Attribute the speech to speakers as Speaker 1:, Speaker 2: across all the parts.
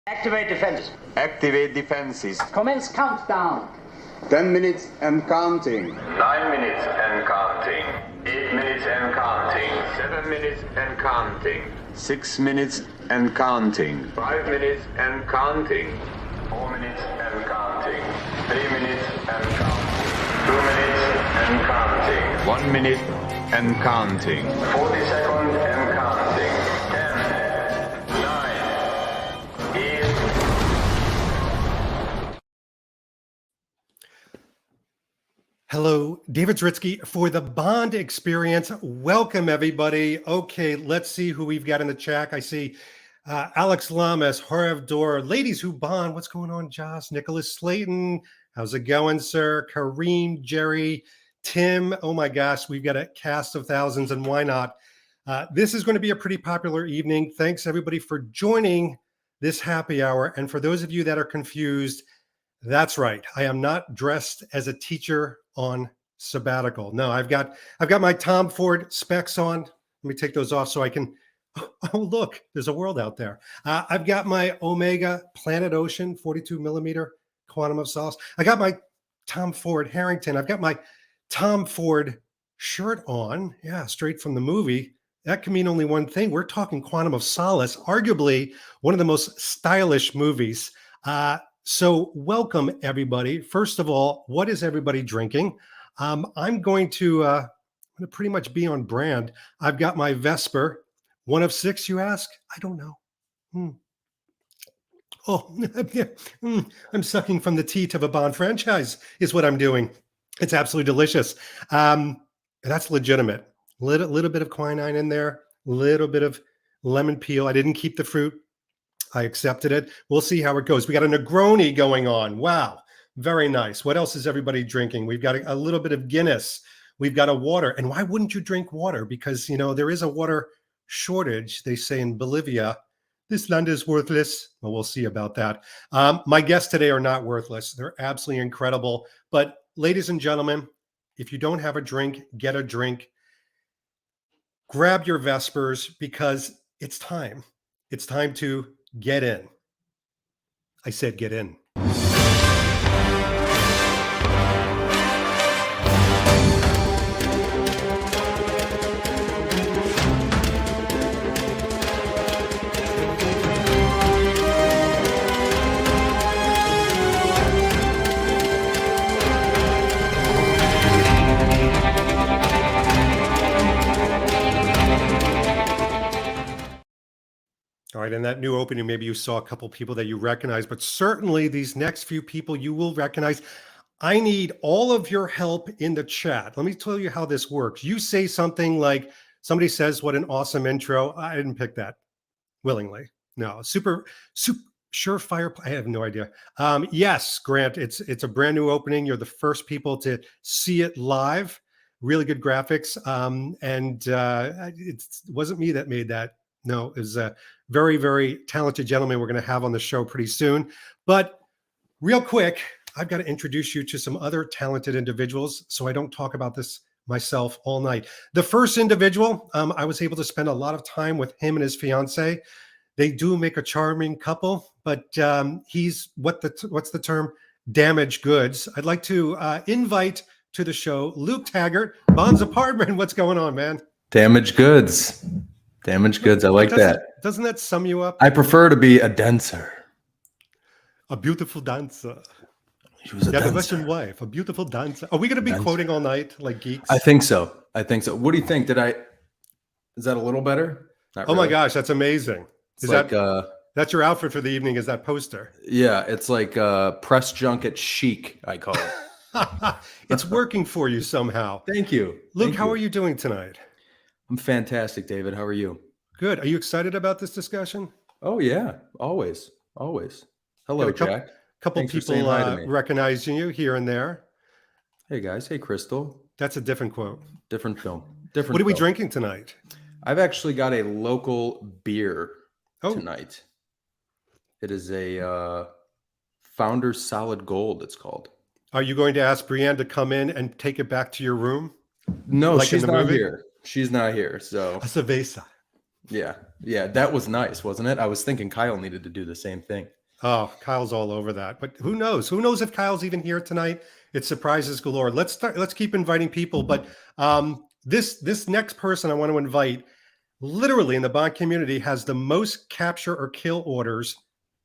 Speaker 1: Activate defenses.
Speaker 2: Activate defenses.
Speaker 1: Commence countdown.
Speaker 2: 10 minutes and counting.
Speaker 3: 9 minutes and counting. 8 minutes and counting. 7 minutes and counting.
Speaker 2: 6 minutes and counting.
Speaker 3: 5 minutes and counting. 4 minutes and counting. 3 minutes and counting. 2 minutes and counting.
Speaker 2: 1 minute and counting.
Speaker 3: 40 seconds and counting. 10, 9, 8.
Speaker 4: Hello, David Zritsky for the Bond Experience. Welcome, everybody. Okay, let's see who we've got in the chat. I see Alex Lamas, Harv Dor, Ladies Who Bond. What's going on, Josh? Nicholas Slayton. How's it going, sir? Kareem, Jerry, Tim. Oh, my gosh, we've got a cast of thousands, and why not? This is going to be a pretty popular evening. Thanks, everybody, for joining this happy hour. And for those of you that are confused, that's right. I am not dressed as a teacher on sabbatical. No, I've got my Tom Ford specs on. Let me take those off so I can. Oh, look, there's a world out there. I've got my Omega Planet Ocean 42 millimeter Quantum of Solace. I got my Tom Ford Harrington. I've got my Tom Ford shirt on. Yeah, straight from the movie. That can mean only one thing. We're talking Quantum of Solace, arguably one of the most stylish movies. So welcome, everybody. First of all, what is everybody drinking? I'm going to pretty much be on brand. I've got my Vesper. One of six, you ask? I don't know. Oh, I'm sucking from the teat of a Bond franchise is what I'm doing. It's absolutely delicious. That's legitimate. Little bit of quinine in there, little bit of lemon peel. I didn't keep the fruit. I accepted it. We'll see how it goes. We got a Negroni going on. Wow. Very nice. What else is everybody drinking? We've got a little bit of Guinness. We've got a water. And why wouldn't you drink water? Because, you know, there is a water shortage, they say, in Bolivia. This land is worthless. Well, we'll see about that. My guests today are not worthless. They're absolutely incredible. But ladies and gentlemen, if you don't have a drink, get a drink. Grab your Vespers because it's time. It's time to get in. I said get in. All right, in that new opening, maybe you saw a couple people that you recognize, but certainly these next few people you will recognize. I need all of your help in the chat. Let me tell you how this works. You say something like, somebody says, what an awesome intro. I didn't pick that willingly. No, super surefire. I have no idea. Yes, Grant, it's a brand new opening. You're the first people to see it live. Really good graphics. It wasn't me that made that. No, it was a very, very talented gentleman we're going to have on the show pretty soon. But real quick, I've got to introduce you to some other talented individuals so I don't talk about this myself all night. The first individual, I was able to spend a lot of time with him and his fiance. They do make a charming couple, but he's what's the term? Damaged goods. I'd like to invite to the show Luke Taggart, Bond's apartment. What's going on, man?
Speaker 5: Damaged goods. Damaged goods. I like that.
Speaker 4: Doesn't that sum you up?
Speaker 5: I prefer to be a dancer.
Speaker 4: A beautiful dancer.
Speaker 5: She was a
Speaker 4: Yeah, the
Speaker 5: dancer.
Speaker 4: Russian wife, a beautiful dancer. Are we going to be quoting all night like geeks?
Speaker 5: I think so. What do you think? Is that a little better? Not
Speaker 4: Oh my
Speaker 5: really.
Speaker 4: gosh, that's amazing.
Speaker 5: It's like,
Speaker 4: That's your outfit for the evening? Is that poster?
Speaker 5: yeah, it's like press junket chic, I call it.
Speaker 4: It's working for you somehow.
Speaker 5: Thank you.
Speaker 4: Luke, how are you doing tonight?
Speaker 5: I'm fantastic, David. How are you?
Speaker 4: Good. Are you excited about this discussion?
Speaker 5: Oh yeah, always. Hello,
Speaker 4: Got a
Speaker 5: Jack.
Speaker 4: Couple
Speaker 5: Thanks for saying hi to
Speaker 4: people
Speaker 5: me.
Speaker 4: recognizing you here and there.
Speaker 5: Hey guys. Hey Crystal.
Speaker 4: That's a different quote.
Speaker 5: Different film.
Speaker 4: What are we drinking tonight?
Speaker 5: I've actually got a local beer
Speaker 4: Oh.
Speaker 5: tonight. It is a Founder's Solid Gold, it's called.
Speaker 4: Are you going to ask Brienne to come in and take it back to your room?
Speaker 5: No,
Speaker 4: Like in
Speaker 5: she's
Speaker 4: the
Speaker 5: not
Speaker 4: movie?
Speaker 5: here. She's not here. So
Speaker 4: A cerveza.
Speaker 5: Yeah, that was nice, wasn't it? I was thinking Kyle needed to do the same thing.
Speaker 4: Oh, Kyle's all over that. But who knows? Who knows if Kyle's even here tonight? It's surprises galore. Let's keep inviting people. But this next person I want to invite, literally in the Bond community, has the most capture or kill orders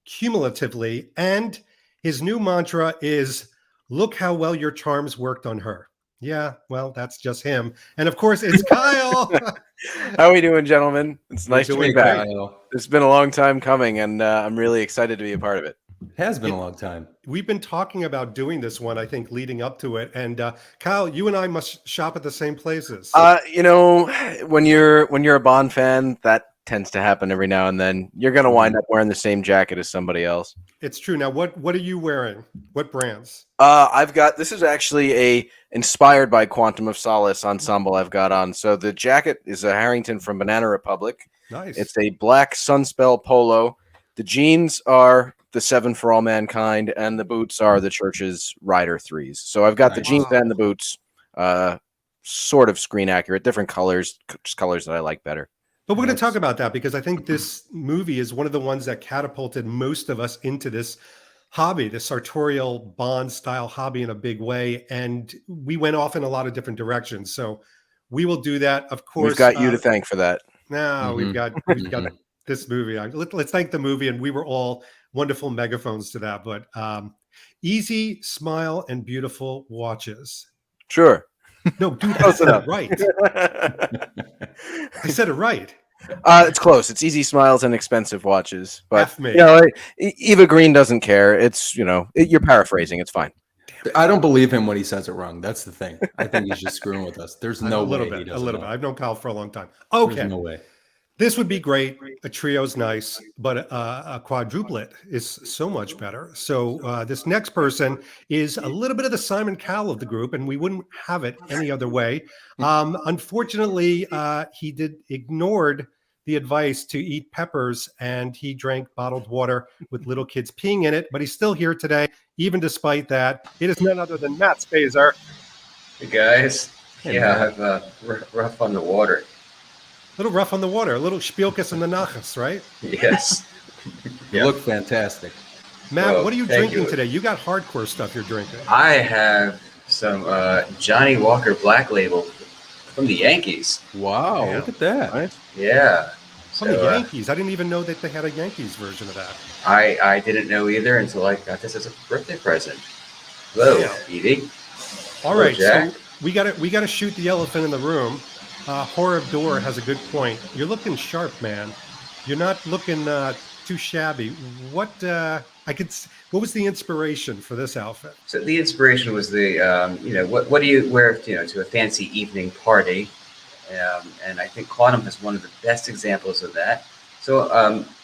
Speaker 4: cumulatively, and his new mantra is, "Look how well your charms worked on her." Yeah, well, that's just him. And of course, it's Kyle.
Speaker 6: How are we doing, gentlemen? It's nice to be
Speaker 4: doing
Speaker 6: back.
Speaker 4: great.
Speaker 6: It's been a long time coming, and I'm really excited to be a part of it.
Speaker 5: It has been a long time.
Speaker 4: We've been talking about doing this one, I think, leading up to it. And Kyle, you and I must shop at the same places.
Speaker 6: You know, when you're a Bond fan, that tends to happen every now and then. You're gonna wind up wearing the same jacket as somebody else.
Speaker 4: It's true. Now, what are you wearing? What brands?
Speaker 6: I've got, this is actually inspired by Quantum of Solace ensemble I've got on. So the jacket is a Harrington from Banana Republic.
Speaker 4: Nice.
Speaker 6: It's a black Sunspell polo. The jeans are the 7 for All Mankind, and the boots are the Church's Rider 3s. So I've got the jeans and the boots, sort of screen accurate, different colors, just colors that I like better.
Speaker 4: But we're going to talk about that because I think this movie is one of the ones that catapulted most of us into this hobby, the sartorial Bond style hobby in a big way. And we went off in a lot of different directions. So we will do that. Of course,
Speaker 6: We've got you to thank for that.
Speaker 4: No, we've got this movie. Let's thank the movie. And we were all wonderful megaphones to that. But easy, smile, and beautiful watches.
Speaker 6: Sure.
Speaker 4: No, dude, I said it right. I said it right.
Speaker 6: It's close. It's easy smiles and expensive watches. But
Speaker 4: F me.
Speaker 6: you know, Eva Green doesn't care. It's, you know, you're paraphrasing. It's fine.
Speaker 5: I don't believe him when he says it wrong. That's the thing. I think he's just screwing with us. There's no
Speaker 4: a little
Speaker 5: way.
Speaker 4: bit. I've known Kyle for a long time. Okay.
Speaker 5: There's no way.
Speaker 4: This would be great. A trio's nice, but a quadruplet is so much better. So this next person is a little bit of the Simon Cowell of the group, and we wouldn't have it any other way. Unfortunately, he ignored the advice to eat peppers, and he drank bottled water with little kids peeing in it, but he's still here today, even despite that. It is none other than Matt Spazer.
Speaker 7: Hey guys.
Speaker 5: Hey,
Speaker 7: yeah,
Speaker 5: man.
Speaker 7: I've rough on the water.
Speaker 4: A little rough on the water, a little spielkus in the nachas, right?
Speaker 7: Yes.
Speaker 5: You look fantastic.
Speaker 4: Matt,
Speaker 7: Well,
Speaker 4: what are you
Speaker 7: thank
Speaker 4: drinking
Speaker 7: you.
Speaker 4: today? You got hardcore stuff you're drinking.
Speaker 7: I have some Johnny Walker Black Label from the Yankees.
Speaker 5: Wow,
Speaker 4: Yeah.
Speaker 5: look at that.
Speaker 6: Right?
Speaker 7: Yeah.
Speaker 4: From the Yankees. I didn't even know that they had a Yankees version of that.
Speaker 7: I didn't know either until I got this as a birthday present. Hello,
Speaker 4: Yeah.
Speaker 7: Edie.
Speaker 4: All
Speaker 7: Hello,
Speaker 4: right,
Speaker 7: Jack.
Speaker 4: so we got to shoot the elephant in the room. Horror Door has a good point. You're looking sharp, man. You're not looking too shabby. What was the inspiration for this outfit?
Speaker 7: So the inspiration was the, what do you wear, to a fancy evening party? And I think Quantum is one of the best examples of that. So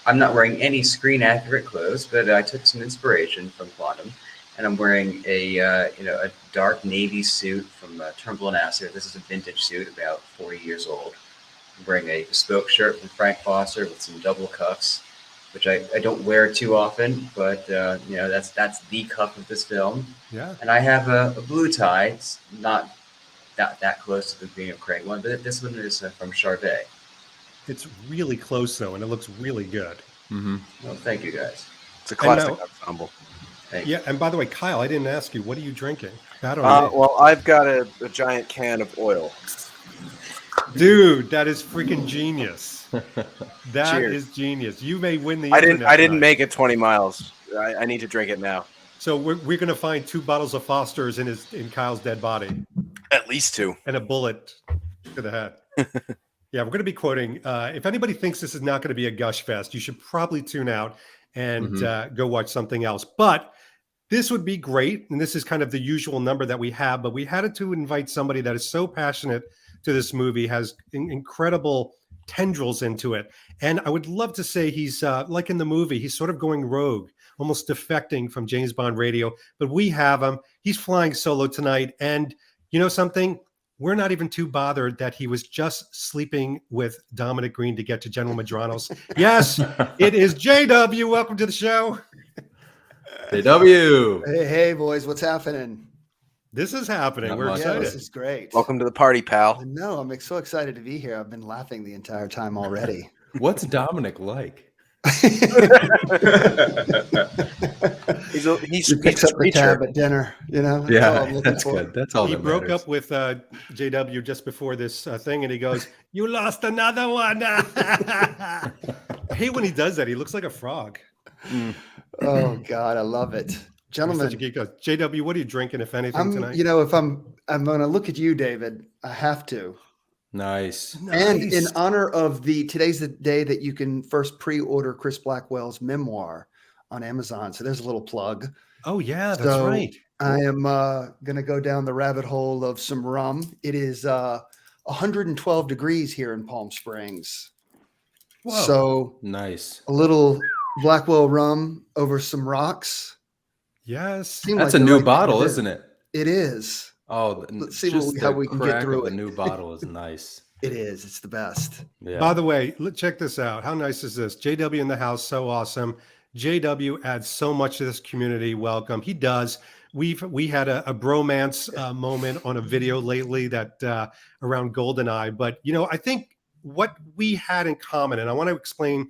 Speaker 7: I'm not wearing any screen accurate clothes, but I took some inspiration from Quantum, and I'm wearing a dark navy suit from Turnbull and Asser. This is a vintage suit, about 40 years old. I'm wearing a bespoke shirt from Frank Foster with some double cuffs, which I don't wear too often, but that's the cuff of this film.
Speaker 4: Yeah.
Speaker 7: And I have a blue tie. It's not that close to the Green of Craig one, but this one is from Charvet.
Speaker 4: It's really close though, and it looks really good.
Speaker 5: Mm-hmm.
Speaker 7: Well, thank you guys.
Speaker 6: It's a classic
Speaker 4: now-
Speaker 6: ensemble.
Speaker 7: Thank you.
Speaker 4: Yeah, and by the way, Kyle, I didn't ask you, what are you drinking? That on me.
Speaker 6: Well, I've got a giant can of oil.
Speaker 4: Dude, that is freaking genius. That
Speaker 6: Cheers.
Speaker 4: is genius. You may win the
Speaker 6: I
Speaker 4: internet
Speaker 6: didn't
Speaker 4: tonight.
Speaker 6: make it 20 miles. I need to drink it now.
Speaker 4: So we're going to find 2 bottles of Foster's in Kyle's dead body
Speaker 6: At least 2.
Speaker 4: and a bullet to the head. Yeah, we're going to be quoting. If anybody thinks this is not going to be a gush fest, you should probably tune out and go watch something else. But this would be great. And this is kind of the usual number that we have. But we had to invite somebody that is so passionate to this movie, has incredible tendrils into it. And I would love to say he's like in the movie, he's sort of going rogue, almost defecting from James Bond radio. But we have him. He's flying solo tonight. And you know something? We're not even too bothered that he was just sleeping with Dominic Green to get to General Madranos. Yes, it is JW. Welcome to the show.
Speaker 5: JW.
Speaker 8: Hey, boys, what's happening?
Speaker 4: This is happening.
Speaker 5: Not
Speaker 4: We're
Speaker 5: much.
Speaker 8: Yeah,
Speaker 4: excited.
Speaker 8: this is great.
Speaker 6: Welcome to the party, pal.
Speaker 8: No, I'm so excited to be here. I've been laughing the entire time already.
Speaker 5: What's Dominic like?
Speaker 6: He's
Speaker 8: He picks up the
Speaker 6: preacher.
Speaker 8: tab at dinner. You know. That's all I'm looking
Speaker 5: that's
Speaker 8: for.
Speaker 5: good. That's all
Speaker 4: He
Speaker 5: that
Speaker 4: broke
Speaker 5: matters.
Speaker 4: up with JW just before this thing, and he goes, "You lost another one." I hate when he does that. He looks like a frog.
Speaker 8: Oh God, I love it,
Speaker 4: He's such a
Speaker 8: gentlemen.
Speaker 4: geek. JW, what are you drinking, if anything, tonight?
Speaker 8: You know, if I'm going to look at you, David. I have to.
Speaker 5: Nice.
Speaker 8: And in
Speaker 4: Nice.
Speaker 8: honor of today's the day that you can first pre-order Chris Blackwell's memoir on Amazon. So there's a little plug.
Speaker 4: Oh yeah, that's
Speaker 8: So
Speaker 4: right.
Speaker 8: I am going to go down the rabbit hole of some rum. It is 112 degrees here in Palm Springs.
Speaker 4: Whoa.
Speaker 8: So
Speaker 5: Nice.
Speaker 8: a little Blackwell rum over some rocks.
Speaker 4: Yes.
Speaker 8: Seemed
Speaker 5: That's
Speaker 8: like
Speaker 5: a
Speaker 8: the
Speaker 5: new
Speaker 8: right thing to
Speaker 5: bottle,
Speaker 8: do.
Speaker 5: isn't it?
Speaker 8: It is.
Speaker 5: Oh,
Speaker 8: Let's see
Speaker 5: just
Speaker 8: how
Speaker 5: the
Speaker 8: we can get
Speaker 5: crack
Speaker 8: through
Speaker 5: of
Speaker 8: it.
Speaker 5: the new bottle is nice.
Speaker 8: It is. It's the best.
Speaker 5: Yeah.
Speaker 4: By the way, check this out. How nice is this? JW in the house, so awesome. JW adds so much to this community. Welcome. He does. We had a bromance moment on a video lately that around GoldenEye. But you know, I think what we had in common, and I want to explain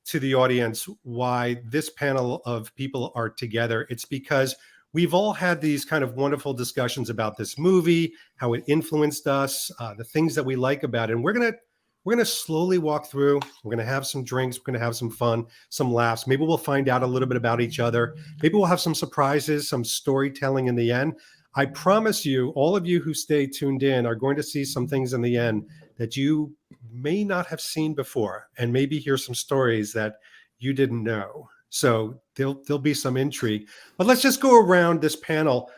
Speaker 4: to the audience why this panel of people are together. It's because we've all had these kind of wonderful discussions about this movie, how it influenced us, the things that we like about it. And we're gonna slowly walk through. We're gonna have some drinks. We're gonna have some fun, some laughs. Maybe we'll find out a little bit about each other. Maybe we'll have some surprises, some storytelling in the end. I promise you, all of you who stay tuned in are going to see some things in the end that you may not have seen before, and maybe hear some stories that you didn't know. So there'll be some intrigue. But let's just go around this panel.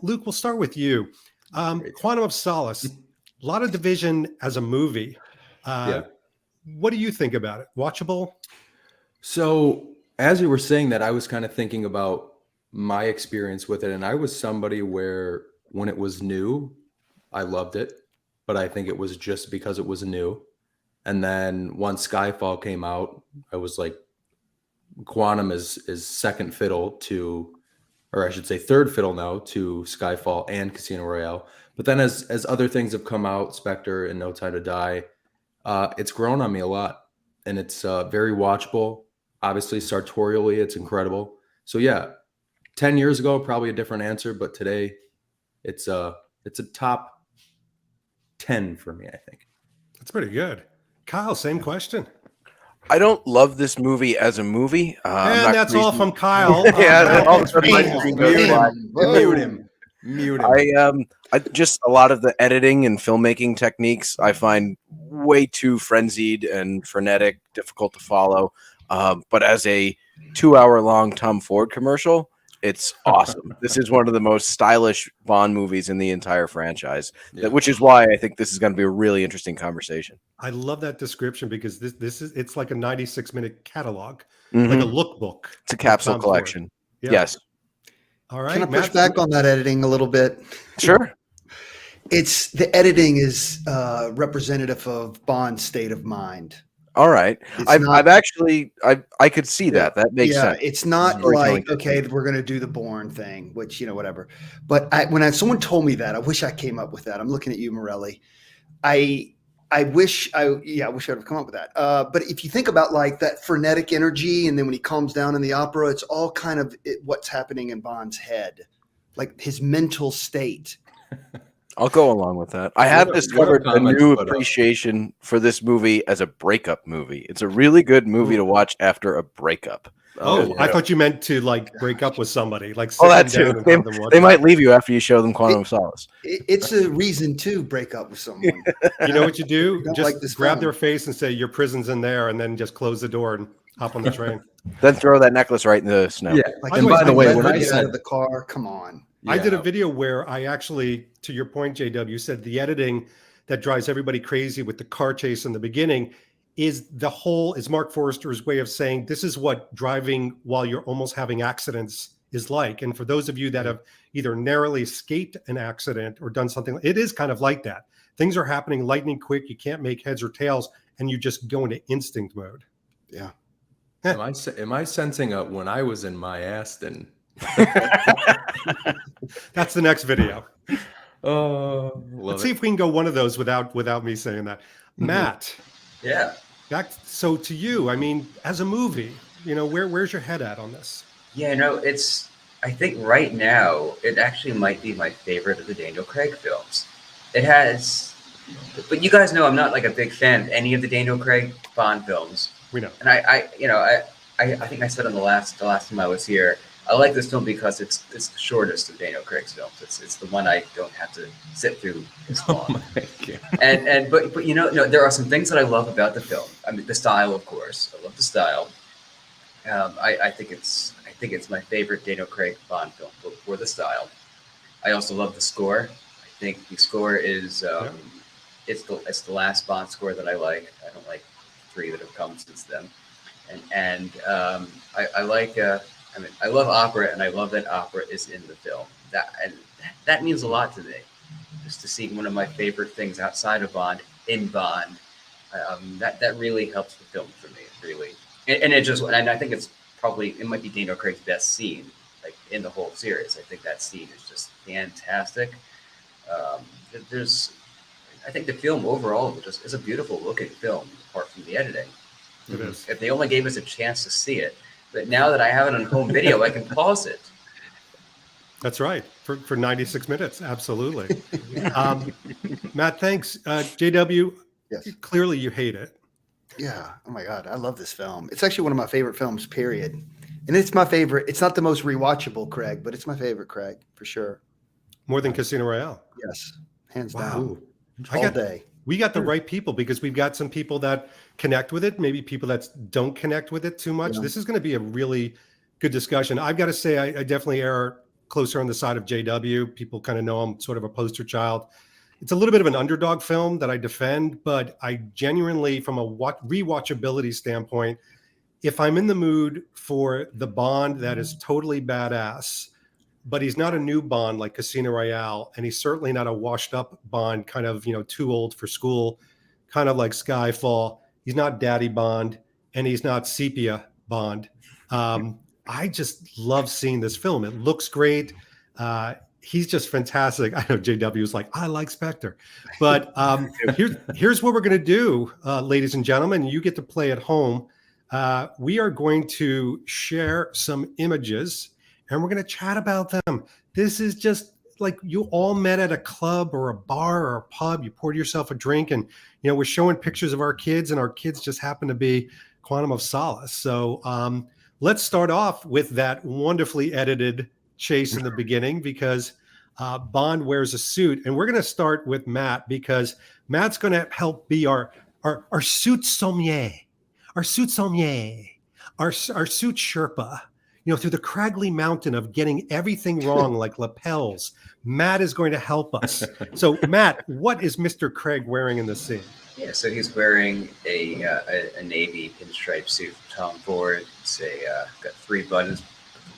Speaker 4: Luke, we'll start with you. Quantum of Solace, a lot of division as a movie.
Speaker 5: Yeah.
Speaker 4: What do you think about it? Watchable?
Speaker 5: So as you were saying that, I was kind of thinking about my experience with it. And I was somebody where when it was new, I loved it. But I think it was just because it was new. And then once Skyfall came out, I was like, Quantum is second fiddle to, or I should say third fiddle now to Skyfall and Casino Royale. But then as other things have come out, Spectre and No Time to Die, it's grown on me a lot. And it's very watchable. Obviously, sartorially, it's incredible. So yeah, 10 years ago, probably a different answer. But today, it's a top 10 for me, I think.
Speaker 4: That's pretty good. Kyle, same question.
Speaker 6: I don't love this movie as a movie.
Speaker 4: And that's all from Kyle.
Speaker 6: Yeah, that's all from my
Speaker 8: Damn.
Speaker 6: screen.
Speaker 5: Mute him. Mute him.
Speaker 6: I just a lot of the editing and filmmaking techniques I find way too frenzied and frenetic, difficult to follow. But as a 2-hour-long Tom Ford commercial, it's awesome. This is one of the most stylish Bond movies in the entire franchise, which is why I think this is going to be a really interesting conversation.
Speaker 4: I love that description because it's like a 96-minute catalog, like a lookbook.
Speaker 6: It's a capsule
Speaker 4: Tom Ford.
Speaker 6: collection.
Speaker 4: Yeah.
Speaker 6: Yes.
Speaker 4: All right.
Speaker 8: Can I push
Speaker 4: Matt,
Speaker 8: back on that editing a little bit?
Speaker 6: Sure.
Speaker 8: It's the editing is representative of Bond's state of mind.
Speaker 6: All right.
Speaker 8: It's
Speaker 6: I've
Speaker 8: not-
Speaker 6: actually I could see that. That makes sense.
Speaker 8: It's not
Speaker 6: Storytelling
Speaker 8: like, okay, we're going to do the Bourne thing, which, whatever. But someone told me that, I wish I came up with that. I'm looking at you, Morelli. I wish I would have come up with that. But if you think about like that frenetic energy, and then when he calms down in the opera, it's all kind of what's happening in Bond's head, like his mental state.
Speaker 6: I'll go along with that. I have discovered a
Speaker 5: comment
Speaker 6: new
Speaker 5: to put up.
Speaker 6: appreciation for this movie as a breakup movie. It's a really good movie to watch after a breakup.
Speaker 4: Oh, I thought you meant to like break up with somebody. Like
Speaker 6: Oh, that
Speaker 4: sitting
Speaker 6: too.
Speaker 4: down and have them watch
Speaker 6: They
Speaker 4: it.
Speaker 6: might leave you after you show them Quantum of Solace.
Speaker 8: It's a reason to break up with someone.
Speaker 4: You know what you do?
Speaker 8: Don't
Speaker 4: Just
Speaker 8: like this
Speaker 4: grab
Speaker 8: film.
Speaker 4: their face and say, your prison's in there, and then just close the door and hop on the train.
Speaker 6: Then throw that necklace right in the snow.
Speaker 5: Yeah.
Speaker 8: Like,
Speaker 4: And by the way, when I
Speaker 8: get out
Speaker 5: said-
Speaker 8: of the car, come on.
Speaker 4: I did a
Speaker 5: Yeah.
Speaker 4: video where I actually, to your point, JW, said the editing that drives everybody crazy with the car chase in the beginning is Mark Forrester's way of saying this is what driving while you're almost having accidents is like. And for those of you that have either narrowly escaped an accident or done something, it is kind of like that. Things are happening lightning quick. You can't make heads or tails, and you just go into instinct mode.
Speaker 8: Yeah.
Speaker 5: Am I sensing a when I was in my Aston?
Speaker 4: That's the next video.
Speaker 5: Oh,
Speaker 4: Let's see if we can go one of those without me saying that. Matt,
Speaker 7: Yeah.
Speaker 4: So to you, I mean, as a movie, where's your head at on this?
Speaker 7: Yeah, no, I think right now, it actually might be my favorite of the Daniel Craig films. It has, but you guys know I'm not like a big fan of any of the Daniel Craig Bond films.
Speaker 4: We know.
Speaker 7: And I think I said on the last time I was here, I like this film because it's the shortest of Daniel Craig's films. It's the one I don't have to sit through as long. But no, there are some things that I love about the film. I mean, the style, of course. I love the style. I think it's my favorite Daniel Craig Bond film for the style. I also love the score. I think the score is it's the last Bond score that I like. I don't like 3 that have come since then. And I like I love opera, and I love that opera is in the film. That means a lot to me. Just to see one of my favorite things outside of Bond in Bond, that really helps the film for me. Really. And I think it might be Daniel Craig's best scene, like in the whole series. I think that scene is just fantastic. I think the film overall is a beautiful looking film, apart from the editing.
Speaker 4: It is.
Speaker 7: If they only gave us a chance to see it, but now that I have it on home video, I can pause it.
Speaker 4: That's right. For 96 minutes. Absolutely. Matt, thanks. JW,
Speaker 8: Yes.
Speaker 4: Clearly you hate it.
Speaker 8: Yeah. Oh my God. I love this film. It's actually one of my favorite films, period. And it's my favorite. It's not the most rewatchable Craig, but it's my favorite Craig for sure.
Speaker 4: More than Casino Royale.
Speaker 8: Yes. Hands
Speaker 4: Wow.
Speaker 8: down.
Speaker 4: I
Speaker 8: All
Speaker 4: got
Speaker 8: day.
Speaker 4: We got the right people, because we've got some people that connect with it, maybe people that don't connect with it too much.
Speaker 8: Yeah.
Speaker 4: This is going to be a really good discussion. I've got to say, I definitely err closer on the side of JW. People kind of know I'm sort of a poster child. It's a little bit of an underdog film that I defend, but I genuinely, from a rewatchability standpoint, if I'm in the mood for the Bond that is totally badass, but he's not a new Bond like Casino Royale, and he's certainly not a washed up Bond, kind of, too old for school, kind of like Skyfall. He's not Daddy Bond, and he's not Sepia Bond. I just love seeing this film. It looks great. He's just fantastic. I know JW is like, I like Spectre, but here's what we're going to do, ladies and gentlemen. You get to play at home. We are going to share some images, and we're going to chat about them. This is just like you all met at a club or a bar or a pub. You poured yourself a drink, and we're showing pictures of our kids, and our kids just happen to be Quantum of Solace. So let's start off with that wonderfully edited chase in the beginning, because Bond wears a suit, and we're going to start with Matt, because Matt's going to help be our suit sommelier, our suit Sherpa. Through the Cragley Mountain of getting everything wrong, like lapels, Matt is going to help us. So, Matt, what is Mr. Craig wearing in this scene?
Speaker 7: Yeah, so he's wearing a navy pinstripe suit from Tom Ford. It's got 3 buttons,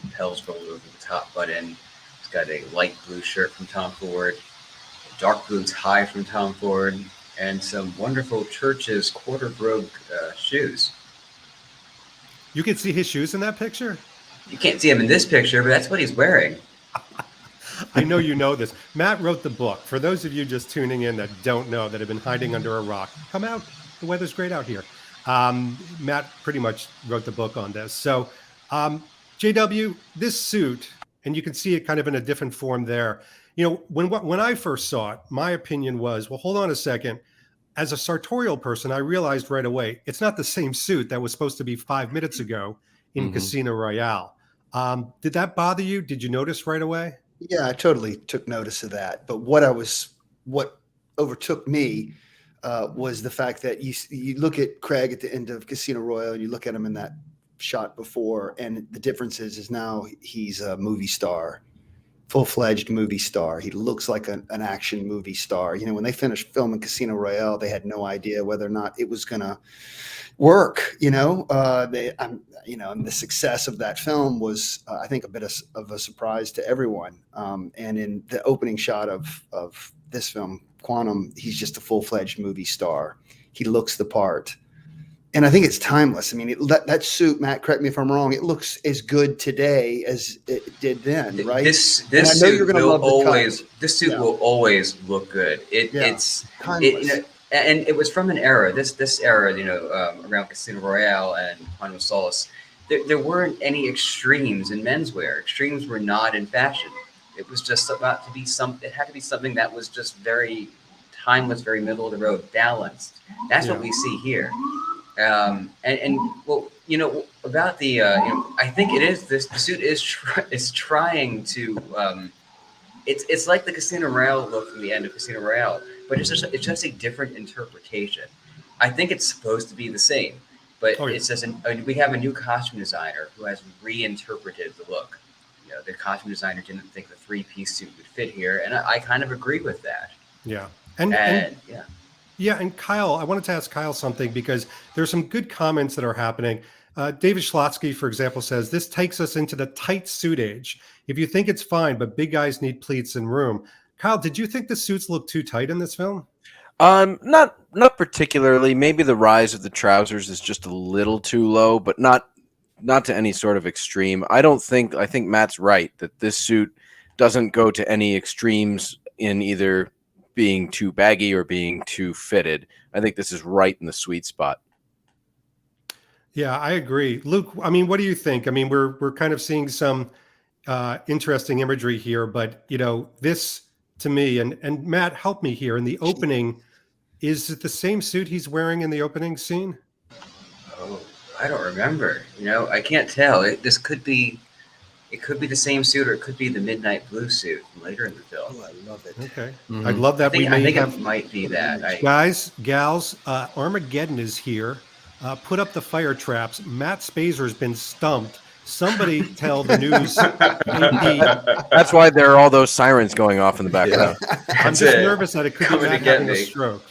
Speaker 7: lapels rolled over the top button. He's got a light blue shirt from Tom Ford, a dark blue tie from Tom Ford, and some wonderful Church's quarter brogue shoes.
Speaker 4: You can see his shoes in that picture?
Speaker 7: You can't see him in this picture, but that's what he's wearing.
Speaker 4: I know you know this. Matt wrote the book. For those of you just tuning in that don't know, that have been hiding under a rock, come out. The weather's great out here. Matt pretty much wrote the book on this. So, JW, this suit, and you can see it kind of in a different form there. When I first saw it, my opinion was, well, hold on a second. As a sartorial person, I realized right away, it's not the same suit that was supposed to be 5 minutes ago in Casino Royale. Did that bother you? Did you notice right away?
Speaker 8: Yeah, I totally took notice of that. But what overtook me was the fact that you look at Craig at the end of Casino Royale, and you look at him in that shot before, and the difference is now he's a movie star, full-fledged movie star. He looks like an action movie star. When they finished filming Casino Royale, they had no idea whether or not it was going to work. And the success of that film was, I think, a bit of a surprise to everyone. And in the opening shot of this film, Quantum, he's just a full-fledged movie star. He looks the part. And I think it's timeless. I mean, that suit, Matt, correct me if I'm wrong, it looks as good today as it did then, right?
Speaker 7: This suit will always look good.
Speaker 8: It's timeless.
Speaker 7: and it was from an era, this era, around Casino Royale and Quantum of Solace. There weren't any extremes in menswear. Extremes were not in fashion. It was just about to be it had to be something that was just very timeless, very middle of the road, balanced. That's what we see here. Well, about the, I think it is the suit is trying to, it's like the Casino Royale look from the end of Casino Royale, but it's just a different interpretation. I think it's supposed to be the same, but it's just we have a new costume designer who has reinterpreted the look. The costume designer didn't think the 3-piece suit would fit here, and I kind of agree with that.
Speaker 4: Yeah, and Kyle, I wanted to ask Kyle something because there's some good comments that are happening. David Schlotsky, for example, says this takes us into the tight suit age. If you think it's fine, but big guys need pleats and room. Kyle, did you think the suits look too tight in this film?
Speaker 6: Not particularly. Maybe the rise of the trousers is just a little too low, but not to any sort of extreme. I think Matt's right that this suit doesn't go to any extremes in either being too baggy or being too fitted. I think this is right in the sweet spot.
Speaker 4: Yeah, I agree. Luke, I mean, what do you think? I mean, we're kind of seeing some interesting imagery here, but this to me, and Matt, help me here. In the opening, is it the same suit he's wearing in the opening scene?
Speaker 7: Oh, I don't remember. I can't tell. It could be the same suit, or it could be the midnight blue suit from later in the film.
Speaker 8: Oh, I love it.
Speaker 4: Okay.
Speaker 5: Mm-hmm.
Speaker 4: I'd love that.
Speaker 7: I think it might be that.
Speaker 4: Guys, gals, Armageddon is here. Put up the fire traps. Matt Spazer has been stumped. Somebody tell the news.
Speaker 6: That's why there are all those sirens going off in the background.
Speaker 4: I'm just nervous that it could be Matt having a stroke.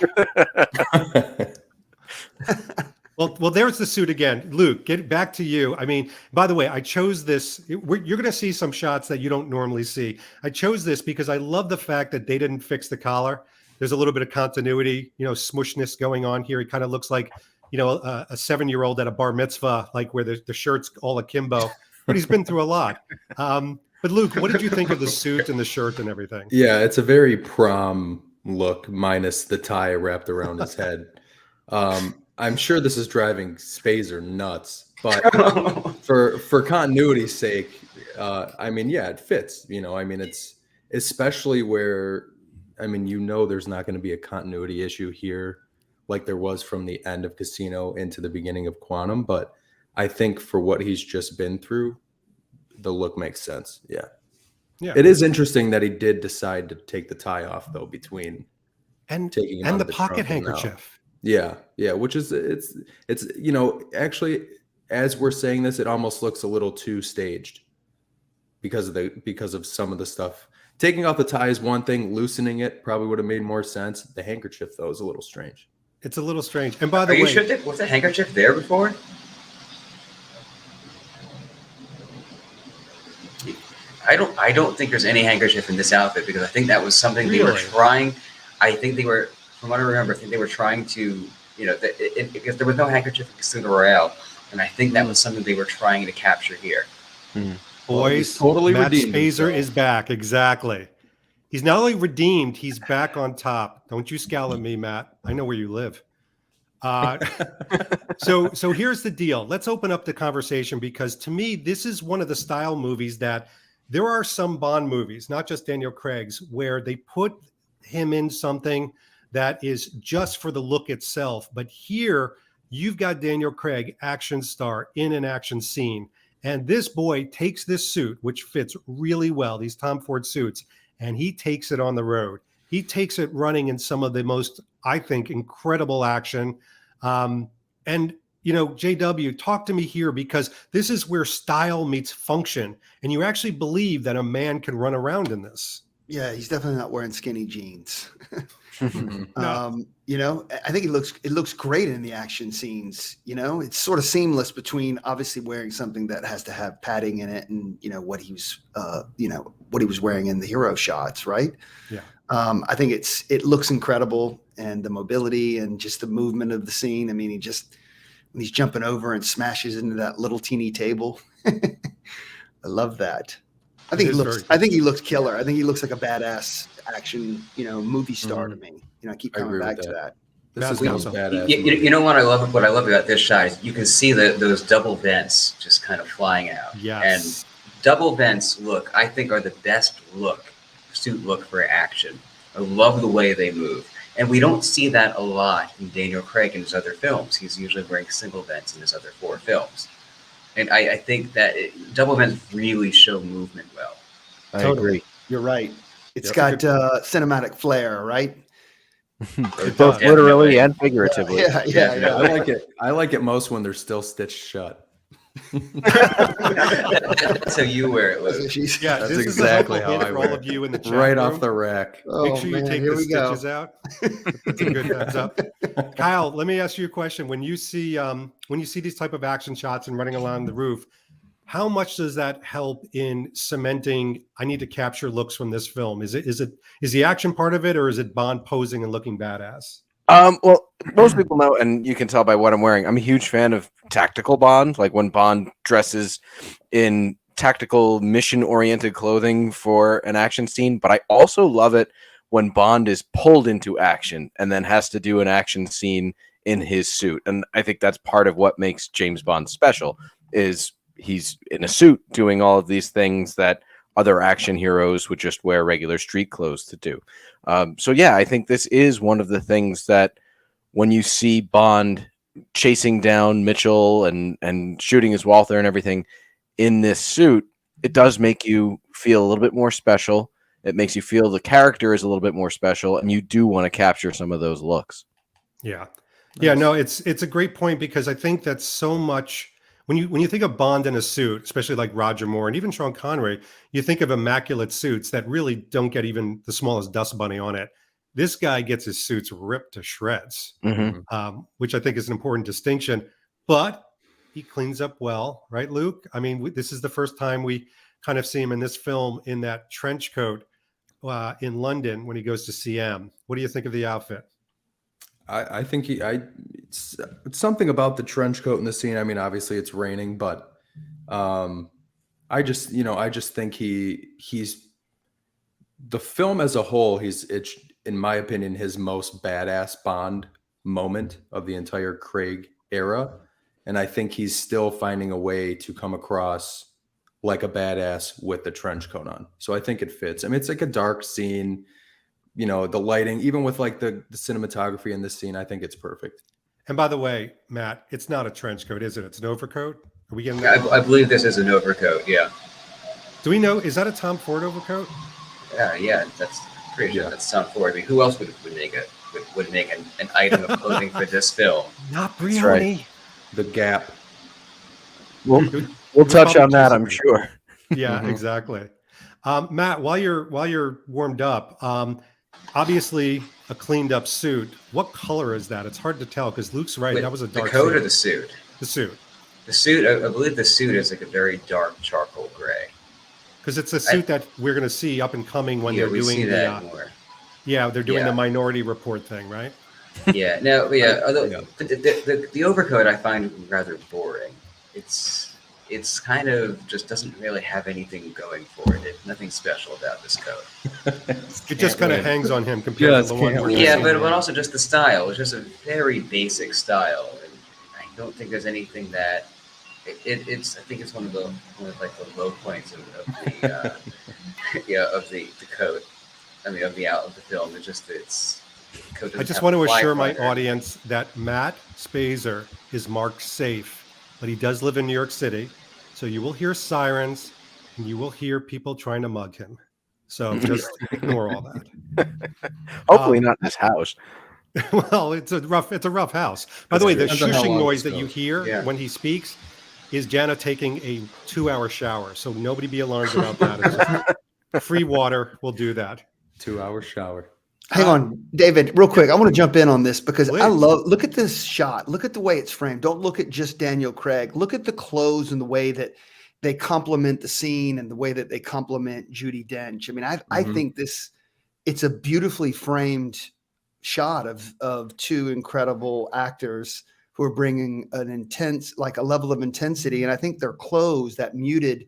Speaker 4: Well, there's the suit again. Luke, get back to you. I mean, by the way, I chose this. You're going to see some shots that you don't normally see. I chose this because I love the fact that they didn't fix the collar. There's a little bit of continuity, smushness going on here. It kind of looks like, a 7-year-old at a bar mitzvah, like where the shirt's all akimbo, but he's been through a lot. But Luke, what did you think of the suit and the shirt and everything?
Speaker 5: Yeah, it's a very prom look minus the tie wrapped around his head. I'm sure this is driving Spazer nuts, but for continuity's sake, it fits. It's especially where, there's not going to be a continuity issue here like there was from the end of Casino into the beginning of Quantum. But I think for what he's just been through, the look makes sense. Yeah. It is interesting that he did decide to take the tie off though, between taking
Speaker 4: and the pocket handkerchief.
Speaker 5: Yeah, which is it's actually, as we're saying this, it almost looks a little too staged because of some of the stuff. Taking off the tie is one thing, loosening it probably would have made more sense. The handkerchief though is a little strange.
Speaker 4: It's a little strange. And by the way,
Speaker 7: you sure was the handkerchief there before? I don't think there's any handkerchief in this outfit, because I think that was something they were trying. I think they were, from what I remember, I think they were trying to, because there was no handkerchief in Casino Royale, and I think that was something they were trying to capture here.
Speaker 4: Boys,
Speaker 5: totally
Speaker 4: Matt
Speaker 5: redeemed
Speaker 4: Spazer
Speaker 5: himself.
Speaker 4: is back. Exactly. He's not only redeemed, he's back on top. Don't you scowl at me, Matt. I know where you live. So here's the deal. Let's open up the conversation, because to me, this is one of the style movies that there are some Bond movies, not just Daniel Craig's, where they put him in something that is just for the look itself. But here you've got Daniel Craig, action star, in an action scene. And this boy takes this suit, which fits really well, these Tom Ford suits, and he takes it on the road. He takes it running in some of the most, I think, incredible action. JW, talk to me here, because this is where style meets function. And you actually believe that a man can run around in this.
Speaker 8: Yeah, he's definitely not wearing skinny jeans.
Speaker 4: No.
Speaker 8: I think it looks great in the action scenes. It's sort of seamless between obviously wearing something that has to have padding in it and what he was wearing in the hero shots, right?
Speaker 4: Yeah.
Speaker 8: I think it looks incredible, and the mobility and just the movement of the scene. I mean, when he's jumping over and smashes into that little teeny table. I love that. I think he looks killer. I think he looks like a badass action, movie star to me. I keep coming back to that.
Speaker 5: This is
Speaker 4: Matt's
Speaker 5: most
Speaker 4: awesome.
Speaker 5: badass.
Speaker 7: You know what I love? What I love about this shot is you can see those double vents just kind of flying out.
Speaker 4: Yes.
Speaker 7: And double vents I think, are the best suit look for action. I love the way they move. And we don't see that a lot in Daniel Craig in his other films. He's usually wearing single vents in his other 4 films. And I think that double vents really show movement well.
Speaker 6: I agree.
Speaker 8: You're right. It's
Speaker 5: Yep.
Speaker 8: got cinematic flair, right?
Speaker 6: Both
Speaker 4: does.
Speaker 6: literally and figuratively.
Speaker 8: Yeah.
Speaker 5: I like it most when they're still stitched shut.
Speaker 7: That's how you wear it, Luke.
Speaker 4: Yeah,
Speaker 5: That's
Speaker 4: this
Speaker 5: exactly
Speaker 4: is a
Speaker 5: how
Speaker 4: hint
Speaker 5: I
Speaker 4: for
Speaker 5: wear
Speaker 4: all
Speaker 5: it.
Speaker 4: of you in the chat
Speaker 5: Right
Speaker 4: room.
Speaker 5: off the rack.
Speaker 4: Make sure you take
Speaker 8: here
Speaker 4: the
Speaker 8: we go.
Speaker 4: stitches out. That's a good heads up. Kyle, let me ask you a question. When you see these type of action shots and running along the roof, how much does that help in cementing? I need to capture looks from this film. Is the action part of it, or is it Bond posing and looking badass?
Speaker 6: Well, most people know, and you can tell by what I'm wearing, I'm a huge fan of tactical Bond, like when Bond dresses in tactical mission-oriented clothing for an action scene. But I also love it when Bond is pulled into action and then has to do an action scene in his suit. And I think that's part of what makes James Bond special, is he's in a suit doing all of these things that other action heroes would just wear regular street clothes to do. So yeah, I think this is one of the things that when you see Bond chasing down Mitchell and shooting his Walther and everything in this suit, it does make you feel a little bit more special. It makes you feel the character is a little bit more special, and you do want to capture some of those looks.
Speaker 4: Yeah. Yeah, no, it's a great point, because I think that's so much when you think of Bond in a suit, especially like Roger Moore and even Sean Connery, you think of immaculate suits that really don't get even the smallest dust bunny on it. This guy gets his suits ripped to shreds, which I think is an important distinction. But he cleans up well, right, Luke? I mean, this is the first time we kind of see him in this film in that trench coat in London when he goes to CM. What do you think of the outfit?
Speaker 5: I think it's something about the trench coat in the scene. I mean, obviously it's raining, but I just think he's the film as a whole. It's in my opinion his most badass Bond moment of the entire Craig era, and I think he's still finding a way to come across like a badass with the trench coat on. So I think it fits. I mean, it's like a dark scene. You know, the lighting, even with like the cinematography in this scene, I think it's perfect.
Speaker 4: And by the way, Matt, it's not a trench coat, is it? It's an overcoat. Are we getting that?
Speaker 7: I believe this is an overcoat. Yeah.
Speaker 4: Do we know? Is that a Tom Ford overcoat?
Speaker 7: Yeah. That's pretty sure that's Tom Ford. I mean, who else would make an item of clothing for this film?
Speaker 4: Not
Speaker 6: That's
Speaker 4: Brioni.
Speaker 6: right.
Speaker 5: The Gap.
Speaker 6: We'll touch on that, I'm sure.
Speaker 4: Yeah, exactly. Matt, while you're warmed up, obviously a cleaned up suit. What color is that? It's hard to tell because Luke's right.
Speaker 7: Wait,
Speaker 4: that was a
Speaker 7: the
Speaker 4: dark
Speaker 7: coat
Speaker 4: suit.
Speaker 7: or the suit?
Speaker 4: The suit.
Speaker 7: The suit. I believe the suit is like a very dark charcoal gray.
Speaker 4: Because it's a suit that we're going to see up and coming when
Speaker 7: Yeah,
Speaker 4: they're
Speaker 7: we
Speaker 4: doing
Speaker 7: see
Speaker 4: the
Speaker 7: that more.
Speaker 4: yeah, they're doing
Speaker 7: Yeah.
Speaker 4: the Minority Report thing, right?
Speaker 7: Yeah. No. Yeah. Although
Speaker 5: Yeah.
Speaker 7: the overcoat I find rather boring. It's kind of just doesn't really have anything going for it. It's nothing special about this coat.
Speaker 4: It just kind of hangs on him compared
Speaker 5: Just
Speaker 4: to the one
Speaker 5: can't
Speaker 4: we're
Speaker 5: wait.
Speaker 7: Yeah,
Speaker 4: gonna see.
Speaker 7: but also just the style. It's just a very basic style, and I don't think there's anything that it's. I think it's one of the low points of the of the coat. I mean, of the film. It's just the coat
Speaker 4: I
Speaker 7: doesn't
Speaker 4: just
Speaker 7: have
Speaker 4: want to
Speaker 7: a fly
Speaker 4: assure my
Speaker 7: fighter.
Speaker 4: audience that Matt Spazer is marked safe, but he does live in New York City. So you will hear sirens and you will hear people trying to mug him. So just ignore all that.
Speaker 6: Hopefully not in this house.
Speaker 4: Well, it's a rough house. By the way, the
Speaker 5: Depends on how
Speaker 4: shushing
Speaker 5: long
Speaker 4: noise
Speaker 5: this
Speaker 4: that you
Speaker 5: goes.
Speaker 4: hear
Speaker 7: Yeah.
Speaker 4: when he speaks is Jana taking a 2-hour shower. So nobody be alarmed about that. It's just free water will do that.
Speaker 5: 2-hour shower.
Speaker 8: Hang on, David, real quick. I want to jump in on this because
Speaker 4: Please.
Speaker 8: look at this shot. Look at the way it's framed. Don't look at just Daniel Craig. Look at the clothes and the way that they complement the scene and the way that they complement Judi Dench. I mean, I think it's a beautifully framed shot of two incredible actors who are bringing a level of intensity. And I think their clothes, that muted,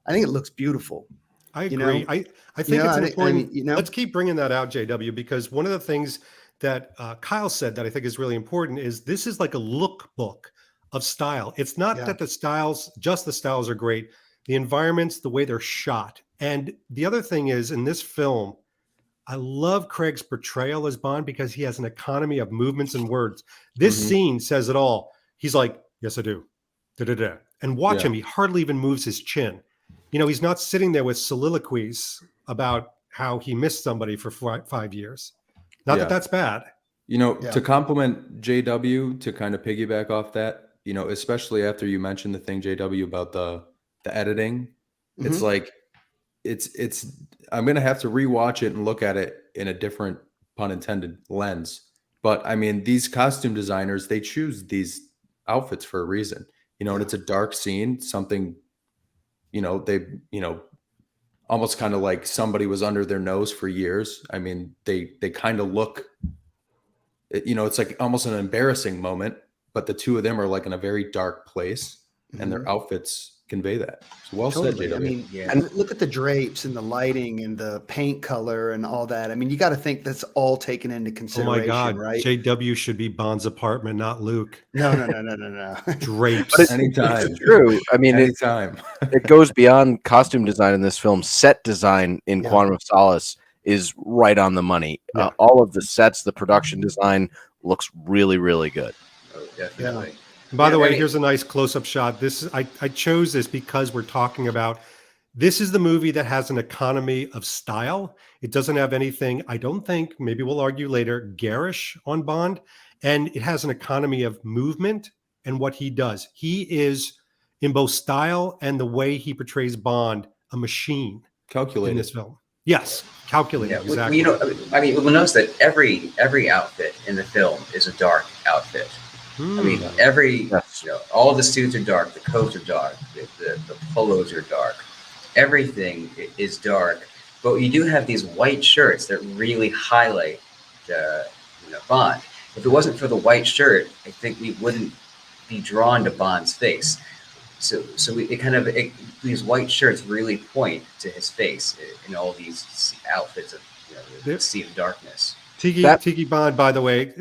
Speaker 8: I think it looks beautiful.
Speaker 4: I
Speaker 8: You
Speaker 4: agree.
Speaker 8: know?
Speaker 4: I think it's important.
Speaker 8: I mean,
Speaker 4: Let's keep bringing that out, JW, because one of the things that Kyle said that I think is really important is this is like a lookbook of style. It's not that the styles are great. The environments, the way they're shot. And the other thing is in this film, I love Craig's portrayal as Bond because he has an economy of movements and words. This scene says it all. He's like, yes, I do. Da-da-da. And watch him. He hardly even moves his chin. You know, he's not sitting there with soliloquies about how he missed somebody for 5 years. Not that that's bad.
Speaker 5: You know, to compliment JW, to kind of piggyback off that, you know, especially after you mentioned the thing, JW, about the editing, it's like, it's I'm gonna have to rewatch it and look at it in a different, pun intended, lens. But I mean, these costume designers, they choose these outfits for a reason, you know, and it's a dark scene, something, you know, they, you know, almost kind of like somebody was under their nose for years. I mean, they kind of look, you know, it's like almost an embarrassing moment, but the two of them are like in a very dark place and their outfits convey that. So well said, JW.
Speaker 8: I mean, and look at the drapes and the lighting and the paint color and all that. I mean, you got to think that's all taken into consideration,
Speaker 4: oh my God,
Speaker 8: right?
Speaker 4: JW should be Bond's apartment, not Luke.
Speaker 8: No.
Speaker 4: Drapes.
Speaker 6: But
Speaker 5: Anytime.
Speaker 6: It's true. I mean,
Speaker 5: Anytime.
Speaker 6: it goes beyond costume design in this film. Set design in Quantum of Solace is right on the money. All of the sets, the production design looks really, really good.
Speaker 7: Oh, definitely.
Speaker 8: Yeah.
Speaker 4: By the way, here's a nice close-up shot. This I chose this because we're talking about this is the movie that has an economy of style. It doesn't have anything, I don't think, maybe we'll argue later, garish on Bond. And it has an economy of movement and what he does. He is, in both style and the way he portrays Bond, a machine.
Speaker 5: Calculated.
Speaker 4: In this film. Yes, calculated, exactly.
Speaker 7: You know, I mean, we'll notice that every outfit in the film is a dark outfit. I mean, you know, all the suits are dark, the coats are dark, the polos are dark, everything is dark. But you do have these white shirts that really highlight Bond. If it wasn't for the white shirt, I think we wouldn't be drawn to Bond's face. So these white shirts really point to his face in all these outfits of the sea of darkness.
Speaker 4: Tiki Bond, by the way,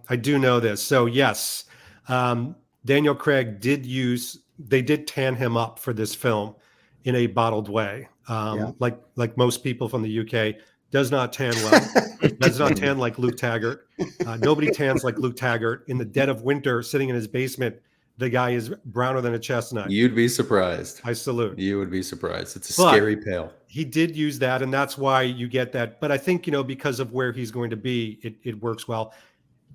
Speaker 4: I do know this. So yes, Daniel Craig they did tan him up for this film in a bottled way. Like most people from the UK, does not tan well. Does not tan like Luke Taggart. Nobody tans like Luke Taggart. In the dead of winter, sitting in his basement, the guy is browner than a chestnut.
Speaker 5: You'd be surprised.
Speaker 4: I salute.
Speaker 5: You would be surprised. It's a scary pale.
Speaker 4: He did use that, and that's why you get that. But I think, because of where he's going to be, it works well.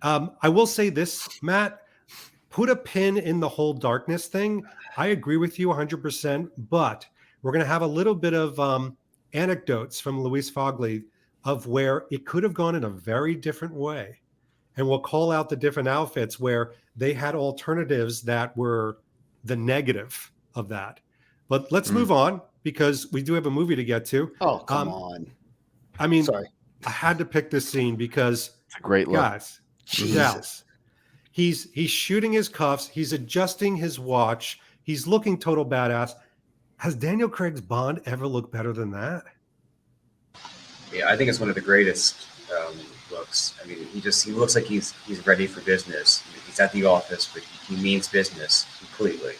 Speaker 4: I will say this, Matt, put a pin in the whole darkness thing. I agree with you 100%, but we're going to have a little bit of anecdotes from Louise Fogley of where it could have gone in a very different way. And we'll call out the different outfits where they had alternatives that were the negative of that. But let's move on because we do have a movie to get to.
Speaker 8: Oh, come on.
Speaker 4: I mean,
Speaker 8: sorry.
Speaker 4: I had to pick this scene because
Speaker 6: it's a great look.
Speaker 4: Guys, Jesus. He's shooting his cuffs. He's adjusting his watch. He's looking total badass. Has Daniel Craig's Bond ever looked better than that?
Speaker 7: Yeah, I think it's one of the greatest looks. I mean, he looks like he's ready for business. He's at the office, but he means business completely.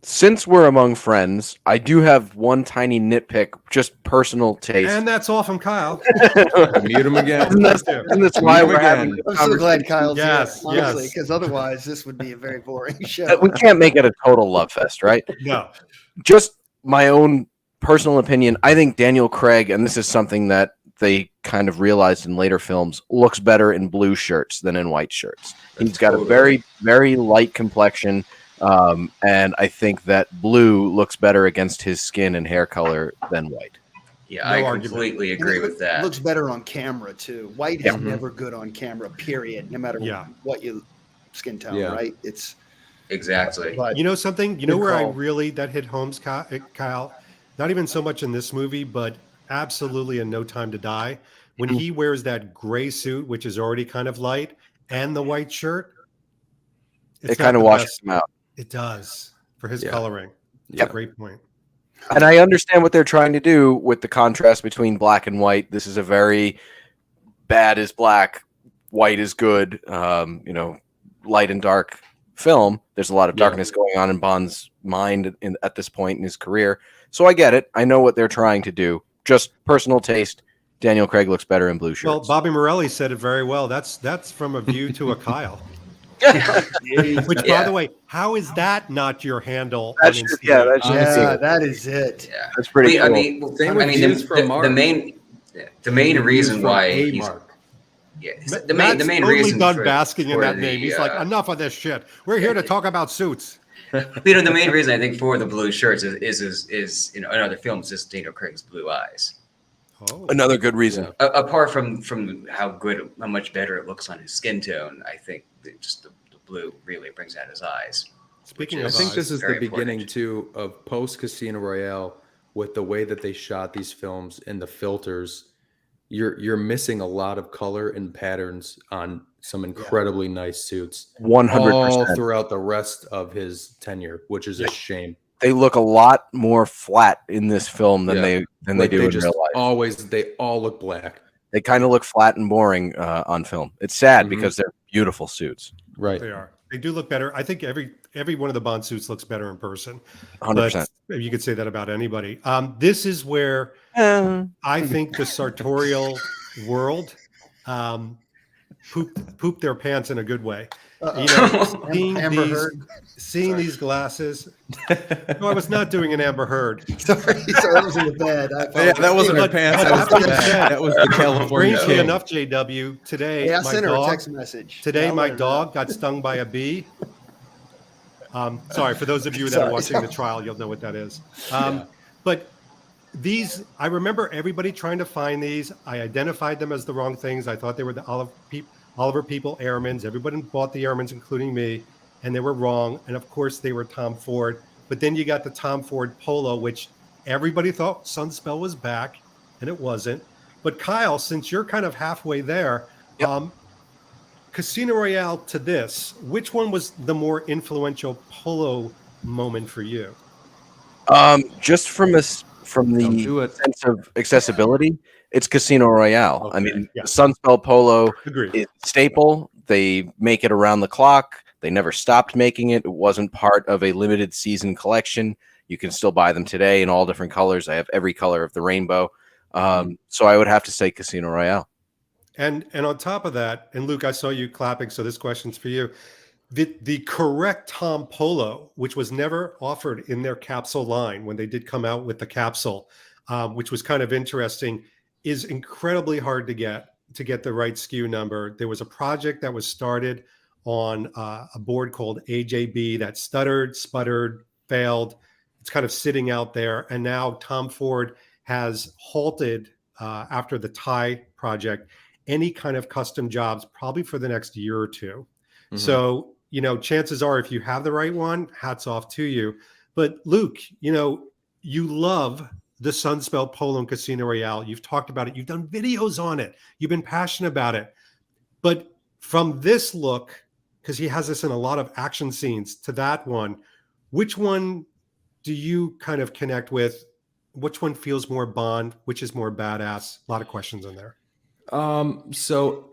Speaker 6: Since we're among friends, I do have one tiny nitpick, just personal taste.
Speaker 4: And that's all from Kyle.
Speaker 5: Mute him again.
Speaker 6: And that's why we're having
Speaker 8: I'm so glad Kyle's here,
Speaker 4: Yes,
Speaker 8: honestly,
Speaker 4: yes.
Speaker 8: because otherwise this would be a very boring show.
Speaker 6: We can't make it a total love fest, right?
Speaker 4: No.
Speaker 6: Just my own personal opinion. I think Daniel Craig, and this is something that they kind of realized in later films, looks better in blue shirts than in white shirts. He's got a very, very light complexion. And I think that blue looks better against his skin and hair color than white.
Speaker 7: Yeah, I completely agree with that.
Speaker 8: Looks better on camera too. White is never good on camera, period. No matter what you skin tone, right? It's
Speaker 7: exactly.
Speaker 8: But
Speaker 4: you know something? Where I really that hit home, Kyle? Not even so much in this movie, but absolutely in No Time to Die. When he wears that gray suit, which is already kind of light, and the white shirt,
Speaker 6: it kind of washes him out.
Speaker 4: It does for his coloring.
Speaker 6: Yeah,
Speaker 4: great point.
Speaker 6: And I understand what they're trying to do with the contrast between black and white. This is a very bad is black, white is good, light and dark film. There's a lot of darkness going on in Bond's mind at this point in his career. So I get it. I know what they're trying to do. Just personal taste. Daniel Craig looks better in blue shirts.
Speaker 4: Well, Bobby Morelli said it very well. That's from a view to a Kyle. Which, by the way, how is that not your handle?
Speaker 6: That is it.
Speaker 8: Yeah.
Speaker 6: That's pretty cool.
Speaker 7: The main reason why the main reason
Speaker 4: done
Speaker 7: for,
Speaker 4: basking in
Speaker 7: for
Speaker 4: that
Speaker 7: the,
Speaker 4: name. He's like, enough of this shit. We're here to talk about suits.
Speaker 7: the main reason I think for the blue shirts is in other films is Daniel Craig's blue eyes.
Speaker 4: Oh.
Speaker 6: Another good reason.
Speaker 7: Apart from how much better it looks on his skin tone, I think just the blue really brings out his eyes.
Speaker 4: Speaking of
Speaker 5: I think
Speaker 4: eyes,
Speaker 5: this is the
Speaker 7: very
Speaker 5: beginning
Speaker 7: important.
Speaker 5: too of post Casino Royale with the way that they shot these films and the filters. You're missing a lot of color and patterns on some incredibly nice suits.
Speaker 6: 100%.
Speaker 5: All throughout the rest of his tenure, which is a shame.
Speaker 6: They look a lot more flat in this film than they do in real life.
Speaker 5: They all look black.
Speaker 6: They kind of look flat and boring on film. It's sad because they're beautiful suits.
Speaker 5: Right.
Speaker 4: they are. They do look better. I think every one of the Bond suits looks better in person.
Speaker 6: 100%.
Speaker 4: But you could say that about anybody. This is where I think the sartorial world pooped their pants in a good way. Seeing these glasses. No, I was not doing an Amber Heard.
Speaker 8: Sorry, that was in the bed.
Speaker 5: That wasn't her pants. That was the bag. That was the California.
Speaker 4: Strangely
Speaker 5: King.
Speaker 4: enough, JW, today
Speaker 8: Hey, I
Speaker 4: my
Speaker 8: sent her a
Speaker 4: dog,
Speaker 8: text message.
Speaker 4: today
Speaker 8: I'll
Speaker 4: my
Speaker 8: let her know.
Speaker 4: dog got stung by a bee. Sorry, for those of you that are watching the trial, you'll know what that is. But these, I remember everybody trying to find these. I identified them as the wrong things. I thought they were the Oliver People Airmans. Everybody bought the Airmans, including me, and they were wrong. And of course, they were Tom Ford. But then you got the Tom Ford Polo, which everybody thought Sunspell was back, and it wasn't. But Kyle, since you're kind of halfway there, Casino Royale to this, which one was the more influential polo moment for you?
Speaker 6: Just from the sense of accessibility, it's Casino Royale.
Speaker 4: Okay,
Speaker 6: I mean,
Speaker 4: yeah.
Speaker 6: the Sunspell Polo
Speaker 4: Agreed.
Speaker 6: is staple. They make it around the clock. They never stopped making it. It wasn't part of a limited season collection. You can still buy them today in all different colors. I have every color of the rainbow. So I would have to say Casino Royale.
Speaker 4: And on top of that, and Luke, I saw you clapping, so this question's for you. The correct Tom Polo, which was never offered in their capsule line when they did come out with the capsule, which was kind of interesting, is incredibly hard to get the right SKU number. There was a project that was started on a board called AJB that stuttered, sputtered, failed. It's kind of sitting out there. And now Tom Ford has halted after the tie project any kind of custom jobs probably for the next year or two. Mm-hmm. So, chances are if you have the right one, hats off to you. But Luke, you love the Sunspell Polo and Casino Royale. You've talked about it. You've done videos on it. You've been passionate about it. But from this look, because he has this in a lot of action scenes, to that one, which one do you kind of connect with? Which one feels more Bond? Which is more badass? A lot of questions in there.
Speaker 5: So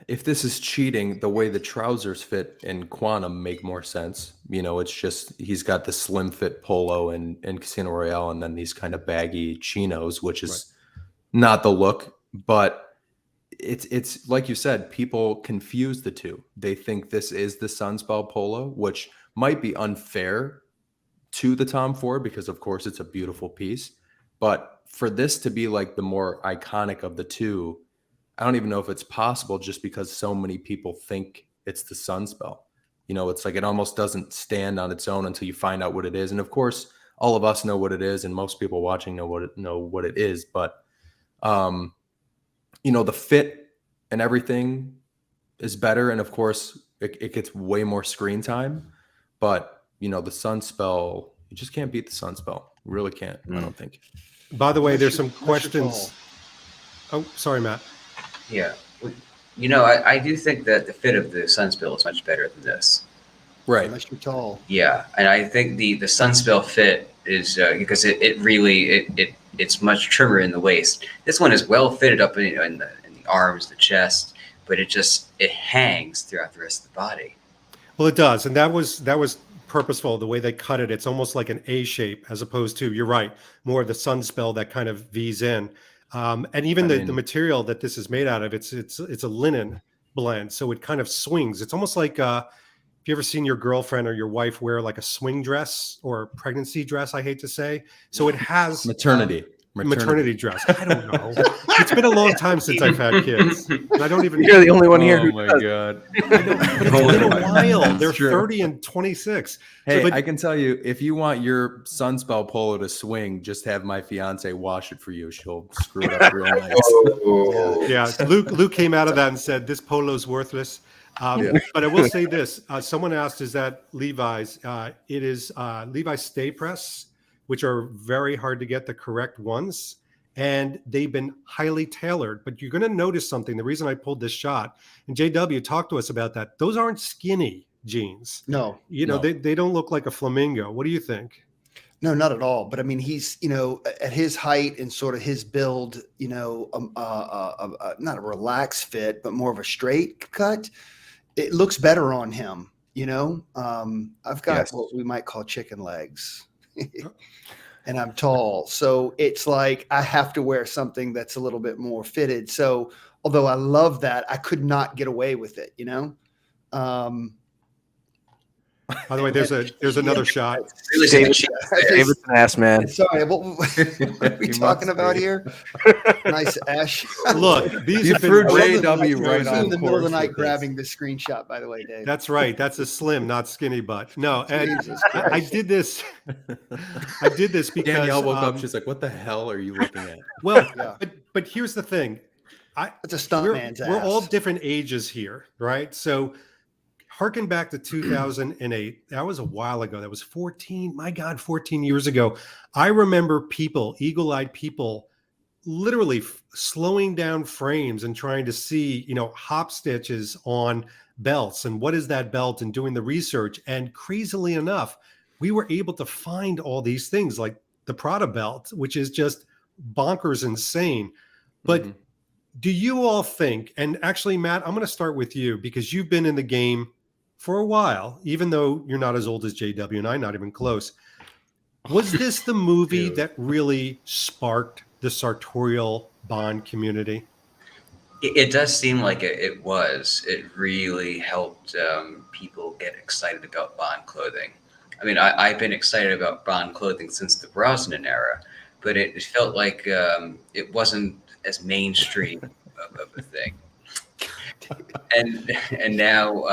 Speaker 5: if this is cheating, the way the trousers fit in Quantum make more sense. It's just he's got the slim fit polo in Casino Royale and then these kind of baggy chinos, which is not the look, but it's like you said, people confuse the two. They think this is the Sunspell Polo, which might be unfair to the Tom Ford because of course it's a beautiful piece, but for this to be like the more iconic of the two, I don't even know if it's possible just because so many people think it's the Sunspell. It's like it almost doesn't stand on its own until you find out what it is. And of course, all of us know what it is, and most people watching know what it is. But the fit and everything is better, and of course, it gets way more screen time. But the Sunspell, you just can't beat the Sunspell. You really can't. I don't think.
Speaker 4: By the way, there's some questions. Oh, sorry, Matt.
Speaker 7: Yeah. I do think that the fit of the Sunspell is much better than this.
Speaker 5: Right.
Speaker 8: Unless you're tall.
Speaker 7: Yeah. And I think the Sunspell fit is because it's much trimmer in the waist. This one is well fitted up in the arms, the chest, but it hangs throughout the rest of the body.
Speaker 4: Well, it does, and that was purposeful. The way they cut it, it's almost like an A shape, as opposed to, you're right, more of the Sunspell that kind of V's in. And even the material that this is made out of, it's a linen blend, so it kind of swings. It's almost like have you ever seen your girlfriend or your wife wear like a swing dress or a pregnancy dress? I hate to say. So it has
Speaker 5: maternity
Speaker 4: dress. I don't know. It's been a long time since I've had kids. And I don't even.
Speaker 6: You're the only one here.
Speaker 5: Oh my god!
Speaker 4: But it's been a while. They're 30 and 26.
Speaker 5: Hey,
Speaker 4: So,
Speaker 5: I can tell you, if you want your Sunspell polo to swing, just have my fiance wash it for you. She'll screw it up real nice.
Speaker 4: yeah, Luke came out of that and said, "This polo's worthless." But I will say this: someone asked, "Is that Levi's?" It is Levi's Stay Press, which are very hard to get the correct ones, and they've been highly tailored. But you're going to notice something. The reason I pulled this shot, and JW, talk to us about that. Those aren't skinny jeans.
Speaker 8: No,
Speaker 4: they don't look like a flamingo. What do you think?
Speaker 8: No, not at all. But I mean, he's, at his height and sort of his build, not a relaxed fit, but more of a straight cut. It looks better on him. I've got what we might call chicken legs. And I'm tall, so it's like I have to wear something that's a little bit more fitted. So although I love that, I could not get away with it,
Speaker 4: By the way, there's another shot.
Speaker 6: David's an ass man.
Speaker 8: Sorry, what are we talking about here? Nice ash.
Speaker 4: Look, these
Speaker 5: You
Speaker 4: have
Speaker 5: threw
Speaker 4: been
Speaker 5: JW right on
Speaker 8: in the middle of the
Speaker 5: course
Speaker 8: night
Speaker 5: with
Speaker 8: grabbing the screenshot, by the way, Dave.
Speaker 4: That's right. That's a slim, not skinny butt. No, and
Speaker 8: Jesus
Speaker 4: I did this. I did this because
Speaker 5: Danielle woke up. She's like, "What the hell are you looking at?"
Speaker 4: Well,
Speaker 8: Yeah.
Speaker 4: but here's the thing.
Speaker 8: It's a stunt man's ass.
Speaker 4: We're all different ages here, right? So harken back to 2008. That was a while ago. That was 14 years ago. I remember people, eagle-eyed people, literally slowing down frames and trying to see, hop stitches on belts and what is that belt, and doing the research. And crazily enough, we were able to find all these things like the Prada belt, which is just bonkers insane. But do you all think, and actually, Matt, I'm going to start with you because you've been in the game for a while, even though you're not as old as JW and I, not even close. Was this the movie that really sparked the sartorial Bond community?
Speaker 7: It does seem like it was. It really helped people get excited about Bond clothing. I mean, I've been excited about Bond clothing since the Brosnan era, but it felt like it wasn't as mainstream of a thing. And now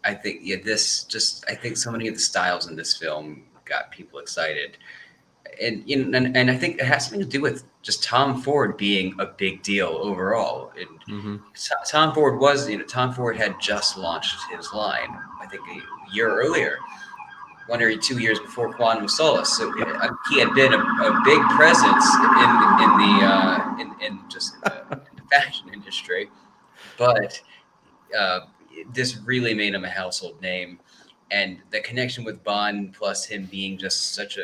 Speaker 7: I think I think so many of the styles in this film got people excited, and I think it has something to do with just Tom Ford being a big deal overall. And Tom Ford had just launched his line, I think a year earlier, 1 or 2 years before Quantum of Solace. So he had been a big presence in the fashion industry, but this really made him a household name, and the connection with Bond, plus him being just such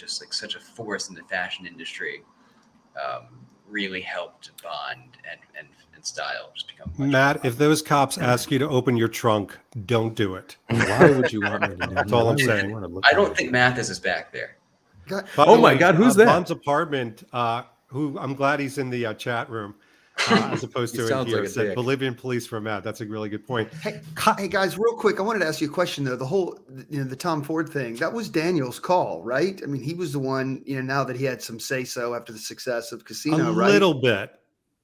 Speaker 7: such a force in the fashion industry, really helped Bond and style just become.
Speaker 4: Matt, if those cops ask you to open your trunk, don't do it.
Speaker 5: Why would you want me to do that?
Speaker 4: That's all I'm saying.
Speaker 7: I don't think Mathis is back there.
Speaker 5: Oh my God, who's that?
Speaker 4: Bond's apartment. Who I'm glad he's in the chat room. As opposed to in here, said Bolivian police for Matt. That's a really good point.
Speaker 8: Hey guys, real quick, I wanted to ask you a question though. The whole, the Tom Ford thing, that was Daniel's call, right? I mean, he was the one, now that he had some say so after the success of Casino, right?
Speaker 4: A little bit.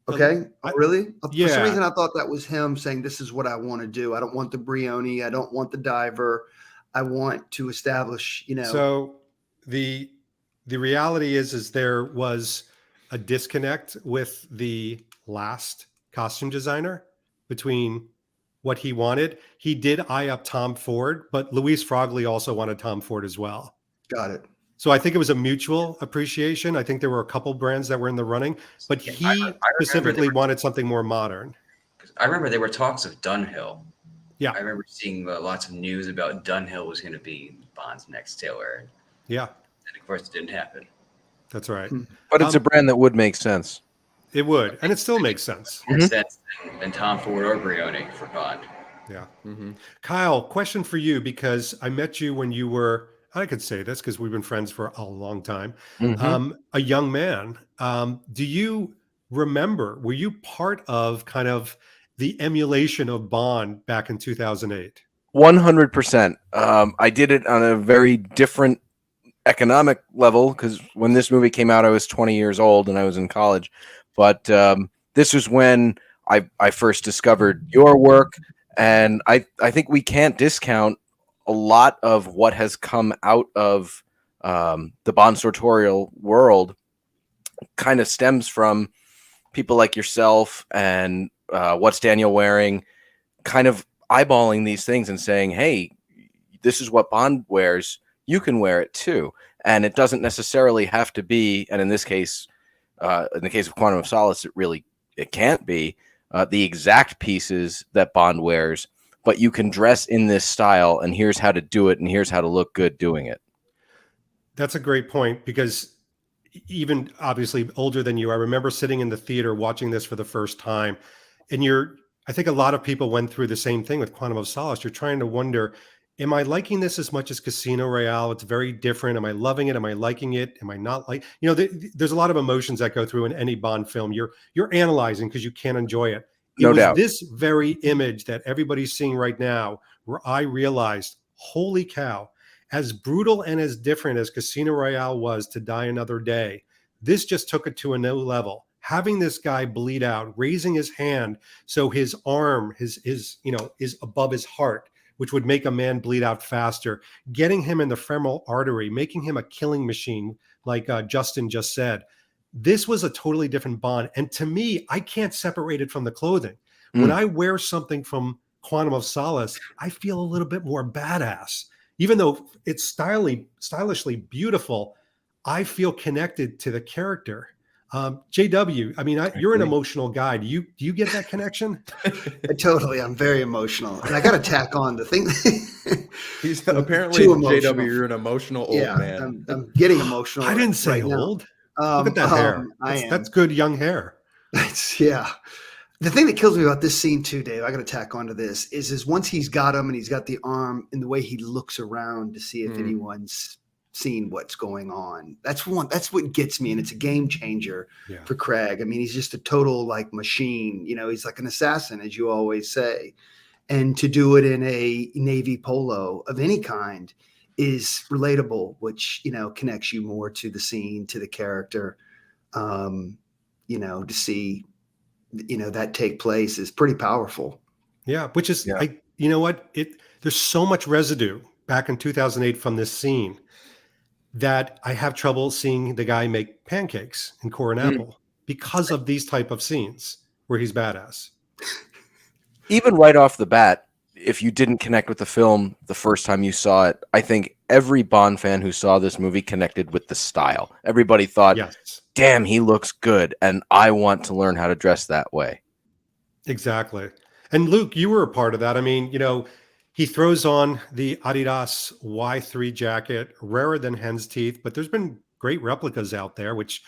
Speaker 8: Okay. Really?
Speaker 4: Yeah.
Speaker 8: For some reason, I thought that was him saying, "This is what I want to do. I don't want the Brioni. I don't want the diver. I want to establish,
Speaker 4: So the reality is there was a disconnect with the last costume designer between what he wanted. He did eye up Tom Ford, but Louise Frogley also wanted Tom Ford as well.
Speaker 8: Got it.
Speaker 4: So I think it was a mutual appreciation. I think there were a couple brands that were in the running, but he specifically wanted something more modern.
Speaker 7: I remember there were talks of Dunhill.
Speaker 4: Yeah.
Speaker 7: I remember seeing lots of news about Dunhill was going to be Bond's next tailor.
Speaker 4: Yeah.
Speaker 7: And of course it didn't happen.
Speaker 4: That's right.
Speaker 6: But it's a brand that would make sense.
Speaker 4: It would, and it still makes sense.
Speaker 7: More sense than Tom Ford or Brioni for Bond.
Speaker 4: Yeah.
Speaker 5: Mm-hmm.
Speaker 4: Kyle, question for you, because I met you when you were, I could say this because we've been friends for a long time, a young man. Do you remember, were you part of kind of the emulation of Bond back in 2008?
Speaker 6: 100%. I did it on a very different economic level because when this movie came out, I was 20 years old and I was in college. But this was when I first discovered your work. And I think we can't discount a lot of what has come out of the Bond sartorial world kind of stems from people like yourself and What's Daniel Wearing kind of eyeballing these things and saying, hey, this is what Bond wears. You can wear it too. And it doesn't necessarily have to be, and in this case, in the case of Quantum of Solace, it can't be the exact pieces that Bond wears, but you can dress in this style, and here's how to do it, and here's how to look good doing it.
Speaker 4: That's a great point, because even obviously older than you, I remember sitting in the theater watching this for the first time, and I think a lot of people went through the same thing with Quantum of Solace. You're trying to wonder, am I liking this as much as Casino Royale? It's very different. Am I loving it? Am I liking it? Am I not like, there's a lot of emotions that go through in any Bond film. You're analyzing because you can't enjoy it.
Speaker 6: No doubt.
Speaker 4: This very image that everybody's seeing right now where I realized, holy cow, as brutal and as different as Casino Royale was to Die Another Day, this just took it to a new level. Having this guy bleed out, raising his hand so his arm is above his heart, which would make a man bleed out faster, getting him in the femoral artery, making him a killing machine, like Justin just said. This was a totally different Bond. And to me, I can't separate it from the clothing. When I wear something from Quantum of Solace, I feel a little bit more badass. Even though it's stylishly beautiful, I feel connected to the character. JW, I mean, you're an emotional guy. Do you get that connection?
Speaker 8: Totally. I'm very emotional. And I got to tack on the thing.
Speaker 5: He's apparently, JW, you're an emotional old man.
Speaker 8: I'm getting emotional.
Speaker 4: I didn't say old. Look at that hair. That's good young hair.
Speaker 8: Yeah. The thing that kills me about this scene too, Dave, I got to tack onto this, is once he's got him and he's got the arm and the way he looks around to see if anyone's seen what's going on. That's what gets me. And it's a game changer for Craig. I mean, he's just a total like machine, he's like an assassin, as you always say. And to do it in a navy polo of any kind is relatable, which, connects you more to the scene, to the character, to see, that take place is pretty powerful.
Speaker 4: Yeah. Which is, there's so much residue back in 2008 from this scene that I have trouble seeing the guy make pancakes in Corn Apple because of these type of scenes where he's badass.
Speaker 6: Even right off the bat, if you didn't connect with the film the first time you saw it, I think every Bond fan who saw this movie connected with the style. Everybody thought, damn, he looks good, and I want to learn how to dress that way.
Speaker 4: Exactly. And Luke, you were a part of that. I mean, he throws on the Adidas Y3 jacket, rarer than hen's teeth, but there's been great replicas out there, which,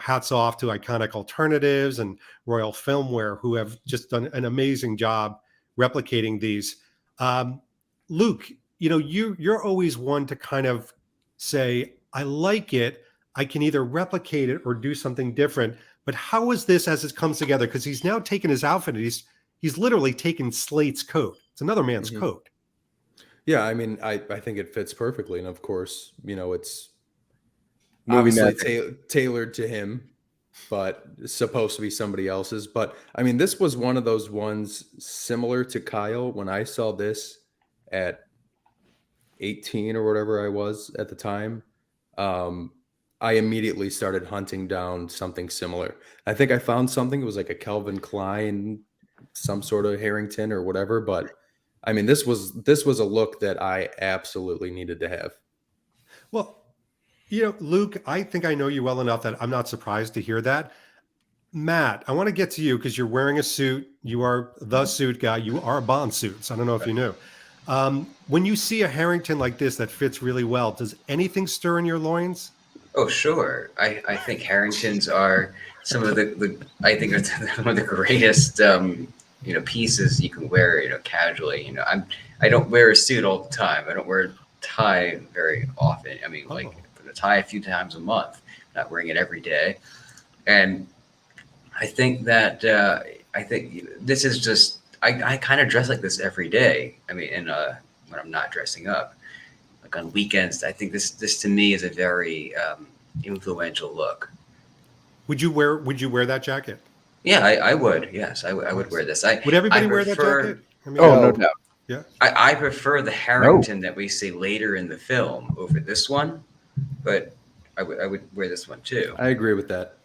Speaker 4: hats off to Iconic Alternatives and Royal Filmware, who have just done an amazing job replicating these. Luke, you're always one to kind of say, I like it. I can either replicate it or do something different. But how is this as it comes together? Because he's now taken his outfit and he's literally taken Slate's coat. It's another man's coat.
Speaker 5: Yeah, I mean, I think it fits perfectly. And of course, it's obviously tailored to him, but it's supposed to be somebody else's. But I mean, this was one of those ones similar to Kyle. When I saw this at 18 or whatever I was at the time, I immediately started hunting down something similar. I think I found something. It was like a Calvin Klein, some sort of Harrington or whatever. But I mean, this was a look that I absolutely needed to have.
Speaker 4: Well, Luke, I think I know you well enough that I'm not surprised to hear that. Matt, I want to get to you because you're wearing a suit. You are the suit guy. You are Bond suits. I don't know if you knew. When you see a Harrington like this that fits really well, does anything stir in your loins?
Speaker 7: Oh, sure. I think Harringtons are some of the I think it's one of the greatest pieces you can wear casually. I don't wear a suit all the time. I don't wear a tie very often. I mean, like a tie a few times a month. Not wearing it every day, and I think that this is just I kind of dress like this every day. I mean, when I'm not dressing up, like on weekends, I think this to me is a very influential look.
Speaker 4: Would you wear that jacket?
Speaker 7: Yeah, I would. Yes, I would wear this.
Speaker 4: Would everybody wear that jacket? I mean,
Speaker 6: no doubt.
Speaker 4: Yeah.
Speaker 7: I prefer the Harrington that we see later in the film over this one, but I would wear this one too.
Speaker 5: I agree with that.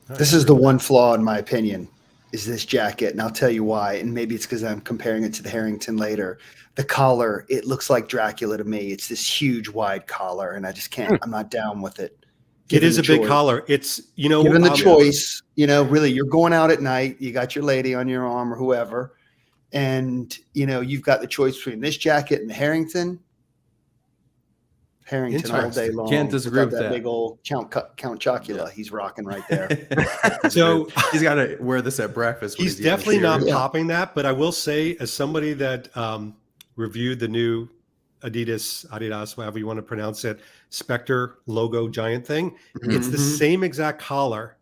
Speaker 8: This is the one flaw in my opinion, is this jacket, and I'll tell you why. And maybe it's because I'm comparing it to the Harrington later. The collar, it looks like Dracula to me. It's this huge, wide collar, and I just can't. I'm not down with it.
Speaker 4: It is a big collar. It's
Speaker 8: given the choice. Really, you're going out at night. You got your lady on your arm or whoever, and you've got the choice between this jacket and the Harrington all day long.
Speaker 5: Can't disagree with that.
Speaker 8: Big old Count Chocula. He's rocking right there.
Speaker 4: So
Speaker 5: he's got to wear this at breakfast.
Speaker 4: He's definitely not popping that, but I will say, as somebody that reviewed the new Adidas, however you want to pronounce it, Spectre logo giant thing, it's the same exact collar,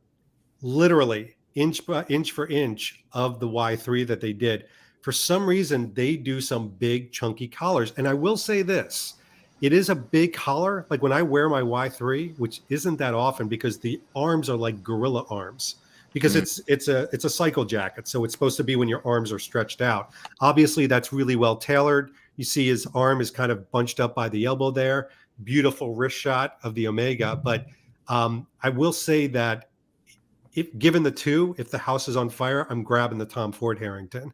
Speaker 4: literally inch for inch of the Y3 that they did. For some reason, they do some big chunky collars. And I will say this, it is a big collar. Like when I wear my Y3, which isn't that often because the arms are like gorilla arms, because it's a cycle jacket. So it's supposed to be when your arms are stretched out. Obviously, that's really well tailored. You see his arm is kind of bunched up by the elbow there. Beautiful wrist shot of the Omega. But I will say that if given the two, if the house is on fire, I'm grabbing the Tom Ford Harrington.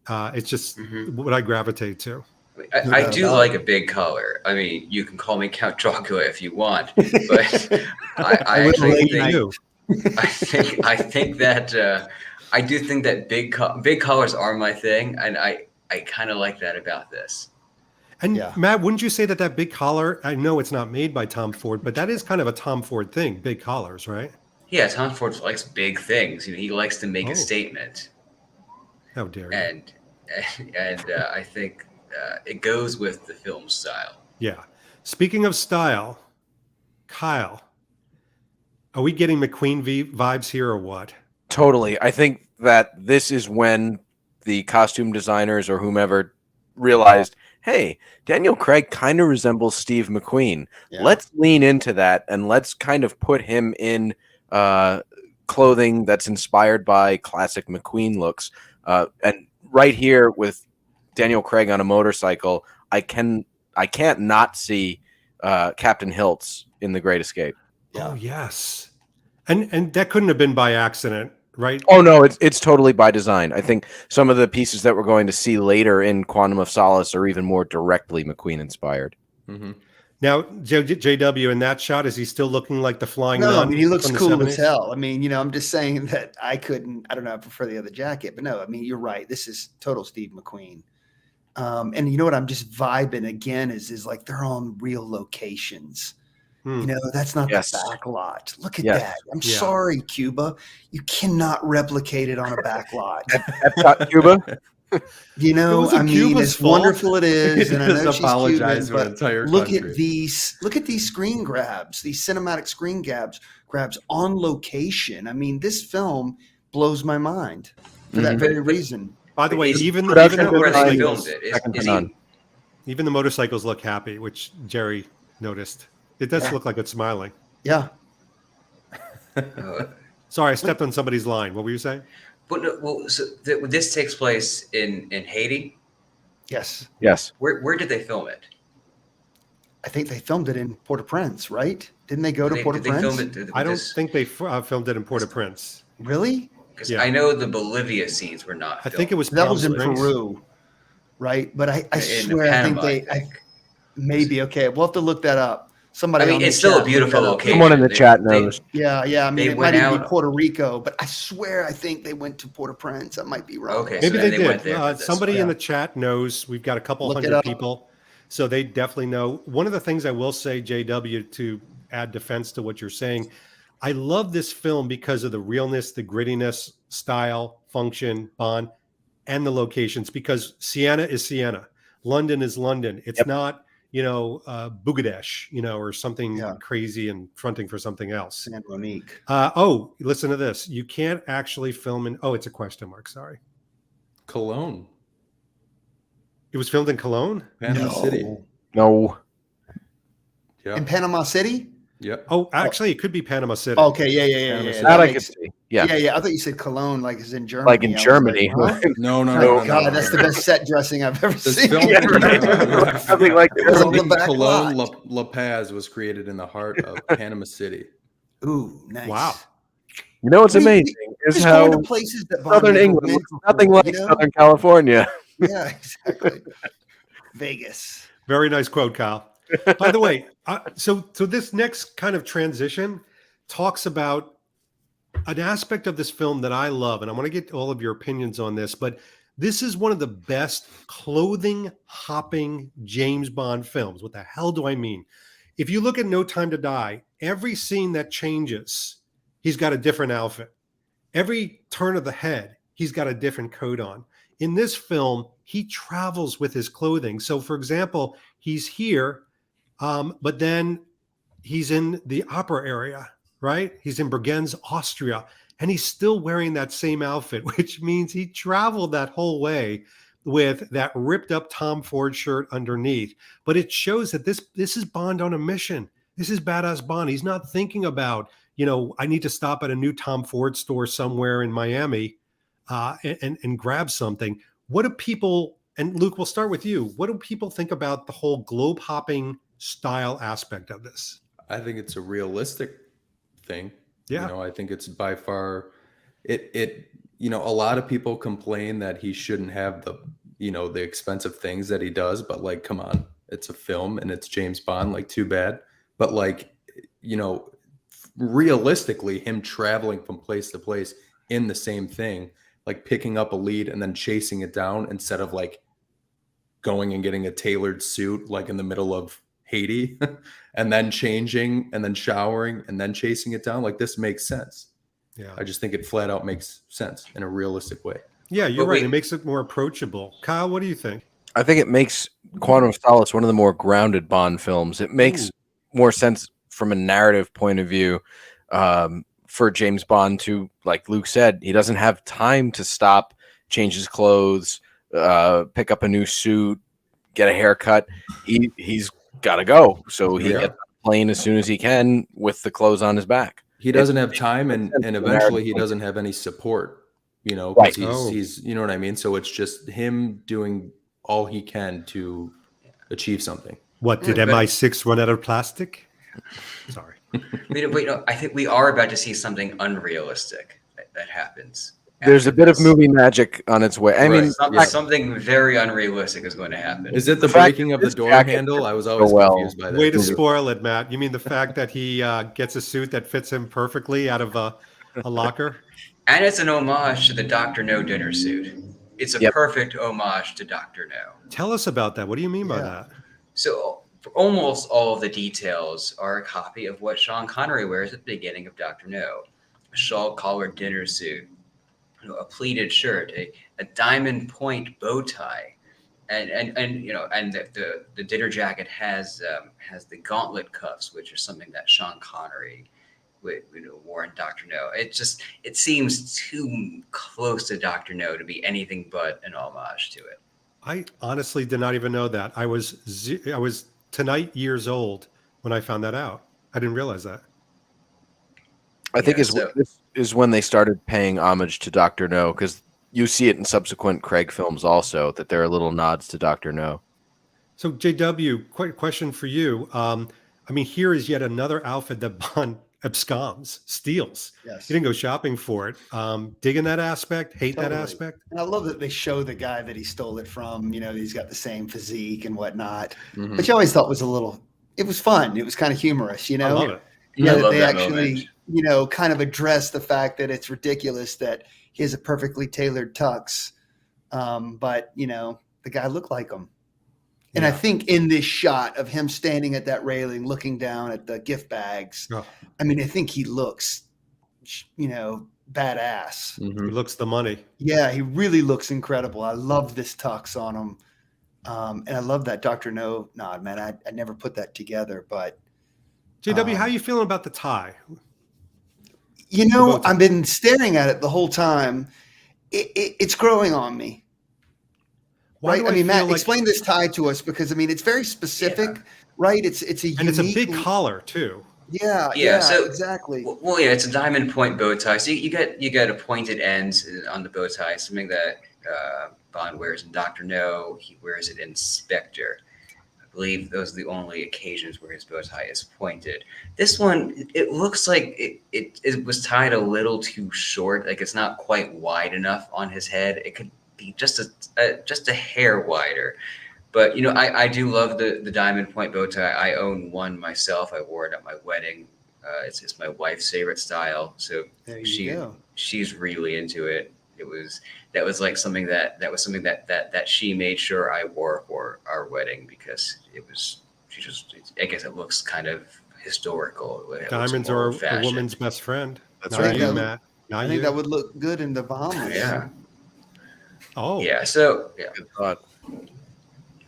Speaker 4: It's just what I gravitate to.
Speaker 7: I do like a big collar. I mean, you can call me Count Chocula if you want, but I actually think I think that I do think that big collars are my thing, and I kind of like that about this.
Speaker 4: And Matt, wouldn't you say that big collar? I know it's not made by Tom Ford, but that is kind of a Tom Ford thing. Big collars, right?
Speaker 7: Yeah, Tom Ford likes big things. He likes to make a statement.
Speaker 4: How dare you?
Speaker 7: And I think it goes with the film style.
Speaker 4: Yeah. Speaking of style, Kyle, are we getting McQueen vibes here or what?
Speaker 6: Totally. I think that this is when the costume designers or whomever realized, hey, Daniel Craig kind of resembles Steve McQueen. Yeah. Let's lean into that and let's kind of put him in clothing that's inspired by classic McQueen looks. And right here with Daniel Craig on a motorcycle, I can't not see Captain Hiltz in The Great Escape.
Speaker 4: Yeah. Oh yes, and that couldn't have been by accident, right?
Speaker 6: Oh no, it's totally by design. I think some of the pieces that we're going to see later in Quantum of Solace are even more directly McQueen inspired.
Speaker 4: Now, JW, in that shot, is he still looking like the flying?
Speaker 8: No,
Speaker 4: nun
Speaker 8: I mean he looks cool
Speaker 4: 70s?
Speaker 8: as hell. I mean, I'm just saying that I don't know, I prefer the other jacket, but no, I mean you're right. This is total Steve McQueen. And you know what I'm just vibing again is like they're on real locations. That's not the back lot. Look at that. I'm sorry, Cuba. You cannot replicate it on a back lot.
Speaker 6: Cuba.
Speaker 8: I mean, as wonderful it is, and I know she's
Speaker 5: apologize
Speaker 8: Cuban,
Speaker 5: to an entire
Speaker 8: look
Speaker 5: country.
Speaker 8: at these screen grabs, these cinematic screen grabs on location. I mean, this film blows my mind for that very reason.
Speaker 4: By the way, even the motorcycles look happy, which Jerry noticed. It does look like it's smiling.
Speaker 8: Yeah.
Speaker 4: Sorry, I stepped on somebody's line. What were you saying?
Speaker 7: But this takes place in Haiti.
Speaker 8: Yes.
Speaker 7: Where did they film it?
Speaker 8: I think they filmed it in Port-au-Prince, right? Didn't they go to Port-au-Prince?
Speaker 4: I don't think they filmed it in Port-au-Prince.
Speaker 8: Really?
Speaker 7: Because I know the Bolivia scenes were not filmed.
Speaker 4: I think it was
Speaker 8: that was in Peru, right? But I swear
Speaker 7: Panama,
Speaker 8: I think maybe okay. We'll have to look that up. Somebody.
Speaker 7: I mean, it's still a beautiful location.
Speaker 6: Someone in the chat knows.
Speaker 8: Yeah. I mean, it might even be Puerto Rico, but I swear I think they went to Port-au-Prince. I might be wrong.
Speaker 7: Okay,
Speaker 4: maybe
Speaker 7: so
Speaker 4: they
Speaker 7: went
Speaker 4: did.
Speaker 7: there
Speaker 4: Somebody in the chat knows. We've got a couple hundred people, so they definitely know. One of the things I will say, JW, to add defense to what you're saying, I love this film because of the realness, the grittiness, style, function, Bond, and the locations, because Siena is Siena. London is London. It's not, Bangladesh, or something crazy and fronting for something else.
Speaker 8: San Monique.
Speaker 4: Listen to this. You can't actually film in, it's a question mark. Sorry.
Speaker 5: Cologne.
Speaker 4: It was filmed in Cologne?
Speaker 5: Panama City.
Speaker 6: No.
Speaker 5: Yeah.
Speaker 8: In Panama City?
Speaker 5: Yep.
Speaker 4: Oh, actually, it could be Panama City.
Speaker 8: Okay, yeah.
Speaker 6: That I can see. Yeah.
Speaker 8: I thought you said Cologne, like it's in Germany.
Speaker 6: Like in Germany.
Speaker 8: Huh?
Speaker 5: No.
Speaker 8: God, that's the best set dressing I've ever
Speaker 5: This
Speaker 8: seen.
Speaker 5: film,
Speaker 6: Something like
Speaker 8: It was on the
Speaker 5: film
Speaker 8: back
Speaker 5: Cologne,
Speaker 8: lot.
Speaker 5: La Paz was created in the heart of Panama City.
Speaker 8: Ooh, nice.
Speaker 4: Wow.
Speaker 6: You know what's amazing is
Speaker 8: Just
Speaker 6: how
Speaker 8: going to places that Bond
Speaker 6: Southern
Speaker 8: never
Speaker 6: England
Speaker 8: went
Speaker 6: looks nothing
Speaker 8: before,
Speaker 6: like Southern California.
Speaker 8: Yeah, exactly. Vegas.
Speaker 4: Very nice quote, Kyle. By the way, so this next kind of transition talks about an aspect of this film that I love, and I want to get all of your opinions on this, but this is one of the best clothing hopping James Bond films. What the hell do I mean? If you look at No Time to Die, every scene that changes, he's got a different outfit. Every turn of the head, he's got a different coat on. In this film, he travels with his clothing. So, for example, he's here, but then he's in the opera area, right? He's in Bregenz, Austria, and he's still wearing that same outfit, which means he traveled that whole way with that ripped up Tom Ford shirt underneath. But it shows that this is Bond on a mission. This is badass Bond. He's not thinking about, I need to stop at a new Tom Ford store somewhere in Miami and grab something. What do people, and Luke, we'll start with you. What do people think about the whole globe hopping style aspect of this?
Speaker 5: I think it's a realistic thing.
Speaker 4: Yeah.
Speaker 5: I think it's by far a lot of people complain that he shouldn't have the expensive things that he does, but like, come on, it's a film and it's James Bond, like, too bad. But realistically, him traveling from place to place in the same thing, like picking up a lead and then chasing it down instead of like going and getting a tailored suit, like in the middle of Haiti and then changing and then showering and then chasing it down. Like, this makes sense.
Speaker 4: Yeah.
Speaker 5: I just think it flat out makes sense in a realistic way.
Speaker 4: Yeah, you're right. It makes it more approachable. Kyle, what do you think?
Speaker 6: I think it makes Quantum of Solace one of the more grounded Bond films. It makes more sense from a narrative point of view for James Bond to, like Luke said, he doesn't have time to stop, change his clothes, pick up a new suit, get a haircut. He's got to go. So he gets on the plane as soon as he can with the clothes on his back.
Speaker 5: He doesn't have time, and eventually he doesn't have any support, because
Speaker 6: Right.
Speaker 5: he's, you know what I mean? So it's just him doing all he can to achieve something.
Speaker 4: What, did MI6 run out of plastic? Sorry.
Speaker 7: I think we are about to see something unrealistic that happens.
Speaker 6: There's a bit of movie magic on its way. I mean,
Speaker 7: something very unrealistic is going to happen.
Speaker 5: Is it the breaking of the door handle? I was always confused by that.
Speaker 4: Way to spoil it, Matt. You mean the fact that he gets a suit that fits him perfectly out of a locker?
Speaker 7: And it's an homage to the Dr. No dinner suit. It's a perfect homage to Dr. No.
Speaker 4: Tell us about that. What do you mean by that?
Speaker 7: So almost all of the details are a copy of what Sean Connery wears at the beginning of Dr. No. A shawl-collared dinner suit, a pleated shirt, a diamond point bow tie, and the dinner jacket has the gauntlet cuffs, which are something that Sean Connery wore in Dr. No. It seems too close to Dr. No to be anything but an homage to it.
Speaker 4: I honestly did not even know that. I was tonight years old when I found that out. I didn't realize that.
Speaker 6: I think this is when they started paying homage to Dr. No, because you see it in subsequent Craig films also, that there are little nods to Dr. No.
Speaker 4: So, JW, question for you. Here is yet another outfit that Bond steals.
Speaker 8: Yes.
Speaker 4: He didn't go shopping for it. Digging that aspect, hate that aspect.
Speaker 8: And I love that they show the guy that he stole it from, he's got the same physique and whatnot, which I always thought was it was fun. It was kind of humorous,
Speaker 4: I love it.
Speaker 8: Yeah,
Speaker 7: I love
Speaker 8: they
Speaker 7: that
Speaker 8: actually,
Speaker 7: moment.
Speaker 8: Kind of address the fact that it's ridiculous that he has a perfectly tailored tux, but the guy looked like him. And I think in this shot of him standing at that railing, looking down at the gift bags, I mean, I think he looks, badass.
Speaker 4: He looks the money.
Speaker 8: Yeah, he really looks incredible. I love this tux on him. And I love that Dr. No nod, man. I never put that together, but
Speaker 4: JW, how are you feeling about the tie?
Speaker 8: I've been staring at it the whole time. It's growing on me.
Speaker 4: Why
Speaker 8: right? I mean, Matt, explain this tie to us, because I mean, it's very specific, right? It's a unique,
Speaker 4: and it's a big collar too.
Speaker 8: Yeah, so exactly.
Speaker 7: Well, yeah, it's a diamond point bow tie. So you get a pointed end on the bow tie, something that Bond wears in Dr. No. He wears it in Spectre. I believe those are the only occasions where his bow tie is pointed. This one, it looks like it was tied a little too short. Like it's not quite wide enough on his head. It could be just a hair wider. But, I do love the diamond point bow tie. I own one myself. I wore it at my wedding. It's my wife's favorite style. So she's really into it. That was something that she made sure I wore for our wedding, because I guess it looks kind of historical.
Speaker 4: Diamonds are a woman's best friend.
Speaker 8: That's
Speaker 4: right, Matt.
Speaker 8: I think that would look good in the Bahamas.
Speaker 7: Yeah.
Speaker 4: Oh.
Speaker 7: Yeah. So yeah.
Speaker 6: Good thought.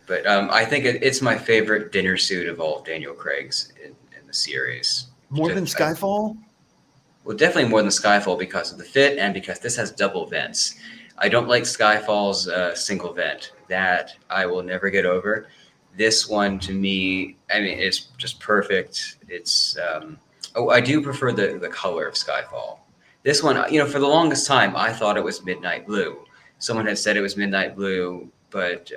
Speaker 7: But I think it's my favorite dinner suit of all of Daniel Craig's in the series.
Speaker 8: More than Skyfall?
Speaker 7: Well, definitely more than Skyfall, because of the fit and because this has double vents. I don't like Skyfall's single vent. That I will never get over. This one, to me, I mean, it's just perfect. It's I do prefer the color of Skyfall. This one, for the longest time, I thought it was midnight blue. Someone had said it was midnight blue, but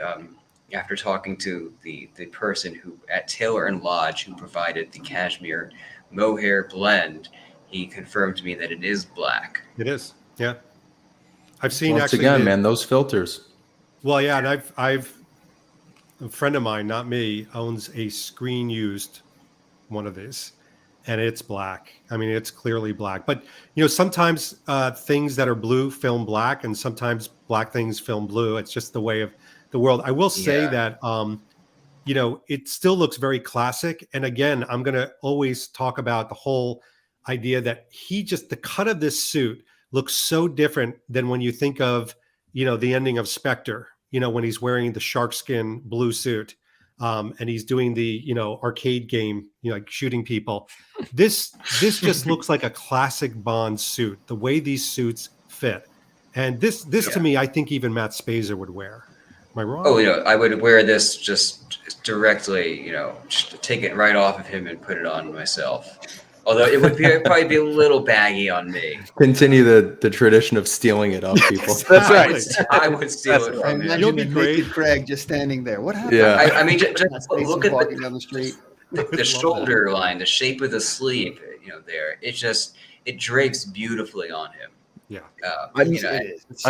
Speaker 7: after talking to the person who at Taylor and Lodge, who provided the cashmere mohair blend, he confirmed to me that it is black.
Speaker 4: It is, yeah. I've seen
Speaker 5: Once again, man, those filters.
Speaker 4: Well, yeah, and I've a friend of mine, not me, owns a screen used one of these, and it's black. I mean, it's clearly black. But sometimes things that are blue film black, and sometimes black things film blue. It's just the way of the world. I will say that it still looks very classic. And again, I'm going to always talk about the whole idea that the cut of this suit looks so different than when you think of, the ending of Spectre, when he's wearing the sharkskin blue suit and he's doing the, arcade game, like shooting people. This just looks like a classic Bond suit, the way these suits fit. And this to me, I think even Matt Spazer would wear. Am I wrong?
Speaker 7: Oh, I would wear this just directly, just take it right off of him and put it on myself. Although it would probably be a little baggy on me.
Speaker 5: Continue the tradition of stealing it off people.
Speaker 6: That's right.
Speaker 7: I would steal it from him.
Speaker 8: Imagine the naked Craig just standing there. What happened?
Speaker 5: Yeah.
Speaker 7: I mean, just look at
Speaker 8: walking down the street.
Speaker 7: The shoulder line, the shape of the sleeve, there. It drapes beautifully on him.
Speaker 4: Yeah.
Speaker 6: I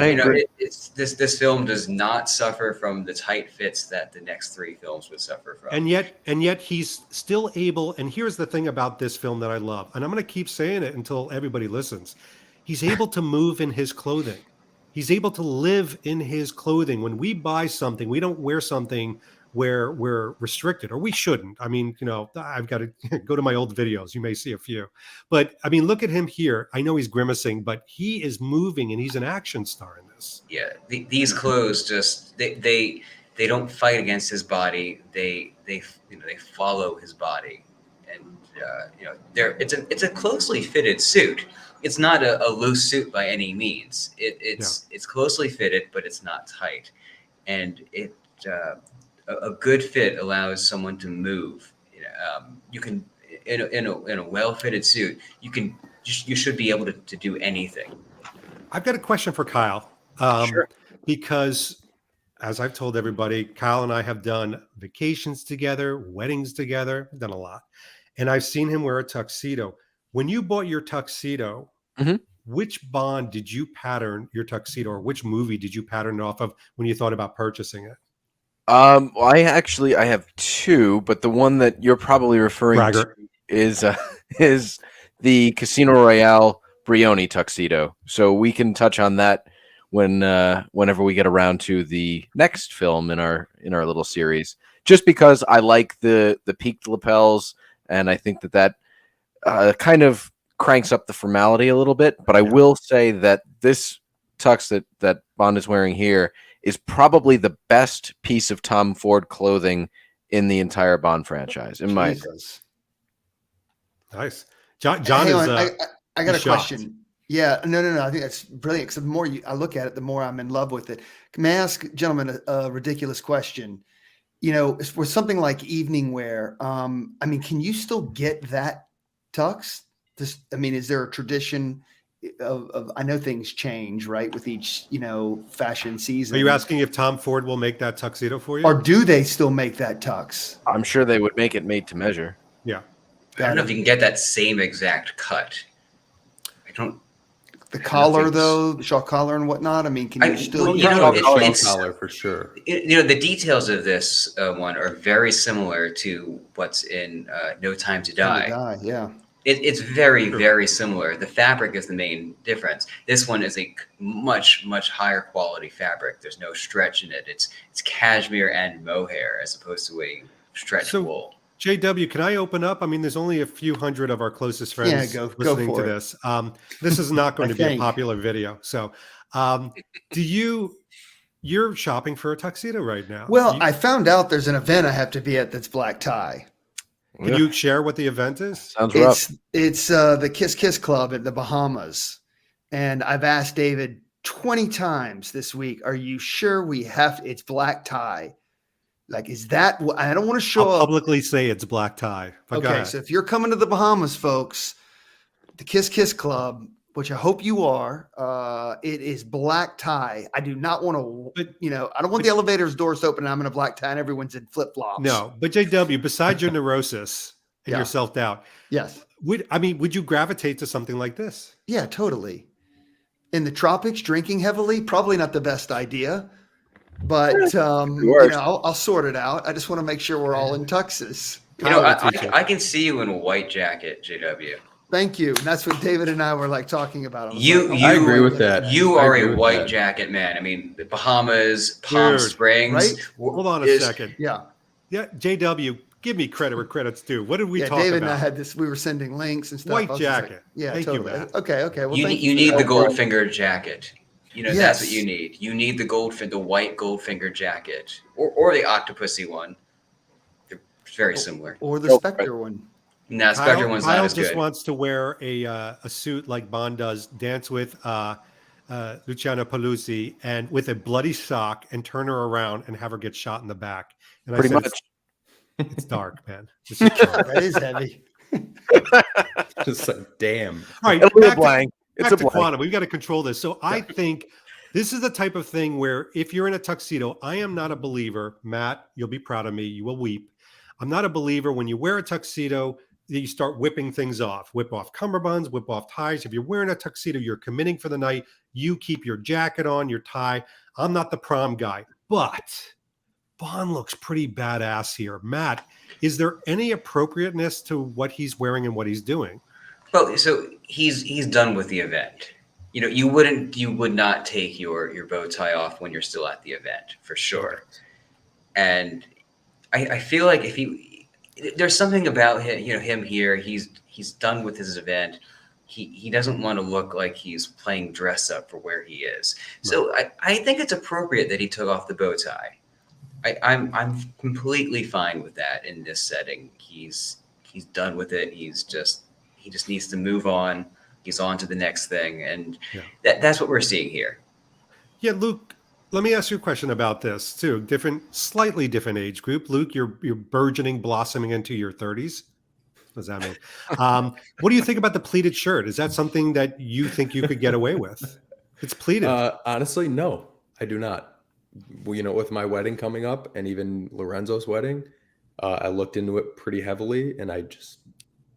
Speaker 6: agree.
Speaker 7: This film does not suffer from the tight fits that the next three films would suffer from.
Speaker 4: And yet he's still able, and here's the thing about this film that I love, and I'm going to keep saying it until everybody listens. He's able to move in his clothing. He's able to live in his clothing. When we buy something, we don't wear something where we're restricted, or we shouldn't. I mean, I've got to go to my old videos. You may see a few, but I mean, look at him here. I know he's grimacing, but he is moving and he's an action star in this.
Speaker 7: Yeah. These clothes just, they don't fight against his body. They follow his body, and it's a closely fitted suit. It's not a loose suit by any means. It's closely fitted, but it's not tight. And a good fit allows someone to move. You can in a well-fitted suit, you should be able to do anything.
Speaker 4: I've got a question for Kyle.
Speaker 6: Sure.
Speaker 4: Because as I've told everybody, Kyle and I have done vacations together, weddings together, we've done a lot. And I've seen him wear a tuxedo. When you bought your tuxedo, which Bond did you pattern your tuxedo, or which movie did you pattern it off of when you thought about purchasing it?
Speaker 6: Well, I have two, but the one that you're probably referring to is the Casino Royale Brioni tuxedo. So we can touch on that whenever we get around to the next film in our little series. just because I like the peaked lapels, and I think that kind of cranks up the formality a little bit. But I will say that this tux that Bond is wearing here is probably the best piece of Tom Ford clothing in the entire Bond franchise, in my opinion.
Speaker 4: Nice. John
Speaker 8: Hang
Speaker 4: is.
Speaker 8: on, I got a
Speaker 4: shocked.
Speaker 8: question. Yeah, no. I think that's brilliant. Because the more I look at it, the more I'm in love with it. May I ask, gentlemen, a ridiculous question? You know, for something like evening wear, I mean, can you still get that tux? I mean, is there a tradition of? I know things change, right, with each fashion season.
Speaker 4: Are you asking if Tom Ford will make that tuxedo for you?
Speaker 8: Or do they still make that tux?
Speaker 6: I'm sure they would make it made to measure.
Speaker 4: Yeah.
Speaker 7: I don't know if you can get that same exact cut. I don't.
Speaker 8: The collar, though, the shawl collar and whatnot. I mean, can you still?
Speaker 7: It's
Speaker 5: collar for sure.
Speaker 7: The details of this one are very similar to what's in No Time to Die.
Speaker 8: Yeah.
Speaker 7: It's very, very similar. The fabric is the main difference. This one is a much, much higher quality fabric. There's no stretch in it. It's cashmere and mohair as opposed to a stretch wool.
Speaker 4: JW, can I open up? I mean, there's only a few hundred of our closest friends listening to this. This is not going to be a popular video. So you're shopping for a tuxedo right now?
Speaker 8: Well, I found out there's an event I have to be at that's black tie.
Speaker 4: Can you share what the event is?
Speaker 6: Sounds rough.
Speaker 8: It's the Kiss Kiss Club at the Bahamas. And I've asked David 20 times this week, are you sure it's black tie? Like, is that what I don't want to show up
Speaker 4: publicly say it's black tie.
Speaker 8: Okay, so if you're coming to the Bahamas, folks, the Kiss Kiss Club, which I hope you are, it is black tie. I do not want to, I don't want the elevator's doors open and I'm in a black tie and everyone's in flip flops.
Speaker 4: No, but JW, besides your neurosis and your self doubt,
Speaker 8: yes,
Speaker 4: would you gravitate to something like this?
Speaker 8: Yeah, totally. In the tropics, drinking heavily, probably not the best idea. But I'll sort it out. I just want to make sure we're all in tuxes.
Speaker 7: I can see you in a white jacket, JW.
Speaker 8: Thank you. And that's what David and I were like talking about.
Speaker 5: I agree with that.
Speaker 7: You are a white jacket man. I mean, the Bahamas, Palm Springs.
Speaker 8: Right?
Speaker 4: Hold on a second.
Speaker 8: Yeah.
Speaker 4: Yeah. JW, give me credit where credit's due. What did we talk about?
Speaker 8: David and I had this. We were sending links and stuff.
Speaker 4: White jacket.
Speaker 8: Totally.
Speaker 4: You, Matt.
Speaker 8: Okay. Well,
Speaker 7: you need the Goldfinger jacket. That's what you need. You need the white Goldfinger jacket, or the Octopussy one. They're very similar.
Speaker 8: Or the Spectre one.
Speaker 7: No, Spectre one's not as good.
Speaker 4: Kyle just wants to wear a suit like Bond does, dance with Luciana Paluzzi, and with a bloody sock, and turn her around and have her get shot in the back. And
Speaker 6: Pretty much.
Speaker 4: It's dark, man. This is dark.
Speaker 8: That is heavy.
Speaker 5: Just like, damn.
Speaker 4: All right, back to Quantum. We've got to control this. So I think this is the type of thing where if you're in a tuxedo, I am not a believer. Matt, you'll be proud of me. You will weep. I'm not a believer when you wear a tuxedo that you start whipping things off. Whip off cummerbunds, whip off ties. If you're wearing a tuxedo, you're committing for the night. You keep your jacket on, your tie. I'm not the prom guy, but Bond looks pretty badass here. Matt, is there any appropriateness to what he's wearing and what he's doing?
Speaker 7: Well, so he's done with the event. You would not take your bow tie off when you're still at the event, for sure. And I feel like there's something about him here. He's done with his event. He doesn't want to look like he's playing dress up for where he is. So I think it's appropriate that he took off the bow tie. I'm completely fine with that in this setting. He's done with it. He just needs to move on. He's on to the next thing. And that's what we're seeing here. Yeah,
Speaker 4: Luke, let me ask you a question about this too. Slightly different age group. Luke, you're burgeoning, blossoming into your 30s. What does that mean? What do you think about the pleated shirt? Is that something that you think you could get away with? It's pleated.
Speaker 5: Honestly, no, I do not. With my wedding coming up and even Lorenzo's wedding, I looked into it pretty heavily and I just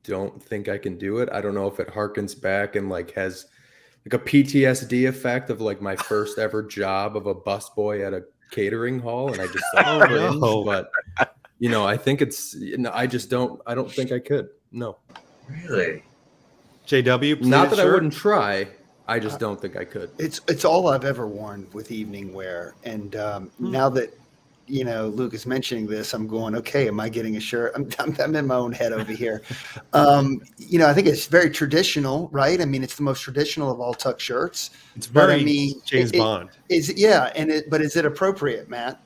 Speaker 5: don't think I can do it. I don't know if it harkens back and has a PTSD effect of my first ever job of a busboy at a catering hall. And I just but I think I don't think I could. No.
Speaker 7: Really?
Speaker 4: JW?
Speaker 5: Not that I wouldn't try. I just don't think I could.
Speaker 8: It's all I've ever worn with evening wear. And now that Luke is mentioning this, I'm going, okay, am I getting a shirt? I'm in my own head over here. I think it's very traditional, right? I mean, it's the most traditional of all tuck shirts.
Speaker 4: It's very
Speaker 8: James
Speaker 4: Bond.
Speaker 8: But is it appropriate, Matt?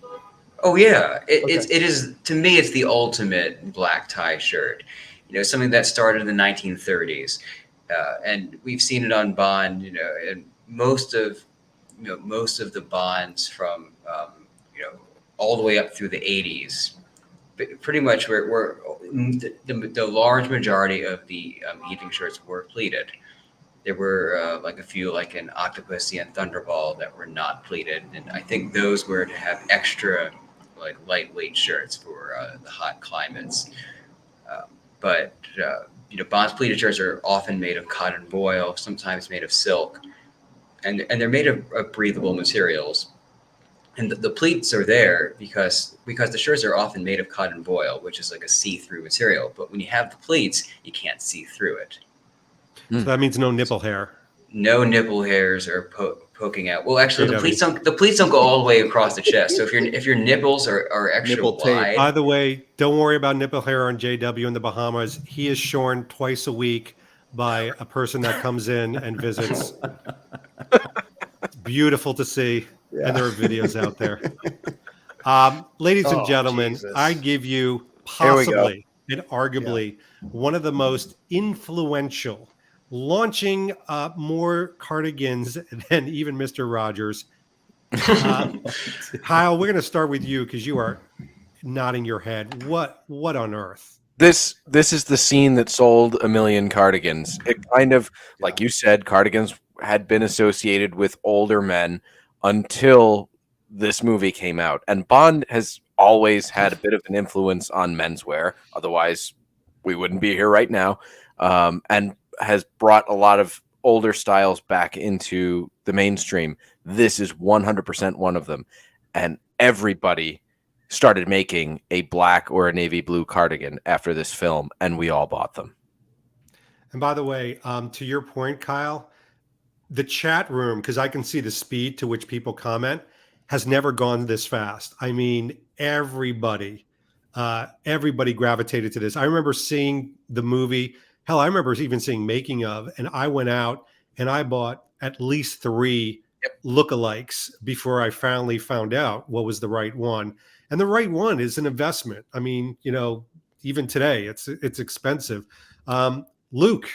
Speaker 7: Oh yeah, it is. To me, it's the ultimate black tie shirt. Something that started in the 1930s, and we've seen it on Bond. And most of the Bonds from all the way up through the 80s. But pretty much, we're the large majority of the evening shirts were pleated. There were like a few, like an Octopussy and Thunderball, that were not pleated, and I think those were to have extra, like, lightweight shirts for the hot climates. But Bond's pleated shirts are often made of cotton voile, sometimes made of silk, and they're made of breathable materials. And the pleats are there because the shirts are often made of cotton voile, which is like a see-through material. But when you have the pleats, you can't see through it.
Speaker 4: So that means no nipple hair.
Speaker 7: No nipple hairs are poking out. Well, actually, the pleats don't go all the way across the chest. So if your nipples are extra wide.
Speaker 4: By the way, don't worry about nipple hair on JW in the Bahamas. He is shorn twice a week by a person that comes in and visits. It's beautiful to see. Yeah. And there are videos out there. Ladies and gentlemen, Jesus. I give you possibly and arguably one of the most influential, launching more cardigans than even Mr. Rogers. Kyle, we're going to start with you because you are nodding your head. What on earth?
Speaker 6: This is the scene that sold a million cardigans. It kind of, like you said, cardigans had been associated with older men until this movie came out. And Bond has always had a bit of an influence on menswear. Otherwise, we wouldn't be here right now. And has brought a lot of older styles back into the mainstream. This is 100% one of them. And everybody started making a black or a navy blue cardigan after this film, and we all bought them.
Speaker 4: And by the way, to your point, Kyle, the chat room, because I can see the speed to which people comment, has never gone this fast. I mean, everybody gravitated to this. I remember seeing the movie. Hell, I remember even seeing making of, and I went out and I bought at least 3 lookalikes before I finally found out what was the right one. And the right one is an investment. I mean, even today, it's expensive. Luke,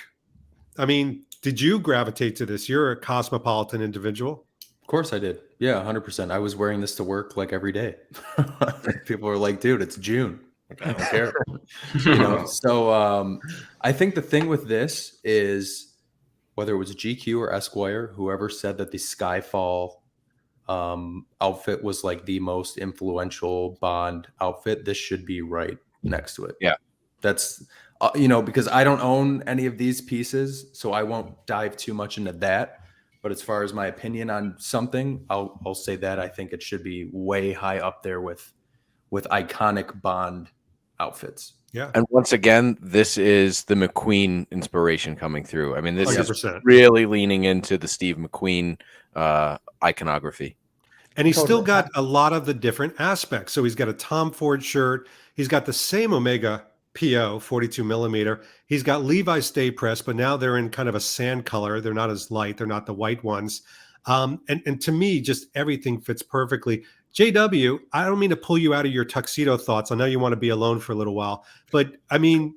Speaker 4: I mean, did you gravitate to this? You're a cosmopolitan individual.
Speaker 5: Of course I did. Yeah, 100%. I was wearing this to work like every day. People were like, dude, it's June. Like, I don't care. So I think the thing with this is, whether it was GQ or Esquire, whoever said that the Skyfall outfit was like the most influential Bond outfit, this should be right next to it.
Speaker 6: Yeah.
Speaker 5: That's, because I don't own any of these pieces, so I won't dive too much into that. But as far as my opinion on something, I'll say that I think it should be way high up there with iconic Bond outfits.
Speaker 6: Yeah. And once again, this is the McQueen inspiration coming through. I mean, this
Speaker 4: 100%.
Speaker 6: is really leaning into the Steve McQueen iconography.
Speaker 4: And he's still got a lot of the different aspects. So he's got a Tom Ford shirt. He's got the same Omega PO 42 millimeter. He's got Levi's Stay Press, but now they're in kind of a sand color. They're not as light. They're not the white ones. And to me, just everything fits perfectly. JW, I don't mean to pull you out of your tuxedo thoughts. I know you want to be alone for a little while, but I mean,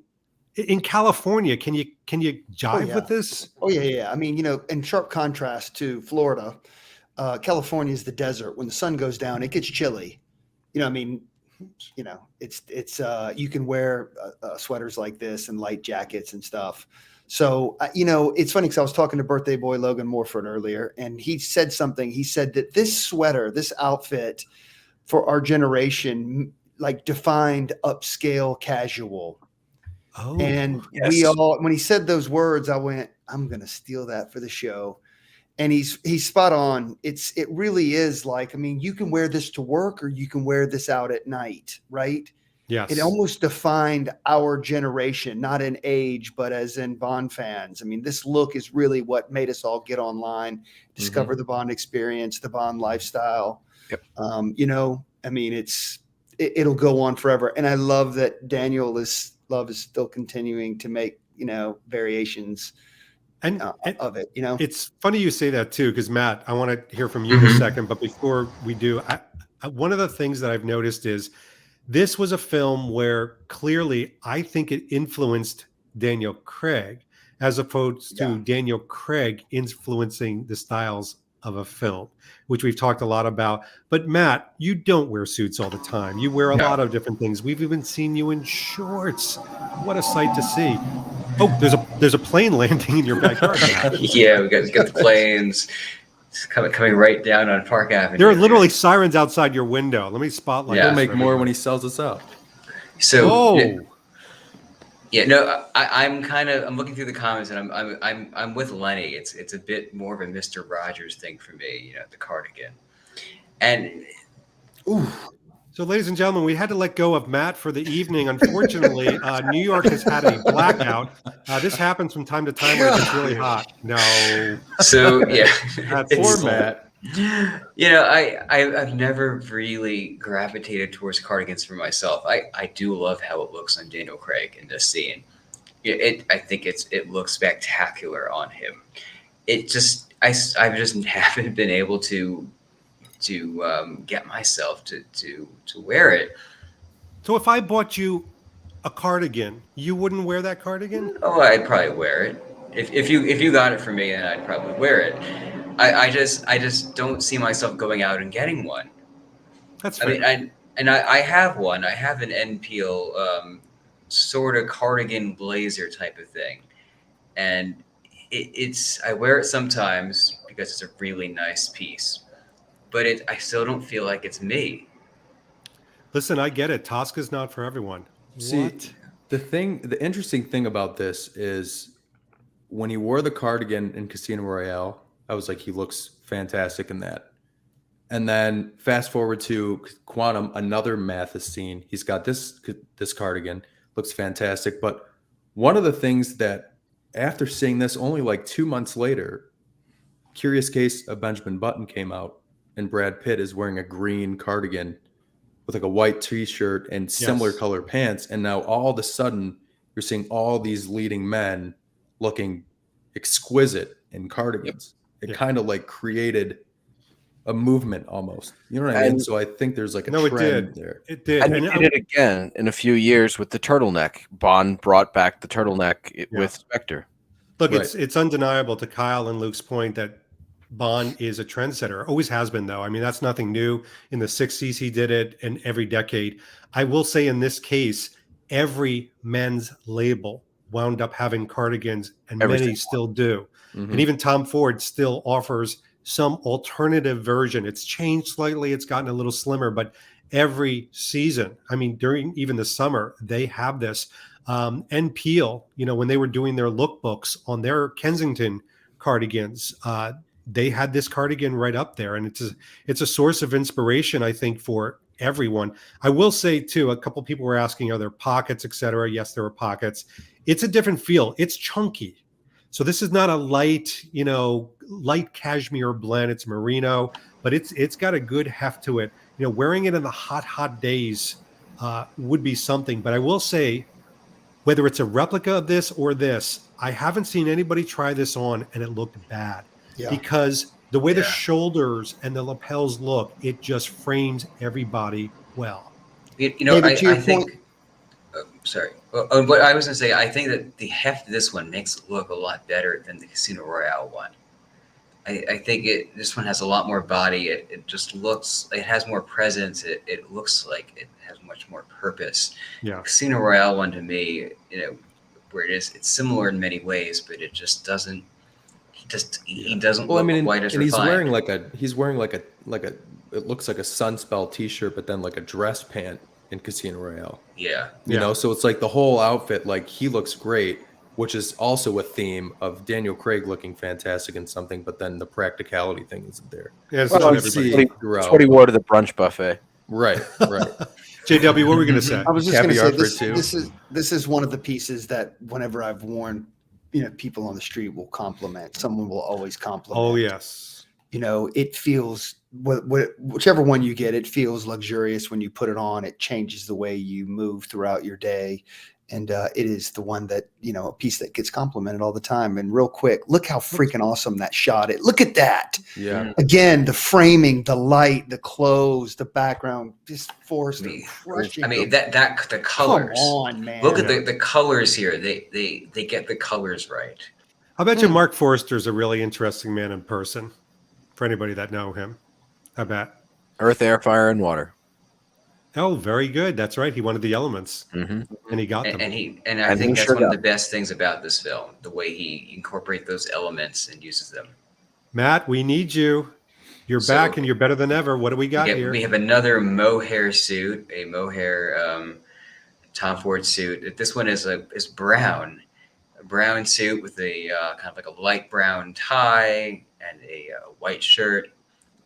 Speaker 4: in California, can you jive with this?
Speaker 8: Oh yeah. I mean, in sharp contrast to Florida, California is the desert. When the sun goes down, it gets chilly. It's you can wear sweaters like this and light jackets and stuff. So, it's funny because I was talking to birthday boy Logan Morford earlier, and he said something. He said that this sweater, this outfit for our generation, like defined upscale casual.
Speaker 4: Oh,
Speaker 8: and
Speaker 6: yes.
Speaker 8: We all, when he said those words, I went, I'm going to steal that for the show. And he's spot on. It really is like, I mean, you can wear this to work or you can wear this out at night, right?
Speaker 4: Yes.
Speaker 8: It almost defined our generation, not in age, but as in Bond fans. I mean, this look is really what made us all get online, discover the Bond experience, the Bond lifestyle.
Speaker 6: Yep.
Speaker 8: I mean, it'll go on forever. And I love that Daniel is still continuing to make, variations
Speaker 4: And
Speaker 8: of it,
Speaker 4: it's funny you say that too, because Matt, I want to hear from you in a second. But before we do, one of the things that I've noticed is this was a film where clearly I think it influenced Daniel Craig as opposed to Daniel Craig influencing the styles of a film, which we've talked a lot about. But Matt, you don't wear suits all the time. You wear a lot of different things. We've even seen you in shorts. What a sight to see. Oh, there's a plane landing in your backyard.
Speaker 7: Yeah, we got the planes coming right down on Park Avenue.
Speaker 4: There are literally sirens outside your window. Let me spotlight.
Speaker 5: He'll make more when he sells us out.
Speaker 7: So, I'm looking through the comments, and I'm with Lenny. It's a bit more of a Mr. Rogers thing for me, the cardigan, and
Speaker 4: So, ladies and gentlemen, we had to let go of Matt for the evening. Unfortunately, New York has had a blackout. This happens from time to time when it's really hot. No.
Speaker 7: So
Speaker 4: Poor Matt.
Speaker 7: I've never really gravitated towards cardigans for myself. I do love how it looks on Daniel Craig in this scene. I think it looks spectacular on him. I just haven't been able to get myself to wear it.
Speaker 4: So if I bought you a cardigan, you wouldn't wear that cardigan?
Speaker 7: Oh, I'd probably wear it. If you got it for me, then I'd probably wear it. I just don't see myself going out and getting one.
Speaker 4: That's fair.
Speaker 7: I have one. I have an NPL sort of cardigan blazer type of thing, and I wear it sometimes because it's a really nice piece, but I still don't feel like it's me.
Speaker 4: Listen, I get it. Tosca's not for everyone.
Speaker 5: See, the interesting thing about this is when he wore the cardigan in Casino Royale, I was like, he looks fantastic in that. And then fast forward to Quantum, another Mathis scene. He's got this cardigan, looks fantastic. But one of the things that after seeing this only like 2 months later, Curious Case of Benjamin Button came out, and Brad Pitt is wearing a green cardigan with like a white t-shirt and similar color pants. And now all of a sudden you're seeing all these leading men looking exquisite in cardigans. It kind of like created a movement almost. You know what I mean? So I think there's like a trend there.
Speaker 4: It did.
Speaker 6: And it did it again in a few years with the turtleneck. Bond brought back the turtleneck with Spectre.
Speaker 4: Look, it's undeniable to Kyle and Luke's point that Bond is a trendsetter. Always has been, though. I mean, that's nothing new. In the 60s, he did it, and every decade. I will say in this case, every men's label wound up having cardigans, and many still do. Mm-hmm. And even Tom Ford still offers some alternative version. It's changed slightly. It's gotten a little slimmer, but every season, I mean, during even the summer, they have this. And Peel, when they were doing their lookbooks on their Kensington cardigans, they had this cardigan right up there. And it's a source of inspiration, I think, for everyone. I will say, too, a couple people were asking, are there pockets, et cetera? Yes, there are pockets. It's a different feel. It's chunky. So this is not a light cashmere blend. It's merino, but it's got a good heft to it. Wearing it in the hot days would be something. But I will say, whether it's a replica of this or this, I haven't seen anybody try this on and it looked bad. Yeah. Because the way the shoulders and the lapels look, it just frames everybody well.
Speaker 7: David, I think. Sorry. What I was going to say, I think that the heft of this one makes it look a lot better than the Casino Royale one. I think this one has a lot more body. It just looks, it has more presence. It looks like it has much more purpose. Yeah. Casino Royale one to me, where it's similar in many ways, but it just doesn't. He doesn't look quite as refined.
Speaker 5: He's wearing like a it looks like a Sunspell t-shirt, but then like a dress pant in Casino Royale.
Speaker 7: Yeah.
Speaker 5: You know, so it's like the whole outfit, like he looks great, which is also a theme of Daniel Craig looking fantastic in something, but then the practicality thing isn't there.
Speaker 4: Yeah,
Speaker 6: that's what he wore to the brunch buffet.
Speaker 5: Right.
Speaker 4: JW, what were we going to say?
Speaker 8: I was just going to say this is one of the pieces that whenever I've worn, people on the street will compliment. Someone will always compliment.
Speaker 4: Oh, yes.
Speaker 8: it feels whichever one you get, it feels luxurious when you put it on. It changes the way you move throughout your day. And it is the one that, a piece that gets complimented all the time. And real quick, look how freaking awesome that shot is. Look at that.
Speaker 5: Yeah.
Speaker 8: Again, the framing, the light, the clothes, the background, just forced.
Speaker 7: I mean that the colors.
Speaker 8: Come on, man.
Speaker 7: Look at the colors here. They get the colors right.
Speaker 4: I bet you Mark Forrester's a really interesting man in person for anybody that know him. I bet.
Speaker 6: Earth, air, fire, and water.
Speaker 4: Oh, very good. That's right. He wanted the elements, and he got them.
Speaker 7: And I think that's one of the best things about this film, the way he incorporates those elements and uses them.
Speaker 4: Matt, we need you. You're back, and you're better than ever. What do we got here?
Speaker 7: We have another mohair suit, a mohair Tom Ford suit. This one is brown, a brown suit with a kind of like a light brown tie and a white shirt,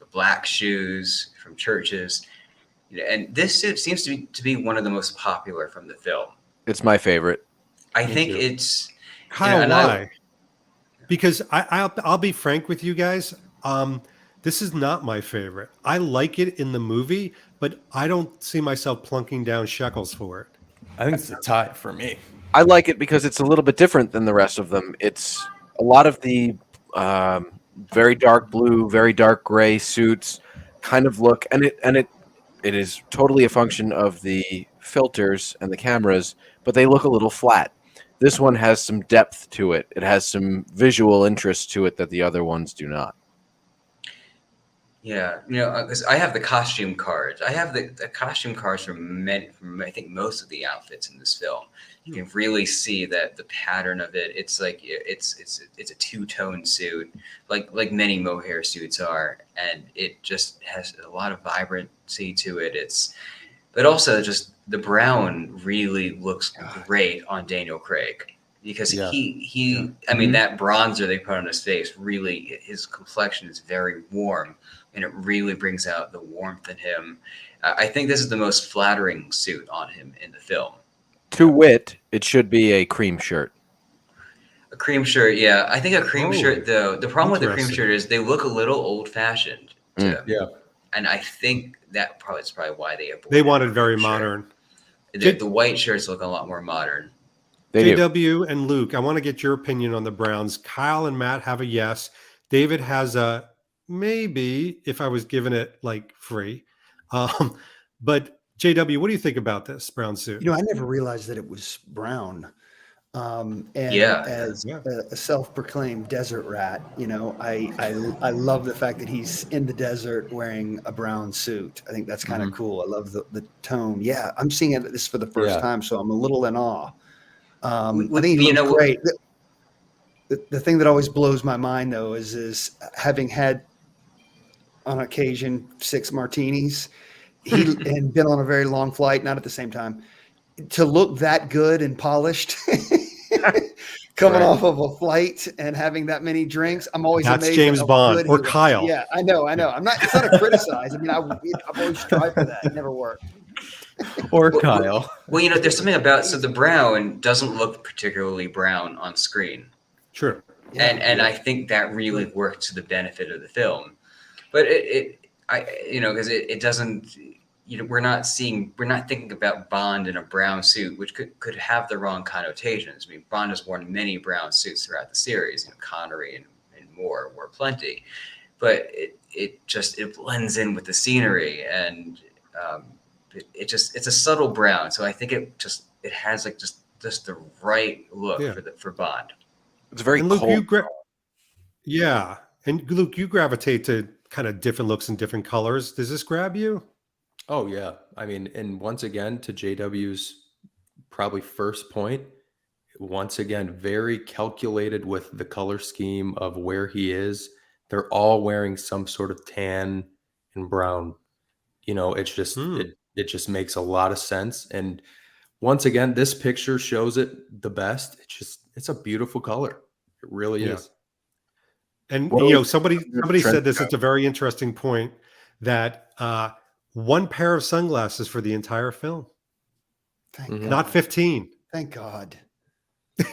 Speaker 7: the black shoes from churches. And this suit seems to be one of the most popular from the film.
Speaker 6: It's my favorite.
Speaker 7: I think it's
Speaker 4: Kyle. Why? Because I'll be frank with you guys. This is not my favorite. I like it in the movie, but I don't see myself plunking down shekels for it.
Speaker 5: I think it's a tie for me.
Speaker 6: I like it because it's a little bit different than the rest of them. It's a lot of the very dark blue, very dark gray suits kind of look, and it is totally a function of the filters and the cameras, but they look a little flat. This one has some depth to it. It has some visual interest to it that the other ones do not.
Speaker 7: Yeah, because I have the costume cards. I have the costume cards from I think most of the outfits in this film. You can really see that the pattern of it. It's like it's a two-tone suit, like many mohair suits are, and it just has a lot of vibrancy to it. But also just the brown really looks great on Daniel Craig because he I mean that bronzer they put on his face really, his complexion is very warm. And it really brings out the warmth in him. I think this is the most flattering suit on him in the film.
Speaker 6: To wit, it should be a cream shirt.
Speaker 7: A cream shirt, yeah. I think a cream shirt, though, the problem with the cream shirt is they look a little old-fashioned.
Speaker 4: Yeah.
Speaker 7: And I think that's probably why
Speaker 4: they wanted very modern.
Speaker 7: The white shirts look a lot more modern.
Speaker 4: JW and Luke, I want to get your opinion on the Browns. Kyle and Matt have a yes. David has a maybe if I was given it like free. But JW, what do you think about this brown suit?
Speaker 8: I never realized that it was brown. As a self-proclaimed desert rat, I love the fact that he's in the desert wearing a brown suit. I think that's kind of cool. I love the tone. Yeah, I'm seeing this for the first time, so I'm a little in awe. I think he looks great. The thing that always blows my mind, though, is having had on occasion 6 martinis and been on a very long flight, not at the same time, to look that good and polished coming off of a flight and having that many drinks. I'm always amazed.
Speaker 4: That's James Bond or Kyle.
Speaker 8: Yeah, I know. It's not a criticize. I mean, I've always tried for that. It never worked.
Speaker 5: Or Kyle.
Speaker 7: Well, there's something about, so the brown doesn't look particularly brown on screen.
Speaker 4: True.
Speaker 7: And I think that really worked to the benefit of the film. But because it doesn't, we're not thinking about Bond in a brown suit, which could have the wrong connotations. I mean, Bond has worn many brown suits throughout the series, Connery and Moore wore plenty, but it blends in with the scenery, and it's a subtle brown. So I think it has like just the right look for Bond.
Speaker 6: It's very
Speaker 4: Luke,
Speaker 6: cold.
Speaker 4: And Luke, you gravitate to kind of different looks and different colors. Does this grab you?
Speaker 5: Oh yeah. I mean, and once again, to JW's probably first point, once again, very calculated with the color scheme of where he is. They're all wearing some sort of tan and brown. It's just, it just makes a lot of sense. And once again, this picture shows it the best. It's a beautiful color. It really is. And somebody said this. It's a very interesting point that one pair of sunglasses for the entire film, not 15.
Speaker 8: Thank God.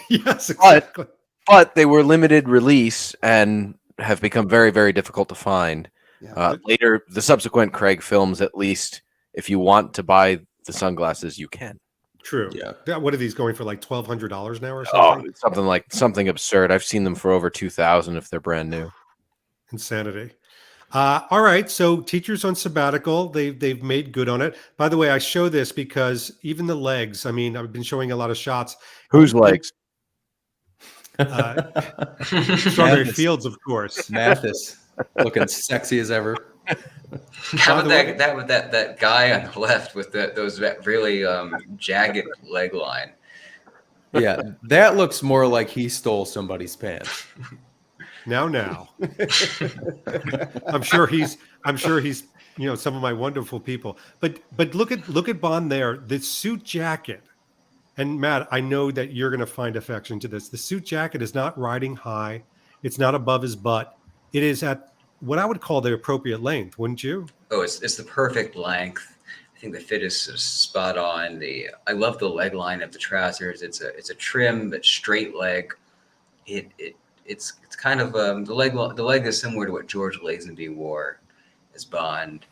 Speaker 4: Yes, exactly.
Speaker 6: But they were limited release, and have become very, very difficult to find.
Speaker 8: Yeah.
Speaker 6: Later, the subsequent Craig films, at least, if you want to buy the sunglasses, you can.
Speaker 4: True.
Speaker 5: Yeah.
Speaker 4: What are these going for, like $1,200 now or
Speaker 6: Oh,
Speaker 4: something?
Speaker 6: something absurd. I've seen them for over 2,000 if they're brand new.
Speaker 4: Insanity. All right. So teachers on sabbatical, they've made good on it. By the way, I show this because even the legs, I mean, I've been showing a lot of shots.
Speaker 6: Whose legs?
Speaker 4: Strawberry
Speaker 5: Mathis.
Speaker 4: Fields, of course.
Speaker 5: Mathis, looking sexy as ever.
Speaker 7: How about that guy on the left with those really jagged leg line?
Speaker 5: Yeah, that looks more like he stole somebody's pants.
Speaker 4: Now. I'm sure he's some of my wonderful people. But look at Bond there. The suit jacket. And Matt, I know that you're going to find affection to this. The suit jacket is not riding high. It's not above his butt. It is at what I would call the appropriate length, wouldn't you?
Speaker 7: Oh, it's the perfect length. I think the fit is sort of spot on. I love the leg line of the trousers. It's a trim but straight leg. It's kind of the leg is similar to what George Lazenby wore as Bond.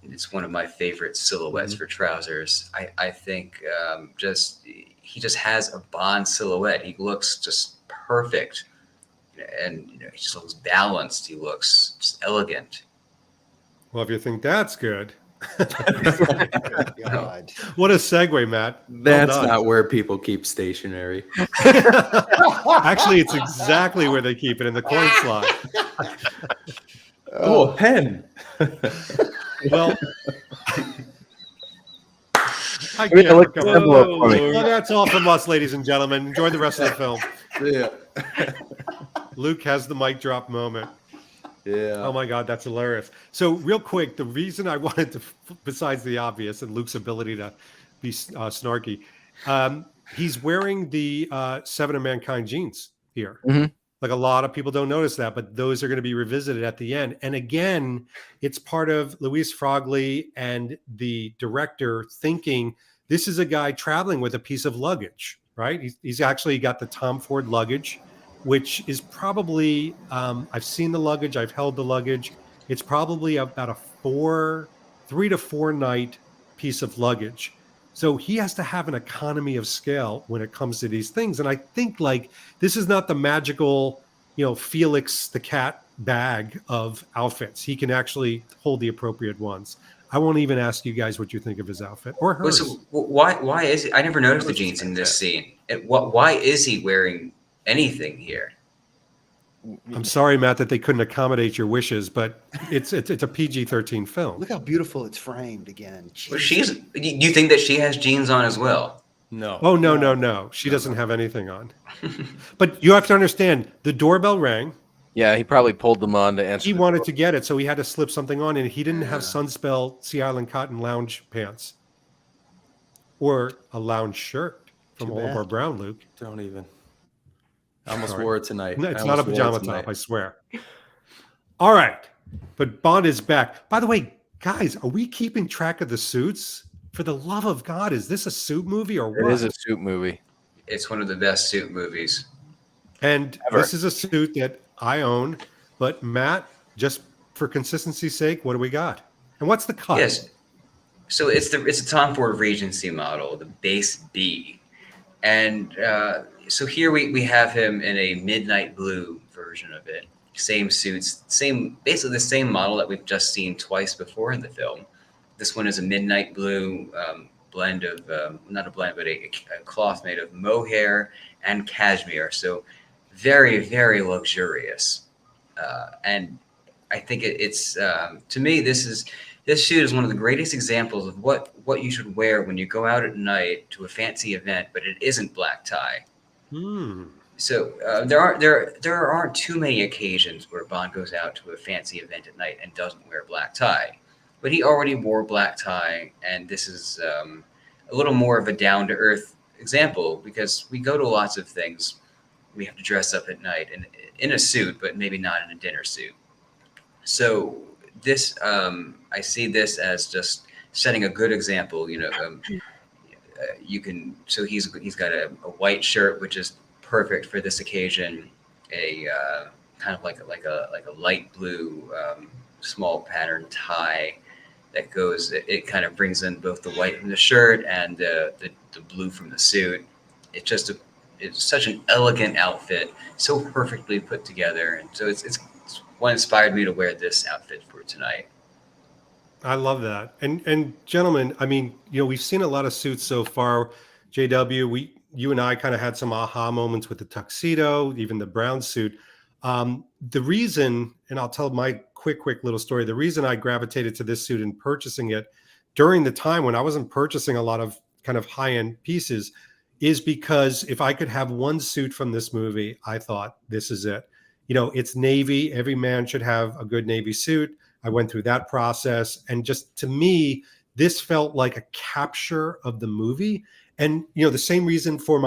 Speaker 7: It's one of my favorite silhouettes for trousers. I think he just has a Bond silhouette. He looks just perfect, and he just looks balanced. He looks just elegant.
Speaker 4: Well, if you think that's good.
Speaker 8: God.
Speaker 4: What a segue, Matt.
Speaker 5: That's
Speaker 4: Well done.
Speaker 5: not where people keep stationery.
Speaker 4: Actually, it's exactly where they keep it, in the coin slot.
Speaker 5: Oh, a pen.
Speaker 4: Well, I
Speaker 6: Look at
Speaker 4: can't
Speaker 6: the
Speaker 4: recover.
Speaker 6: envelope for me.
Speaker 4: Well, that's all from us, ladies and gentlemen. Enjoy the rest of the film.
Speaker 5: Yeah.
Speaker 4: Luke has the mic drop moment.
Speaker 5: Yeah.
Speaker 4: Oh my God, that's hilarious. So real quick, the reason I wanted to, besides the obvious and Luke's ability to be snarky, he's wearing the Seven of Mankind jeans here.
Speaker 6: Mhm.
Speaker 4: Like a lot of people don't notice that, but those are going to be revisited at the end. And again, it's part of Louise Frogley and the director thinking this is a guy traveling with a piece of luggage, right? He's actually got the Tom Ford luggage, which is probably, I've seen the luggage, I've held the luggage. It's probably about a 3 to 4 night piece of luggage. So he has to have an economy of scale when it comes to these things. And I think like this is not the magical, Felix the cat bag of outfits. He can actually hold the appropriate ones. I won't even ask you guys what you think of his outfit or hers.
Speaker 7: So why is it? I never noticed the jeans in this scene. Why is he wearing anything here?
Speaker 4: I'm sorry, Matt, that they couldn't accommodate your wishes, but it's a PG-13 film.
Speaker 8: Look how beautiful it's framed again.
Speaker 7: Well,
Speaker 8: Jesus.
Speaker 7: you think that she has jeans on as well?
Speaker 5: No.
Speaker 4: Oh, no. She doesn't have anything on. But you have to understand, the doorbell rang.
Speaker 6: Yeah, he probably pulled them on to answer.
Speaker 4: He wanted to get it, so he had to slip something on, and he didn't have Sunspell Sea Island cotton lounge pants or a lounge shirt from
Speaker 8: Too
Speaker 4: Oliver
Speaker 8: bad.
Speaker 4: Brown, Luke.
Speaker 5: Don't even. I almost
Speaker 4: Sorry.
Speaker 5: wore it tonight.
Speaker 4: No, it's
Speaker 5: I
Speaker 4: not a
Speaker 5: almost wore it
Speaker 4: pajama
Speaker 5: tonight.
Speaker 4: top, I swear. All right. But Bond is back. By the way, guys, are we keeping track of the suits? For the love of God, is this a suit movie or what?
Speaker 6: It is a suit movie.
Speaker 7: It's one of the best suit movies.
Speaker 4: And
Speaker 6: Ever.
Speaker 4: this is a suit that I own. But Matt, just for consistency's sake, what do we got? And what's the cut?
Speaker 7: Yes. So it's a Tom Ford Regency model, the base B, and so here we have him in a midnight blue version of it. Same suits, basically the same model that we've just seen twice before in the film. This one is a midnight blue blend of not a blend, but a cloth made of mohair and cashmere. So very, very luxurious. And I think it's to me this suit is one of the greatest examples of what you should wear when you go out at night to a fancy event, but it isn't black tie. So there aren't too many occasions where Bond goes out to a fancy event at night and doesn't wear black tie. But he already wore black tie, and this is a little more of a down-to-earth example because we go to lots of things. We have to dress up at night and in a suit, but maybe not in a dinner suit. So this, I see this as just setting a good example. You can. So he's got a white shirt, which is perfect for this occasion. A kind of like a light blue small pattern tie that goes. It kind of brings in both the white from the shirt and the blue from the suit. It's such an elegant outfit, so perfectly put together, and so it's what inspired me to wear this outfit for tonight.
Speaker 4: I love that. And gentlemen, I mean, we've seen a lot of suits so far. JW, you and I kind of had some aha moments with the tuxedo, even the brown suit. The reason, and I'll tell my quick little story. The reason I gravitated to this suit and purchasing it during the time when I wasn't purchasing a lot of kind of high-end pieces is because if I could have one suit from this movie, I thought this is it. It's Navy. Every man should have a good Navy suit. I went through that process. And just to me, this felt like a capture of the movie. And, the same reason for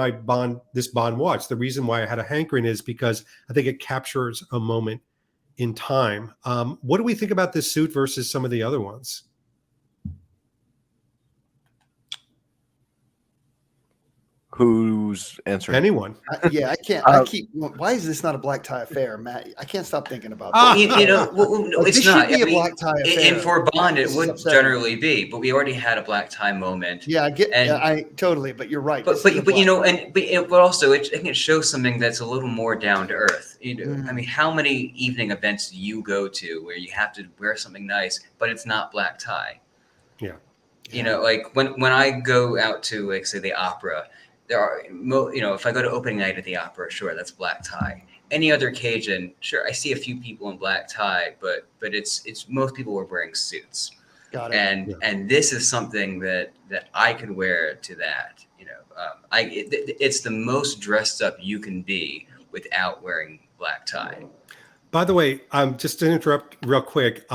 Speaker 4: this Bond watch, the reason why I had a hankering is because I think it captures a moment in time. What do we think about this suit versus some of the other ones?
Speaker 6: Who's answering?
Speaker 4: Anyone?
Speaker 8: I can't. Why is this not a black tie affair, Matt? I can't stop thinking about that.
Speaker 7: No,
Speaker 8: Like,
Speaker 7: it's
Speaker 8: this
Speaker 7: not.
Speaker 8: should be a black tie affair.
Speaker 7: And for Bond, it
Speaker 8: This is
Speaker 7: would
Speaker 8: upsetting.
Speaker 7: generally be, but we already had a black tie moment.
Speaker 8: Yeah, I totally. But you're right.
Speaker 7: But also I think it shows something that's a little more down to earth. I mean, how many evening events do you go to where you have to wear something nice, but it's not black tie?
Speaker 4: Yeah.
Speaker 7: Like when I go out to, like, say, the opera, there are, if I go to opening night at the opera, sure, that's black tie. Any other occasion, sure, I see a few people in black tie, but it's most people are wearing suits.
Speaker 8: Got it.
Speaker 7: And this is something that I could wear to that. It's the most dressed up you can be without wearing black tie.
Speaker 4: By the way, just to interrupt real quick,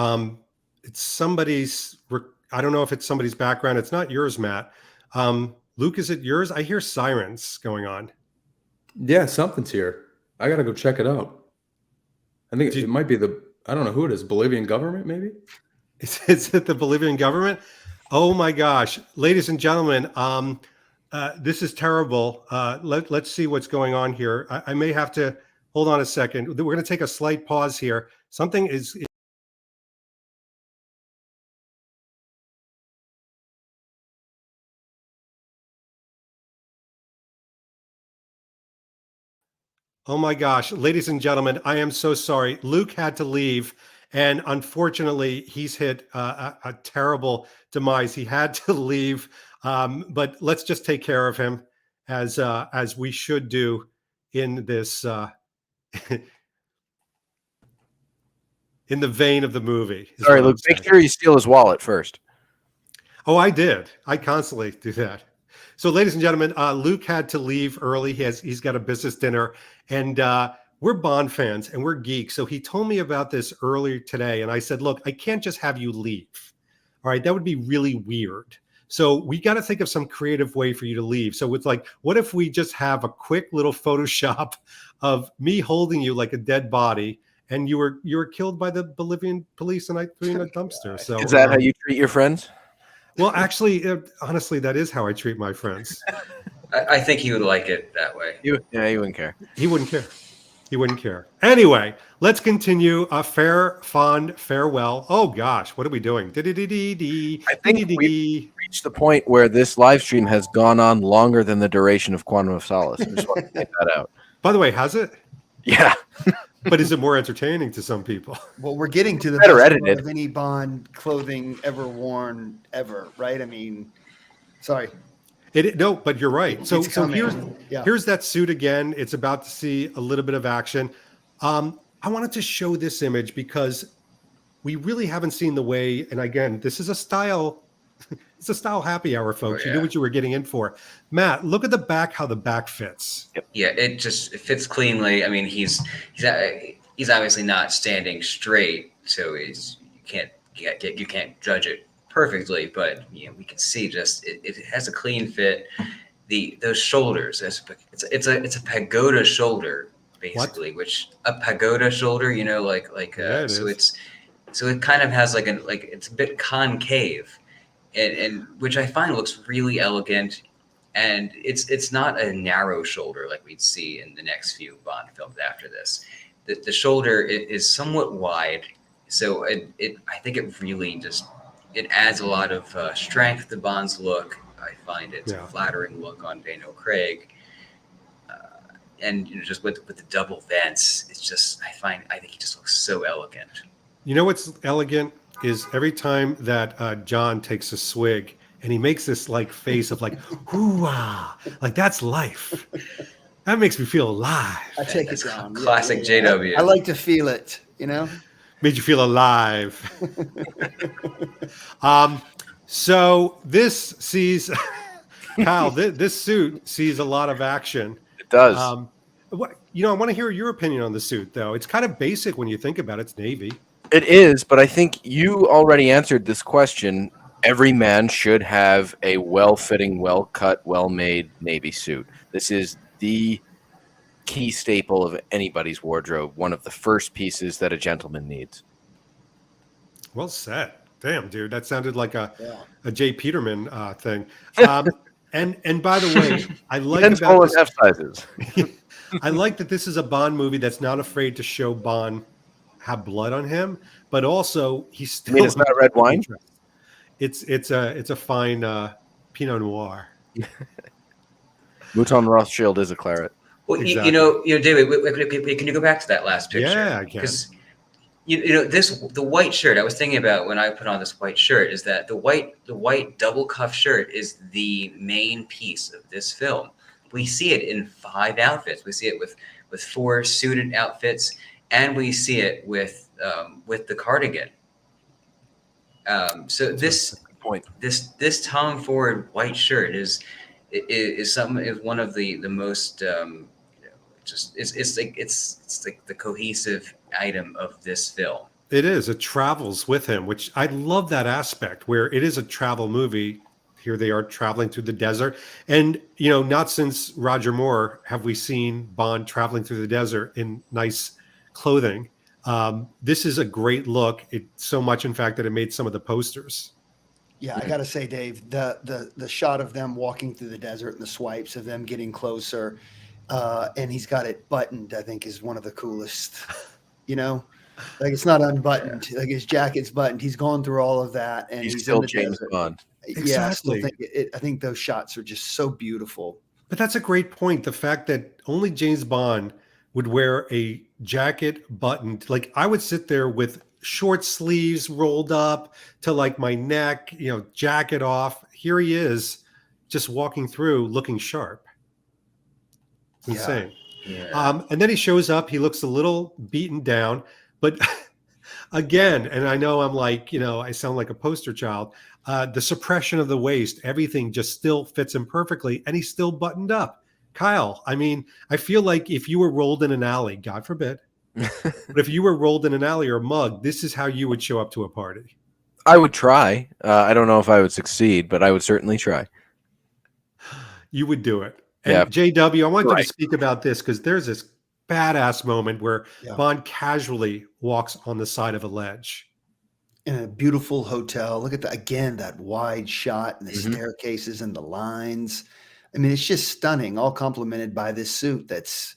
Speaker 4: it's somebody's. I don't know if it's somebody's background. It's not yours, Matt. Luke, is it yours? I hear sirens going on.
Speaker 5: Yeah, something's here. I gotta go check it out. I think it might be I don't know who it is. Bolivian government, maybe?
Speaker 4: Is it the Bolivian government? Oh my gosh. Ladies and gentlemen, this is terrible. Let's see what's going on here. I may have to hold on a second. We're going to take a slight pause here. Something is. Oh my gosh, ladies and gentlemen, I am so sorry. Luke had to leave, and unfortunately, he's hit a terrible demise. He had to leave, but let's just take care of him as we should do in this in the vein of the movie.
Speaker 6: Sorry, Luke. Make sure you steal his wallet first.
Speaker 4: Oh, I did. I constantly do that. So, ladies and gentlemen, Luke had to leave early. He's got a business dinner, and we're Bond fans and we're geeks. So he told me about this earlier today, and I said, "Look, I can't just have you leave. All right, that would be really weird. So we got to think of some creative way for you to leave. So it's like, what if we just have a quick little Photoshop of me holding you like a dead body, and you were killed by the Bolivian police, and I threw you in a dumpster." So
Speaker 6: is that how you treat your friends?
Speaker 4: Well, actually, honestly, that is how I treat my friends.
Speaker 7: I think he would like it that way.
Speaker 6: You wouldn't care.
Speaker 4: He wouldn't care. He wouldn't care. Anyway, let's continue. A fond farewell. Oh gosh, what are we doing?
Speaker 6: I think we've reached the point where this live stream has gone on longer than the duration of Quantum of Solace. I just want to point that out.
Speaker 4: By the way, has it?
Speaker 6: Yeah.
Speaker 4: But is it more entertaining to some people?
Speaker 8: Well, we're getting to the
Speaker 6: Better
Speaker 8: best
Speaker 6: edited.
Speaker 8: part of any Bond clothing ever worn ever, right? I mean, sorry.
Speaker 4: No, but you're right. So
Speaker 8: coming.
Speaker 4: here's that suit again. It's about to see a little bit of action. I wanted to show this image because we really haven't seen the way. And again, this is a style. It's a style happy hour, folks.
Speaker 7: Oh, yeah.
Speaker 4: You knew what you were getting in for. Matt, look at the back. How the back fits.
Speaker 7: Yeah, it fits cleanly. I mean, he's obviously not standing straight, so you can't judge it perfectly. But we can see it has a clean fit. Those shoulders, it's a pagoda shoulder basically, which a pagoda shoulder, so it kind of has it's a bit concave. And which I find looks really elegant, and it's not a narrow shoulder like we'd see in the next few Bond films after this. the shoulder is somewhat wide, so I think it really just it adds a lot of strength to Bond's look. I find it's a flattering look on Daniel Craig, and just with the double vents, it's just I think he just looks so elegant.
Speaker 4: You know what's elegant is every time that John takes a swig and he makes this like face of like, hoo-ah, like that's life. That makes me feel alive.
Speaker 8: I take it down.
Speaker 7: Classic JW.
Speaker 8: I like to feel it,
Speaker 4: Made you feel alive. So this sees, Kyle, this suit sees a lot of action.
Speaker 6: It does.
Speaker 4: I want to hear your opinion on the suit, though. It's kind of basic when you think about it. It's Navy.
Speaker 6: It is, but I think you already answered this question. Every man should have a well-fitting, well-cut, well-made Navy suit. This is the key staple of anybody's wardrobe, one of the first pieces that a gentleman needs.
Speaker 4: Well said. Damn, dude, that sounded like a J. Peterman thing. And by the way, I like about this,
Speaker 6: F sizes.
Speaker 4: I like that this is a Bond movie that's not afraid to show Bond have blood on him, but also he's still.
Speaker 6: I mean, it's not red wine.
Speaker 4: It's a fine Pinot Noir.
Speaker 6: Mouton Rothschild is a claret.
Speaker 7: Well,
Speaker 4: Exactly.
Speaker 7: David, can you go back to that last picture?
Speaker 4: Yeah, I can.
Speaker 7: Because the white shirt I was thinking about when I put on this white shirt is that the white double cuff shirt is the main piece of this film. We see it in 5 outfits. We see it with 4 suited outfits, and we see it with the cardigan. So this Tom Ford white shirt is one of the most it's like the cohesive item of this film.
Speaker 4: It is. It travels with him, which I love that aspect where it is a travel movie. Here they are traveling through the desert. And, not since Roger Moore have we seen Bond traveling through the desert in nice clothing. This is a great look. It's so much, in fact, that it made some of the posters.
Speaker 8: Yeah, I got to say, Dave, the shot of them walking through the desert and the swipes of them getting closer, and he's got it buttoned, I think is one of the coolest, like it's not unbuttoned, like his jacket's buttoned. He's gone through all of that, and
Speaker 6: He's still
Speaker 8: in the
Speaker 6: James
Speaker 8: desert.
Speaker 6: Bond.
Speaker 4: Exactly.
Speaker 8: I think those shots are just so beautiful.
Speaker 4: But that's a great point. The fact that only James Bond would wear a jacket buttoned, like I would sit there with short sleeves rolled up to like my neck, jacket off. Here he is just walking through looking sharp. It's insane.
Speaker 7: Yeah.
Speaker 4: And then he shows up, he looks a little beaten down, but again, and I know I'm like, I sound like a poster child. The suppression of the waist, everything just still fits him perfectly, and he's still buttoned up. Kyle, I mean, I feel like if you were rolled in an alley, God forbid, but if you were rolled in an alley or mugged, this is how you would show up to a party.
Speaker 6: I would try. I don't know if I would succeed, but I would certainly try.
Speaker 4: You would do it. And
Speaker 6: Yeah.
Speaker 4: JW, I want you
Speaker 6: Right.
Speaker 4: to speak about this because there's this badass moment where Bond casually walks on the side of a ledge.
Speaker 8: In a beautiful hotel. Look at that wide shot and the
Speaker 6: Mhm.
Speaker 8: staircases and the lines. I mean, it's just stunning, all complemented by this suit that's,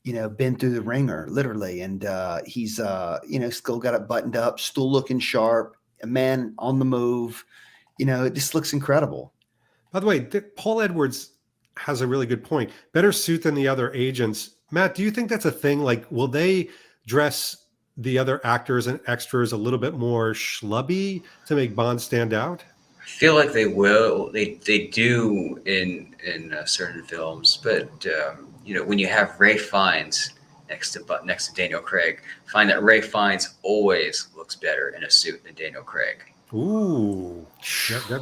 Speaker 8: been through the ringer, literally. And he's, still got it buttoned up, still looking sharp, a man on the move. It just looks incredible.
Speaker 4: By the way, Paul Edwards has a really good point. Better suit than the other agents. Matt, do you think that's a thing? Like, will they dress the other actors and extras a little bit more schlubby to make Bond stand out?
Speaker 7: I feel like they will. They do in certain films, but when you have Ray Fiennes next to Daniel Craig, find that Ray Fiennes always looks better in a suit than Daniel Craig.
Speaker 4: Ooh,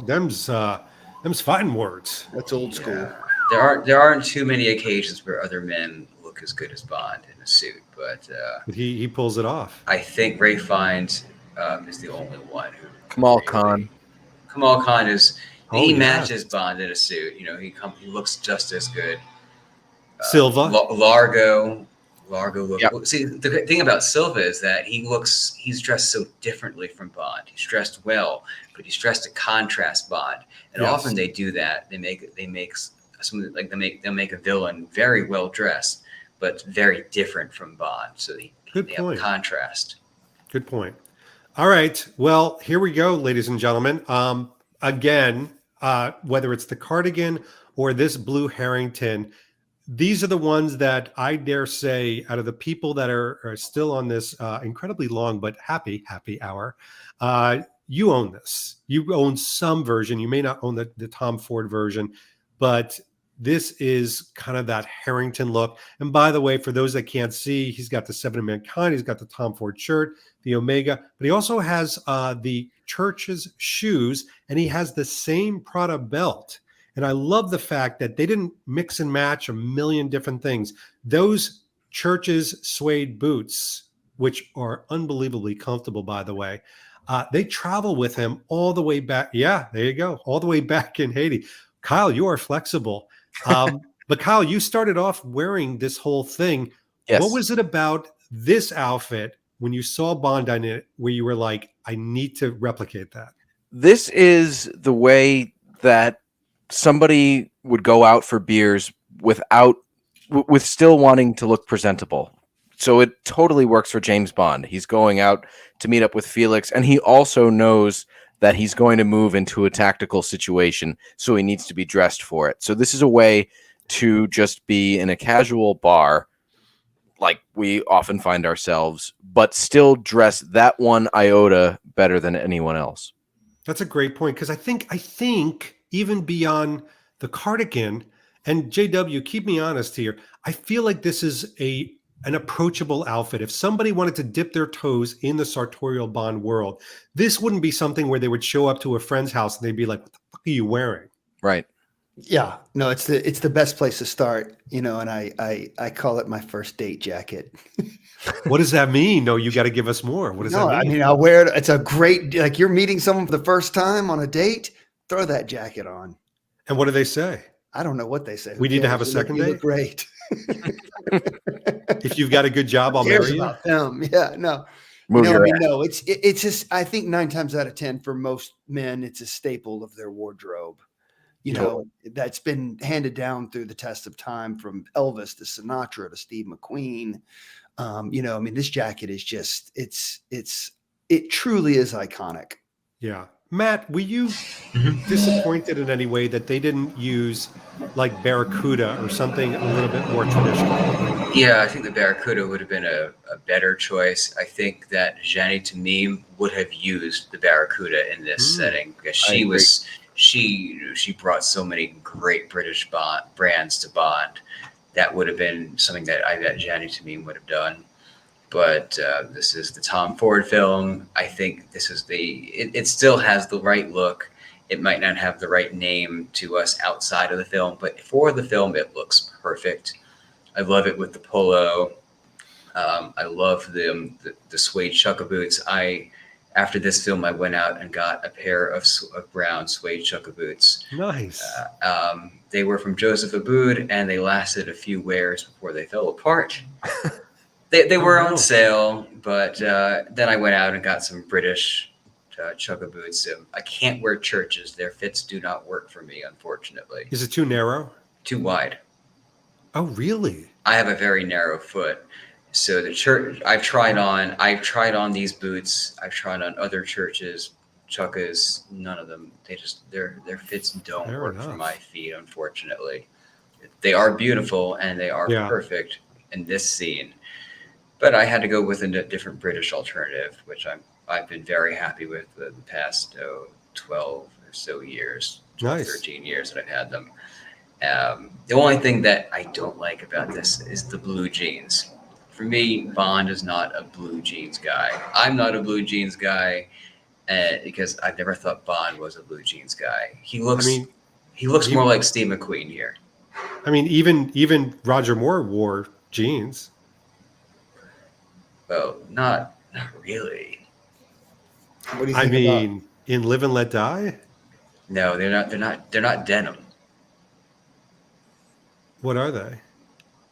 Speaker 4: them's fighting words.
Speaker 8: That's old school.
Speaker 7: Yeah. There aren't too many occasions where other men look as good as Bond in a suit, but
Speaker 4: He pulls it off.
Speaker 7: I think Ray Fiennes is the only one who.
Speaker 6: Kamal Khan.
Speaker 7: Kamal Khan is.
Speaker 4: Oh,
Speaker 7: He
Speaker 4: yeah.
Speaker 7: matches Bond in a suit. He looks just as good.
Speaker 4: Silva.
Speaker 7: Largo look.
Speaker 6: Yep.
Speaker 7: See, the thing about Silva is that he's dressed so differently from Bond. He's dressed well, but he's dressed to contrast Bond. And
Speaker 4: Yes.
Speaker 7: often they do that. They'll make a villain very well dressed, but very different from Bond. So they have a contrast.
Speaker 4: Good point. All right. Well, here we go, ladies and gentlemen. Again, whether it's the cardigan or this blue Harrington, these are the ones that I dare say, out of the people that are still on this incredibly long but happy hour, you own this. You own some version. You may not own the Tom Ford version, but this is kind of that Harrington look. And by the way, for those that can't see, he's got the Seven of Mankind. He's got the Tom Ford shirt, the Omega, but he also has the Church's shoes, and he has the same Prada belt. And I love the fact that they didn't mix and match a million different things. Those Church's suede boots, which are unbelievably comfortable, by the way, they travel with him all the way back. Yeah, there you go. All the way back in Haiti. Kyle, you are flexible. But Kyle, you started off wearing this whole thing.
Speaker 6: Yes.
Speaker 4: What was it about this outfit when you saw Bond in it where you were like, I need to replicate that?
Speaker 6: This is the way that somebody would go out for beers with still wanting to look presentable. So it totally works for James Bond. He's going out to meet up with Felix, and he also knows that he's going to move into a tactical situation, so he needs to be dressed for it. So this is a way to just be in a casual bar, like we often find ourselves, but still dress that one iota better than anyone else.
Speaker 4: That's a great point, because I think even beyond the cardigan, and JW, keep me honest here, I feel like this is an approachable outfit. If somebody wanted to dip their toes in the sartorial Bond world, this wouldn't be something where they would show up to a friend's house and they'd be like, what the fuck are you wearing?
Speaker 6: Right.
Speaker 8: Yeah, no, it's the best place to start, and I call it my first date jacket.
Speaker 4: What does that mean? No, you got to give us more. What does that mean?
Speaker 8: I mean, I'll wear it. It's a great, like you're meeting someone for the first time on a date, throw that jacket on.
Speaker 4: And what do they say?
Speaker 8: I don't know what they say.
Speaker 4: We need to have a second date?
Speaker 8: Look great.
Speaker 4: If you've got a good job, I'll marry you.
Speaker 8: About them. Yeah, no. No, it's just, I think 9 times out of 10 for most men, it's a staple of their wardrobe. That's been handed down through the test of time, from Elvis to Sinatra to Steve McQueen. This jacket is just, it truly is iconic.
Speaker 4: Yeah. Matt, were you disappointed in any way that they didn't use like Barracuda or something a little bit more traditional?
Speaker 7: Yeah, I think the Barracuda would have been a better choice. I think that Jeannie Tamim would have used the Barracuda in this setting, because she brought so many great British brands to Bond. That would have been something that I bet Jeannie Tamim would have done. But this is the Tom Ford film. I think this is it still has the right look. It might not have the right name to us outside of the film, but for the film, it looks perfect. I love it with the polo. I love the suede chukka boots. After this film, I went out and got a pair of brown suede chukka boots.
Speaker 4: Nice.
Speaker 7: They were from Joseph Aboud, and they lasted a few wears before they fell apart. They were on sale, but then I went out and got some British chukka boots. I can't wear Churches. Their fits do not work for me, unfortunately.
Speaker 4: Is it too narrow?
Speaker 7: Too wide.
Speaker 4: Oh, really?
Speaker 7: I have a very narrow foot. So the Church, I've tried on these boots. I've tried on other Churches, chukkas. None of them. Their fits don't work for my feet, unfortunately. They are beautiful and they are perfect in this scene. But I had to go with a different British alternative, which I've been very happy with the past 12 or so years, 13 years that I've had them. The only thing that I don't like about this is the blue jeans. For me, Bond is not a blue jeans guy. I'm not a blue jeans guy because I've never thought Bond was a blue jeans guy. He looks more like Steve McQueen here.
Speaker 4: I mean, even Roger Moore wore jeans.
Speaker 7: Well, not really.
Speaker 8: What do you think
Speaker 4: in Live and Let Die?
Speaker 7: No, they're not denim.
Speaker 4: What are they?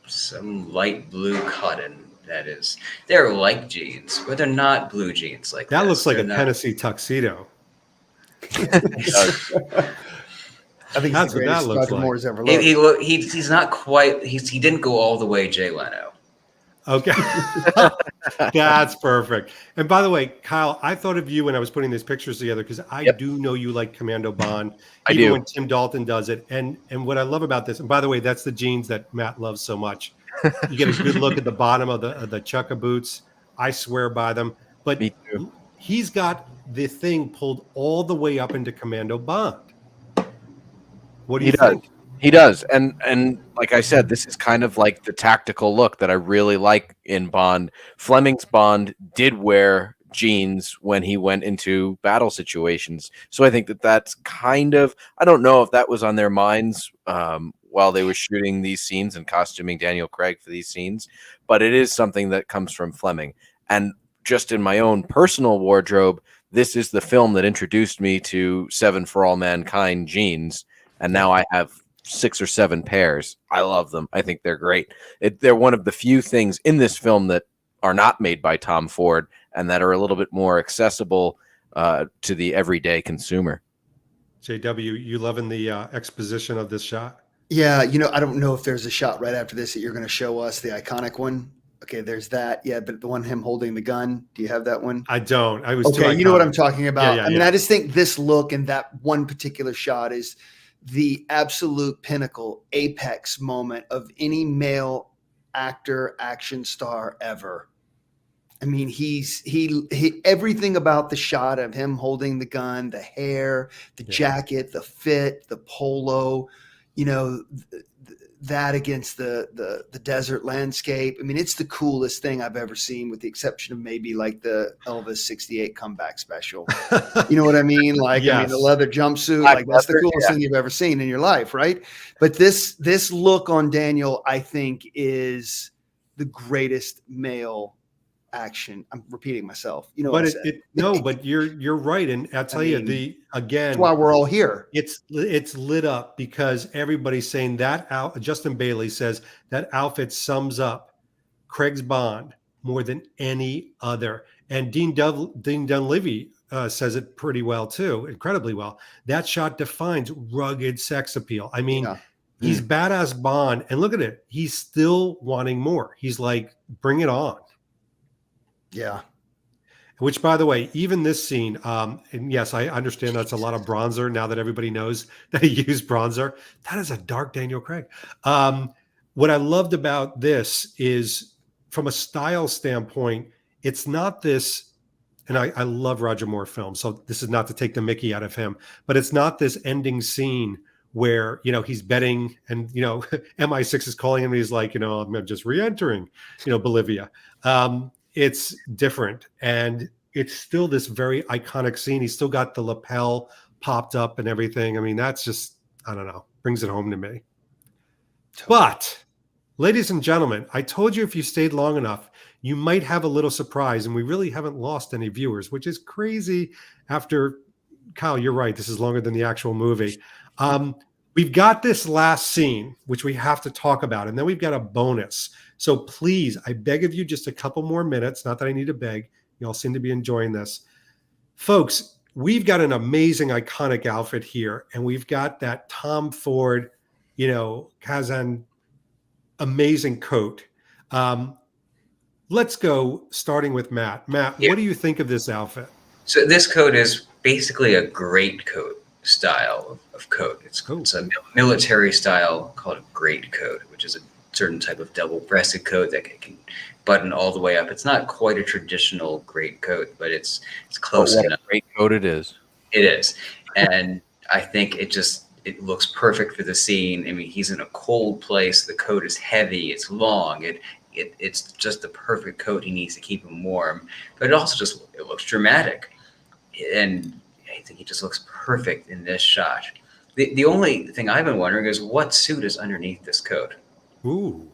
Speaker 7: Some light blue cotton. That is, they're like jeans, but they're not blue jeans like
Speaker 4: that.
Speaker 7: This.
Speaker 4: Looks like a Tennessee tuxedo.
Speaker 8: I think
Speaker 4: That's
Speaker 8: he's the
Speaker 4: what that
Speaker 8: greatest
Speaker 4: looks
Speaker 8: Roger
Speaker 4: like.
Speaker 8: Moore's ever looked.
Speaker 7: He's not quite. He didn't go all the way Jay Leno.
Speaker 4: Okay. That's perfect. And by the way, Kyle, I thought of you when I was putting these pictures together because I do know you like Commando Bond,
Speaker 6: I
Speaker 4: even
Speaker 6: do.
Speaker 4: when Tim Dalton does it. And what I love about this, and by the way, that's the jeans that Matt loves so much. You get a good look at the bottom of the Chukka boots. I swear by them. But
Speaker 6: Me too.
Speaker 4: he's got the thing pulled all the way up into Commando Bond. What do you think?
Speaker 6: He does. And like I said, this is kind of like the tactical look that I really like in Bond. Fleming's Bond did wear jeans when he went into battle situations. So I think that that's kind of, I don't know if that was on their minds while they were shooting these scenes and costuming Daniel Craig for these scenes, but it is something that comes from Fleming. And just in my own personal wardrobe, this is the film that introduced me to Seven for All Mankind jeans. And now I have 6 or 7 pairs. I love them. I think they're great. They're one of the few things in this film that are not made by Tom Ford and that are a little bit more accessible to the everyday consumer.
Speaker 4: JW, you loving the exposition of this shot?
Speaker 8: Yeah, I don't know if there's a shot right after this that you're going to show us, the iconic one. Okay, there's that. Yeah, but the one him holding the gun. Do you have that one?
Speaker 4: I don't. I was
Speaker 8: okay.
Speaker 4: too
Speaker 8: You know what
Speaker 4: iconic.
Speaker 8: I'm talking about.
Speaker 4: Yeah,
Speaker 8: I mean, I just think this look and that one particular shot is the absolute pinnacle, apex moment of any male actor, action star ever. I mean, he everything about the shot of him holding the gun, the hair, the jacket, the fit, the polo, that against the desert landscape. I mean, it's the coolest thing I've ever seen, with the exception of maybe like the Elvis '68 comeback special. You know what I mean? Like, I mean, the leather jumpsuit, like that's the coolest thing you've ever seen in your life, right? But this look on Daniel, I think, is the greatest male action. I'm repeating myself.
Speaker 4: But but you're right, and I'll tell you,
Speaker 8: that's why we're all here.
Speaker 4: It's lit up because everybody's saying that Justin Bailey says that outfit sums up Craig's Bond more than any other, and Dean Dunleavy says it pretty well too, incredibly well. That shot defines rugged sex appeal. I mean, he's badass Bond, and look at it, he's still wanting more. He's like, bring it on.
Speaker 8: Yeah.
Speaker 4: Which, by the way, even this scene, and yes, I understand that's a lot of bronzer now that everybody knows that he used bronzer. That is a dark Daniel Craig. What I loved about this is, from a style standpoint, it's not this, and I love Roger Moore films, so this is not to take the mickey out of him, but it's not this ending scene where, he's betting and, MI6 is calling him and he's like, I'm just re-entering, Bolivia. It's different, and it's still this very iconic scene. He's still got the lapel popped up and everything. I mean, that's just, I don't know, brings it home to me. But, ladies and gentlemen, I told you if you stayed long enough, you might have a little surprise, and we really haven't lost any viewers, which is crazy after, Kyle, you're right, this is longer than the actual movie. We've got this last scene, which we have to talk about, and then we've got a bonus. So please, I beg of you, just a couple more minutes. Not that I need to beg. You all seem to be enjoying this. Folks, we've got an amazing, iconic outfit here, and we've got that Tom Ford, Kazan, amazing coat. Let's go, starting with Matt. Matt, what do you think of this outfit?
Speaker 7: So this coat is basically a greatcoat style of coat. It's a military style called a greatcoat, which is a certain type of double-breasted coat that can button all the way up. It's not quite a traditional greatcoat, but it's close enough.
Speaker 6: Greatcoat it is.
Speaker 7: It is, and I think it looks perfect for the scene. I mean, he's in a cold place. The coat is heavy. It's long. It's just the perfect coat he needs to keep him warm. But it also it looks dramatic, and I think he just looks perfect in this shot. The only thing I've been wondering is what suit is underneath this coat.
Speaker 4: Ooh.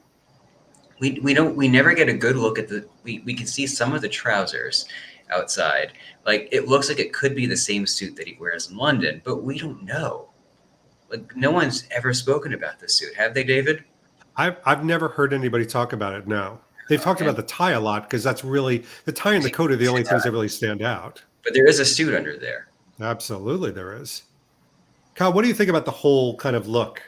Speaker 7: We never get a good look at we can see some of the trousers outside. Like, it looks like it could be the same suit that he wears in London, but we don't know. Like, no one's ever spoken about this suit, have they, David?
Speaker 4: I've never heard anybody talk about it. No, they've talked about the tie a lot, because that's really, the tie and the coat are the only things that really stand out.
Speaker 7: But there is a suit under there.
Speaker 4: Absolutely, there is. Kyle, what do you think about the whole kind of look?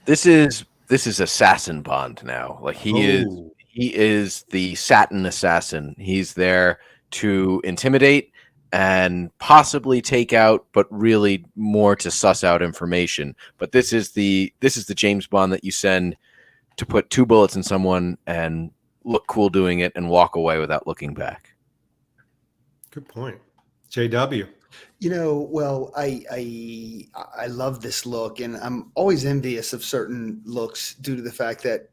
Speaker 6: This is assassin Bond now. Like
Speaker 4: Oh,
Speaker 6: he is the satin assassin. He's there to intimidate and possibly take out, but really more to suss out information. But this is the James Bond that you send to put 2 bullets in someone and look cool doing it and walk away without looking back.
Speaker 4: good point. JW.
Speaker 8: Well, I love this look, and I'm always envious of certain looks due to the fact that,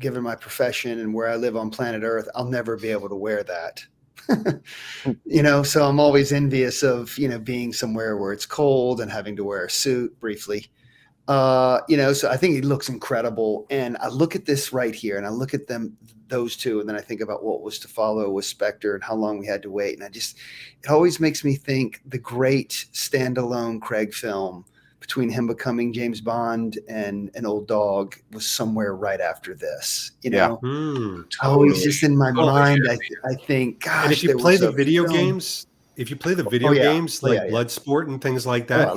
Speaker 8: given my profession and where I live on planet Earth, I'll never be able to wear that. So I'm always envious of being somewhere where it's cold and having to wear a suit briefly. So I think it looks incredible, and I look at this right here, and I look at those two, and then I think about what was to follow with Spectre and how long we had to wait, and it always makes me think the great standalone Craig film between him becoming James Bond and an old dog was somewhere right after this. Always just in my mind, I think, gosh.
Speaker 4: And if you play the video games, like Bloodsport and things like that,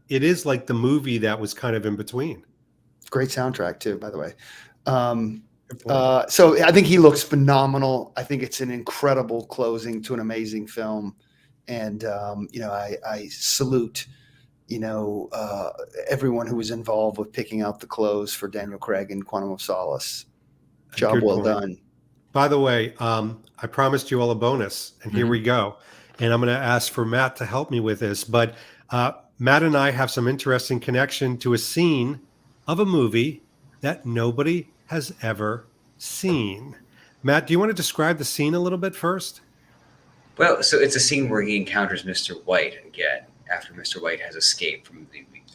Speaker 4: it is like the movie that was kind of in between.
Speaker 8: Great soundtrack too, by the way. So I think he looks phenomenal. I think it's an incredible closing to an amazing film, and I salute everyone who was involved with picking out the clothes for Daniel Craig and Quantum of Solace. Job
Speaker 4: Good
Speaker 8: well
Speaker 4: point.
Speaker 8: done.
Speaker 4: By the way, I promised you all a bonus, and here we go. And I'm going to ask for Matt to help me with this, but Matt and I have some interesting connection to a scene of a movie that nobody has ever seen. Matt, do you want to describe the scene a little bit first?
Speaker 7: Well, so it's a scene where he encounters Mr. White again after Mr. White has escaped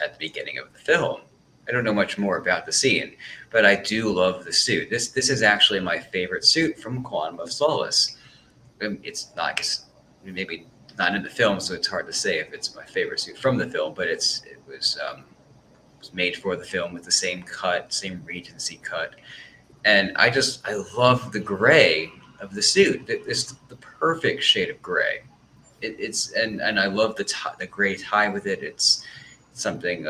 Speaker 7: at the beginning of the film. I don't know much more about the scene, but I do love the suit. This is actually my favorite suit from Quantum of Solace. It's not maybe not in the film, so it's hard to say if it's my favorite suit from the film, but it was made for the film with the same cut, same Regency cut. And I love the gray of the suit. It's the perfect shade of gray. And I love the gray tie with it. It's something,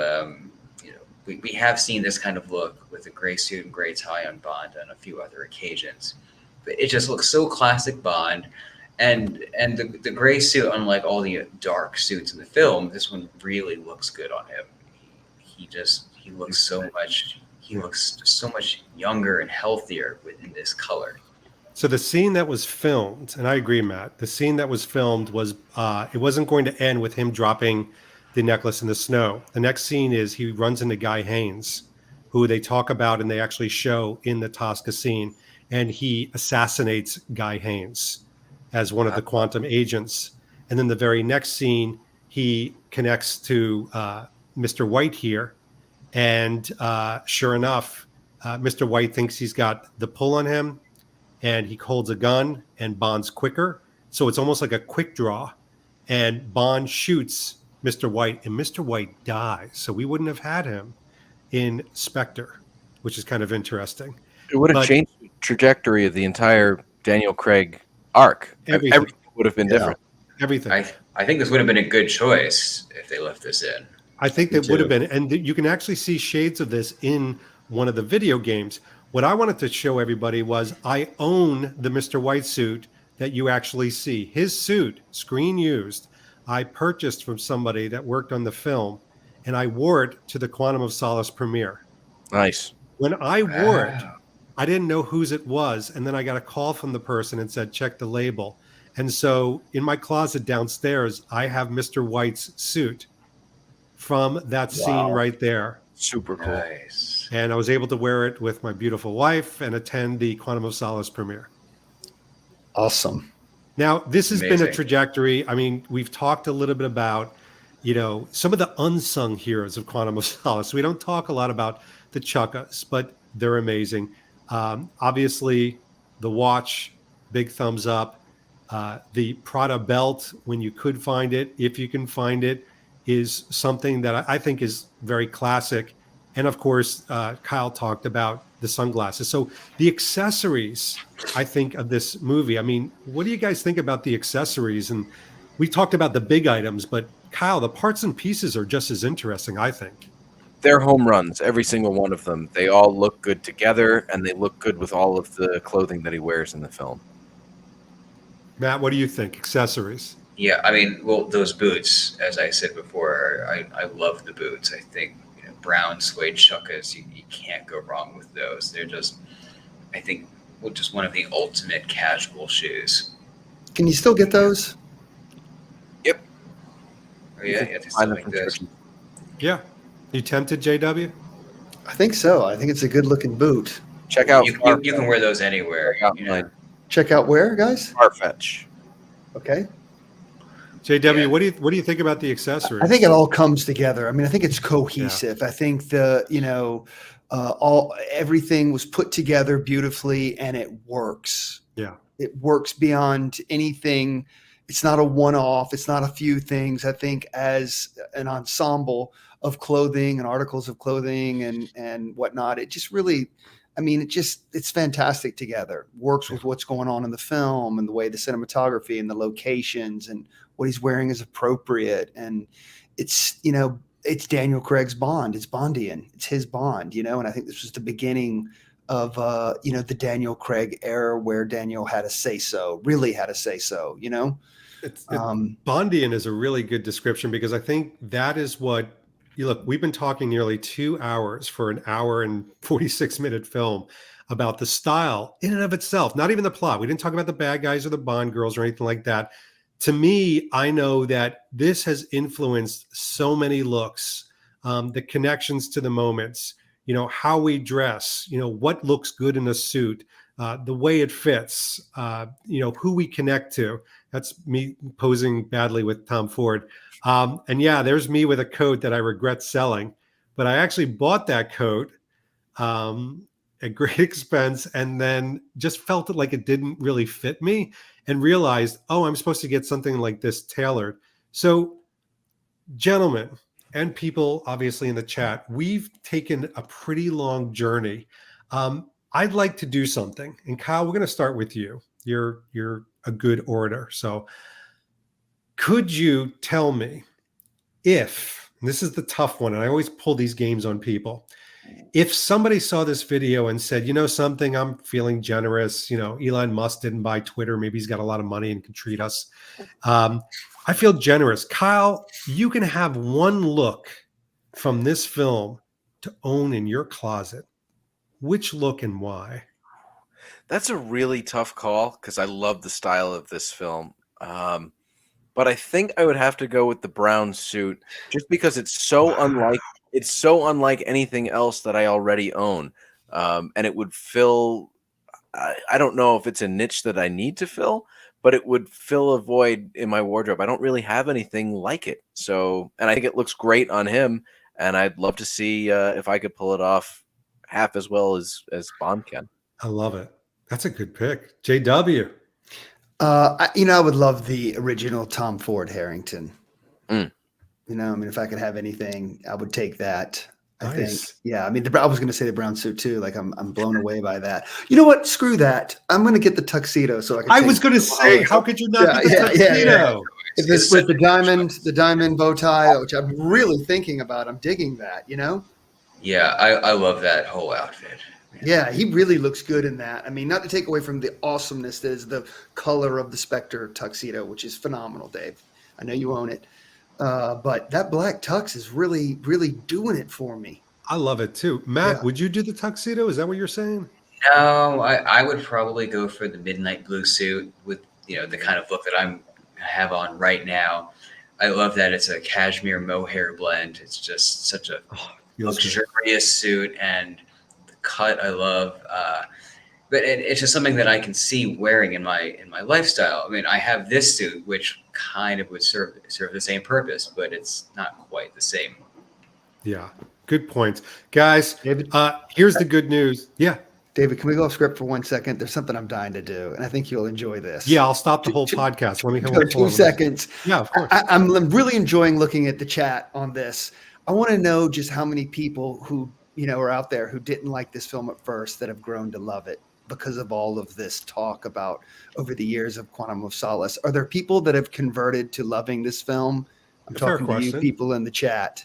Speaker 7: we have seen this kind of look with a gray suit and gray tie on Bond on a few other occasions, but it just looks so classic Bond. And the gray suit, unlike all the dark suits in the film, this one really looks good on him. He looks so much younger and healthier within this color.
Speaker 4: So the scene that was filmed, and I agree, Matt, the scene that was filmed was, it wasn't going to end with him dropping the necklace in the snow. The next scene is he runs into Guy Haines, who they talk about and they actually show in the Tosca scene, and he assassinates Guy Haines as one of the quantum agents. And then the very next scene, he connects to Mr. White here. And sure enough, Mr. White thinks he's got the pull on him, and he holds a gun, and Bond's quicker. So it's almost like a quick draw. And Bond shoots Mr. White, and Mr. White dies. So we wouldn't have had him in Spectre, which is kind of interesting.
Speaker 6: It would have changed the trajectory of the entire Daniel Craig arc. Everything would have been different.
Speaker 4: Everything.
Speaker 7: I think this would have been a good choice if they left this in.
Speaker 4: I think that would have been, and you can actually see shades of this in one of the video games. What I wanted to show everybody was I own the Mr. White suit that you actually see. His suit, screen used, I purchased from somebody that worked on the film, and I wore it to the Quantum of Solace premiere.
Speaker 6: Nice.
Speaker 4: When I wore it, I didn't know whose it was, and then I got a call from the person and said, check the label. And so in my closet downstairs, I have Mr. White's suit from that scene right there.
Speaker 6: Super cool.
Speaker 7: Nice.
Speaker 4: And I was able to wear it with my beautiful wife and attend the Quantum of Solace premiere.
Speaker 8: Awesome.
Speaker 4: Now, this has been a
Speaker 7: Amazing.
Speaker 4: trajectory. I mean, we've talked a little bit about, some of the unsung heroes of Quantum of Solace. We don't talk a lot about the Chukkas, but they're amazing. Obviously, the watch, big thumbs up. The Prada belt, when you could find it, if you can find it, is something that I think is very classic. And of course, Kyle talked about the sunglasses. So the accessories, I think, of this movie, I mean, what do you guys think about the accessories and we talked about the big items, but Kyle, the parts and pieces are just as interesting, I think.
Speaker 6: They're home runs, every single one of them. They all look good together, and they look good with all of the clothing that he wears in the film.
Speaker 4: Matt, what do you think? Accessories?
Speaker 7: Yeah, I mean, well, those boots, as I said before, I love the boots. I think brown suede chukkas, you can't go wrong with those. They're just, I think, just one of the ultimate casual shoes.
Speaker 8: Can you still get those?
Speaker 7: Yep. Oh, yeah, you have to
Speaker 6: Find
Speaker 7: still
Speaker 6: them
Speaker 7: like
Speaker 6: from
Speaker 7: those.
Speaker 6: churches.
Speaker 4: Yeah. You tempted, JW?
Speaker 8: I think so. I think it's a good looking boot.
Speaker 6: Check out
Speaker 7: You can wear those anywhere.
Speaker 6: Check out mine.
Speaker 8: Check out where, guys?
Speaker 6: Farfetch.
Speaker 8: Okay.
Speaker 4: JW,
Speaker 7: Yeah.
Speaker 4: what do you think about the accessories?
Speaker 8: I think it all comes together. I mean, I think it's cohesive. I think everything was put together beautifully, and it works.
Speaker 4: Yeah.
Speaker 8: It works beyond anything. It's not a one-off. It's not a few things. I think as an ensemble of clothing and articles of clothing and whatnot, it just really, I mean, it's fantastic together. Works with what's going on in the film and the way the cinematography and the locations and what he's wearing is appropriate. And it's Daniel Craig's Bond. It's Bondian. It's his Bond, and I think this was the beginning of, the Daniel Craig era where Daniel really had a say-so.
Speaker 4: Bondian is a really good description because I think that is what look. We've been talking nearly 2 hours for an hour and 46-minute film about the style in and of itself, not even the plot. We didn't talk about the bad guys or the Bond girls or anything like that. To me, I know that this has influenced so many looks, the connections to the moments, how we dress, what looks good in a suit, the way it fits, who we connect to. That's me posing badly with Tom Ford. And yeah, there's me with a coat that I regret selling, but I actually bought that coat at great expense and then just felt it like it didn't really fit me and realized, I'm supposed to get something like this tailored. So gentlemen and people obviously in the chat, we've taken a pretty long journey. I'd like to do something. And Kyle, we're going to start with you. You're a good orator. So could you tell me if, and this is the tough one, and I always pull these games on people, if somebody saw this video and said, something, I'm feeling generous, Elon Musk didn't buy Twitter, maybe he's got a lot of money and can treat us. I feel generous. Kyle, you can have one look from this film to own in your closet. Which look and why?
Speaker 6: That's a really tough call because I love the style of this film. But I think I would have to go with the brown suit just because it's so unlike anything else that I already own. And it would fill, I don't know if it's a niche that I need to fill, but it would fill a void in my wardrobe. I don't really have anything like it. So, and I think it looks great on him. And I'd love to see if I could pull it off half as well as Bond can.
Speaker 4: I love it. That's a good pick. JW.
Speaker 8: I would love the original Tom Ford Harrington.
Speaker 6: Mm.
Speaker 8: If I could have anything, I would take that. I
Speaker 4: Nice.
Speaker 8: think. Yeah. I mean, I was going to say the brown suit too. Like I'm blown away by that. You know what? Screw that. I'm going to get the tuxedo so I can.
Speaker 4: I was going to say, how could you not get the tuxedo?
Speaker 8: This with the diamond bow tie, which I'm really thinking about. I'm digging that.
Speaker 7: Yeah, I love that whole outfit.
Speaker 8: Yeah, he really looks good in that. I mean, not to take away from the awesomeness that is the color of the Spectre tuxedo, which is phenomenal, Dave. I know you own it. But that black tux is really, really doing it for me.
Speaker 4: I love it too. Matt, would you do the tuxedo? Is that what you're saying?
Speaker 7: No, I would probably go for the midnight blue suit with, the kind of look that I have on right now. I love that it's a cashmere mohair blend. It's just such a luxurious suit, and the cut I love. But it's just something that I can see wearing in my lifestyle. I mean, I have this suit, which kind of would serve the same purpose, but it's not quite the same.
Speaker 4: Yeah, good points, guys.
Speaker 8: David,
Speaker 4: here's the good news. Yeah,
Speaker 8: David, can we go off script for 1 second? There's something I'm dying to do, and I think you'll enjoy this.
Speaker 4: Yeah, I'll stop the whole podcast. Let me
Speaker 8: go 2 seconds.
Speaker 4: Yeah, of course.
Speaker 8: I'm really enjoying looking at the chat on this. I want to know just how many people who are out there who didn't like this film at first that have grown to love it. because of all of this talk about over the years of Quantum of Solace? Are there people that have converted to loving this film? I'm
Speaker 4: Fair
Speaker 8: talking to you
Speaker 4: question.
Speaker 8: people in the chat.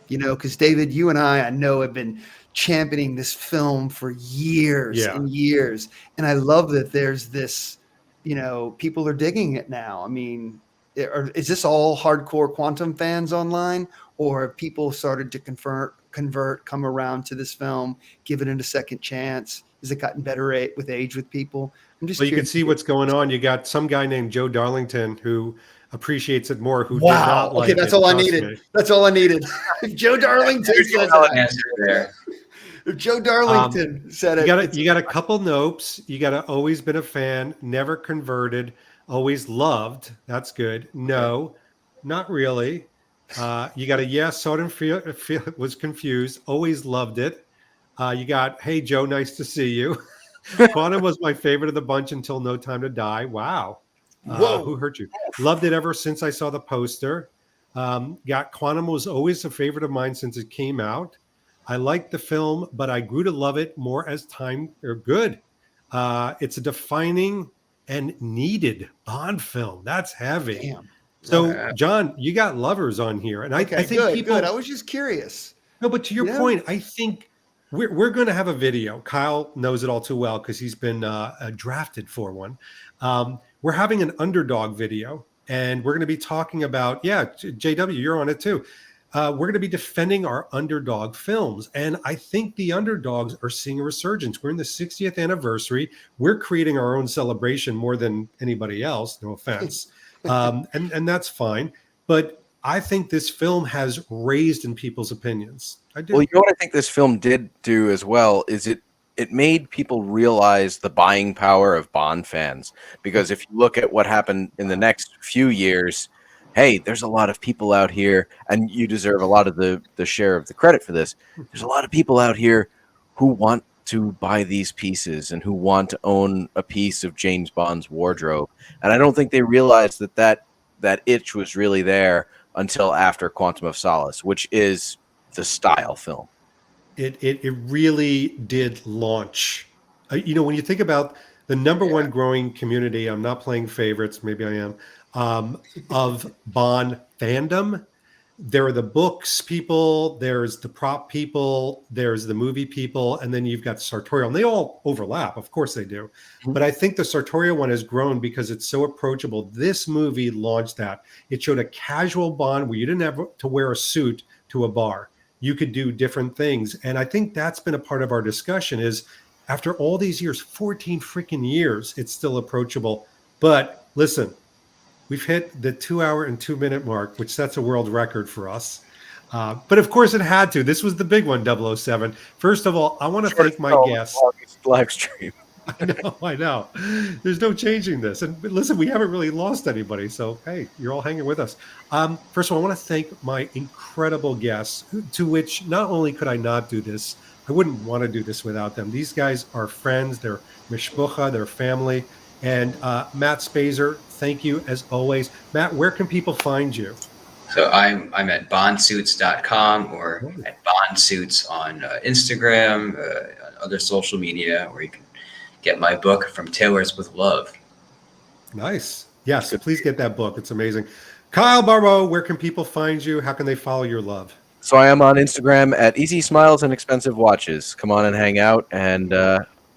Speaker 8: You know, because David, you and I know, have been championing this film for years and years. And I love that there's this, you know, people are digging it now. I mean, is this all hardcore quantum fans online, or have people started to convert, come around to this film, give it a second chance? Has it gotten better with age with people? I'm just
Speaker 4: Well, you can
Speaker 8: curious.
Speaker 4: see what's going on. You got some guy named Joe Darlington who appreciates it more, who did
Speaker 8: Wow.
Speaker 4: not like
Speaker 8: Okay, that's
Speaker 4: it.
Speaker 8: all I
Speaker 4: Trust
Speaker 8: needed.
Speaker 4: me.
Speaker 8: That's all I needed. If Joe Darlington says
Speaker 7: Solid
Speaker 8: that,
Speaker 7: answer there.
Speaker 8: if Joe Darlington said it,
Speaker 4: You got a couple nopes. You got to always been a fan, never converted, always loved. That's good. No, not really. You got a yes, saw it and feel was confused, always loved it. You got, hey Joe, nice to see you. Quantum was my favorite of the bunch until No Time to Die. Wow.
Speaker 8: Whoa.
Speaker 4: Who hurt you? Loved it ever since I saw the poster. Got Quantum was always a favorite of mine since it came out. I liked the film, but I grew to love it more as time or good. It's a defining and needed Bond film. That's heavy.
Speaker 8: Damn.
Speaker 4: So, John, you got lovers on here, and I think
Speaker 8: good,
Speaker 4: people.
Speaker 8: good. I was just curious.
Speaker 4: No, but to your
Speaker 8: Yeah.
Speaker 4: point, I think we're going to have a video. Kyle knows it all too well because he's been drafted for one. We're having an underdog video, and we're going to be talking about, JW, you're on it too. We're going to be defending our underdog films. And I think the underdogs are seeing a resurgence. We're in the 60th anniversary. We're creating our own celebration more than anybody else. No offense. And that's fine. But I think this film has raised in people's opinions. I do.
Speaker 6: Well, you know what I think this film did do as well is it made people realize the buying power of Bond fans. Because if you look at what happened in the next few years, hey, there's a lot of people out here, and you deserve a lot of the share of the credit for this. There's a lot of people out here who want to buy these pieces and who want to own a piece of James Bond's wardrobe. And I don't think they realized that itch was really there until after Quantum of Solace, which is the style film.
Speaker 4: It really did launch. When you think about the number one growing community, I'm not playing favorites, maybe I am, of Bond fandom. There are the books people, there's the prop people, there's the movie people, and then you've got sartorial. And they all overlap, of course they do. Mm-hmm. But I think the sartorial one has grown because it's so approachable. This movie launched that. It showed a casual Bond where you didn't have to wear a suit to a bar. You could do different things. And I think that's been a part of our discussion is after all these years, 14 freaking years, it's still approachable. But listen, we've hit the 2 hour and 2 minute mark, which sets a world record for us. But of course it had to. This was the big one, 007. First of all, I want to thank my guests.
Speaker 6: Live stream.
Speaker 4: I know. There's no changing this. And listen, we haven't really lost anybody. So, hey, you're all hanging with us. First of all, I want to thank my incredible guests, to which not only could I not do this, I wouldn't want to do this without them. These guys are friends. They're mishpucha, they're family. And Matt Spazer, thank you as always. Matt, where can people find you?
Speaker 7: So I'm at bondsuits.com or at bondsuits on Instagram, on other social media, where you can get my book, From Tailors with Love.
Speaker 4: Nice. Yes, please get that book. It's amazing. Kyle Barrow, where can people find you? How can they follow your love?
Speaker 6: So I am on Instagram at Easy Smiles and Expensive Watches. Come on and hang out, and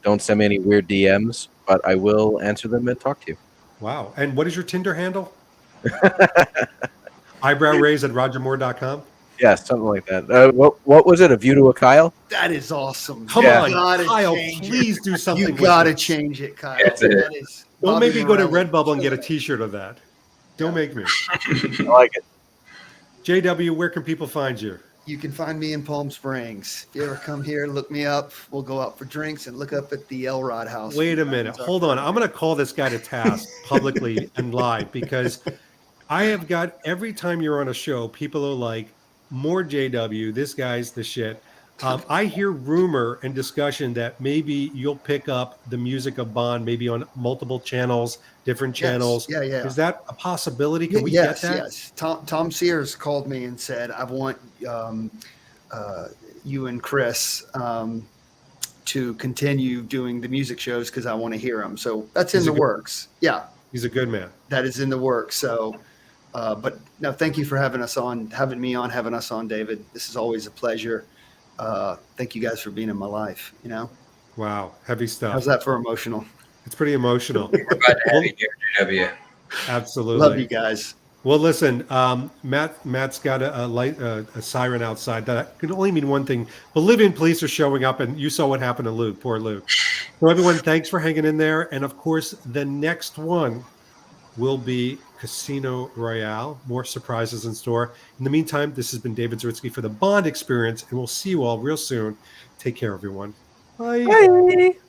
Speaker 6: don't send me any weird DMs, but I will answer them and talk to you.
Speaker 4: Wow. And what is your Tinder handle? Eyebrow raise at rogermoore.com?
Speaker 6: Yeah, something like that. What was it? A View to a Kyle?
Speaker 8: That is awesome.
Speaker 4: Come on, Kyle, please do something.
Speaker 8: You got to change it, Kyle. That is.
Speaker 4: Don't make me go to Redbubble and get a T-shirt of that. Don't make me.
Speaker 6: I like it.
Speaker 4: JW, where can people find you?
Speaker 8: You can find me in Palm Springs. If you ever come here, look me up. We'll go out for drinks and look up at the Elrod house.
Speaker 4: Wait a minute. Hold on. I'm going to call this guy to task publicly and live, because I have got, every time you're on a show, people are like, more JW, this guy's the shit. I hear rumor and discussion that maybe you'll pick up the music of Bond, maybe on multiple channels, different channels.
Speaker 8: Yes. Yeah.
Speaker 4: Is that a possibility? Can we get that?
Speaker 8: Yes. Tom Sears called me and said, I want you and Chris to continue doing the music shows because I want to hear them. So that's in
Speaker 4: He's
Speaker 8: the
Speaker 4: a good-
Speaker 8: works. Yeah,
Speaker 4: He's a good man.
Speaker 8: that is in the works. So, but no, thank you for having us on, David. This is always a pleasure. Thank you guys for being in my life. You know,
Speaker 4: Wow, heavy stuff.
Speaker 8: how's that for emotional?
Speaker 4: It's pretty emotional.
Speaker 7: We're glad to have you here, JW.
Speaker 4: Absolutely.
Speaker 8: Love you guys.
Speaker 4: Well, listen, Matt's got a siren outside. That could only mean one thing. Bolivian police are showing up, and you saw what happened to Luke. Poor Luke. So, everyone, thanks for hanging in there. And, of course, the next one will be Casino Royale. More surprises in store. In the meantime, this has been David Zaritsky for the Bond Experience, and we'll see you all real soon. Take care, everyone. Bye.
Speaker 6: Bye.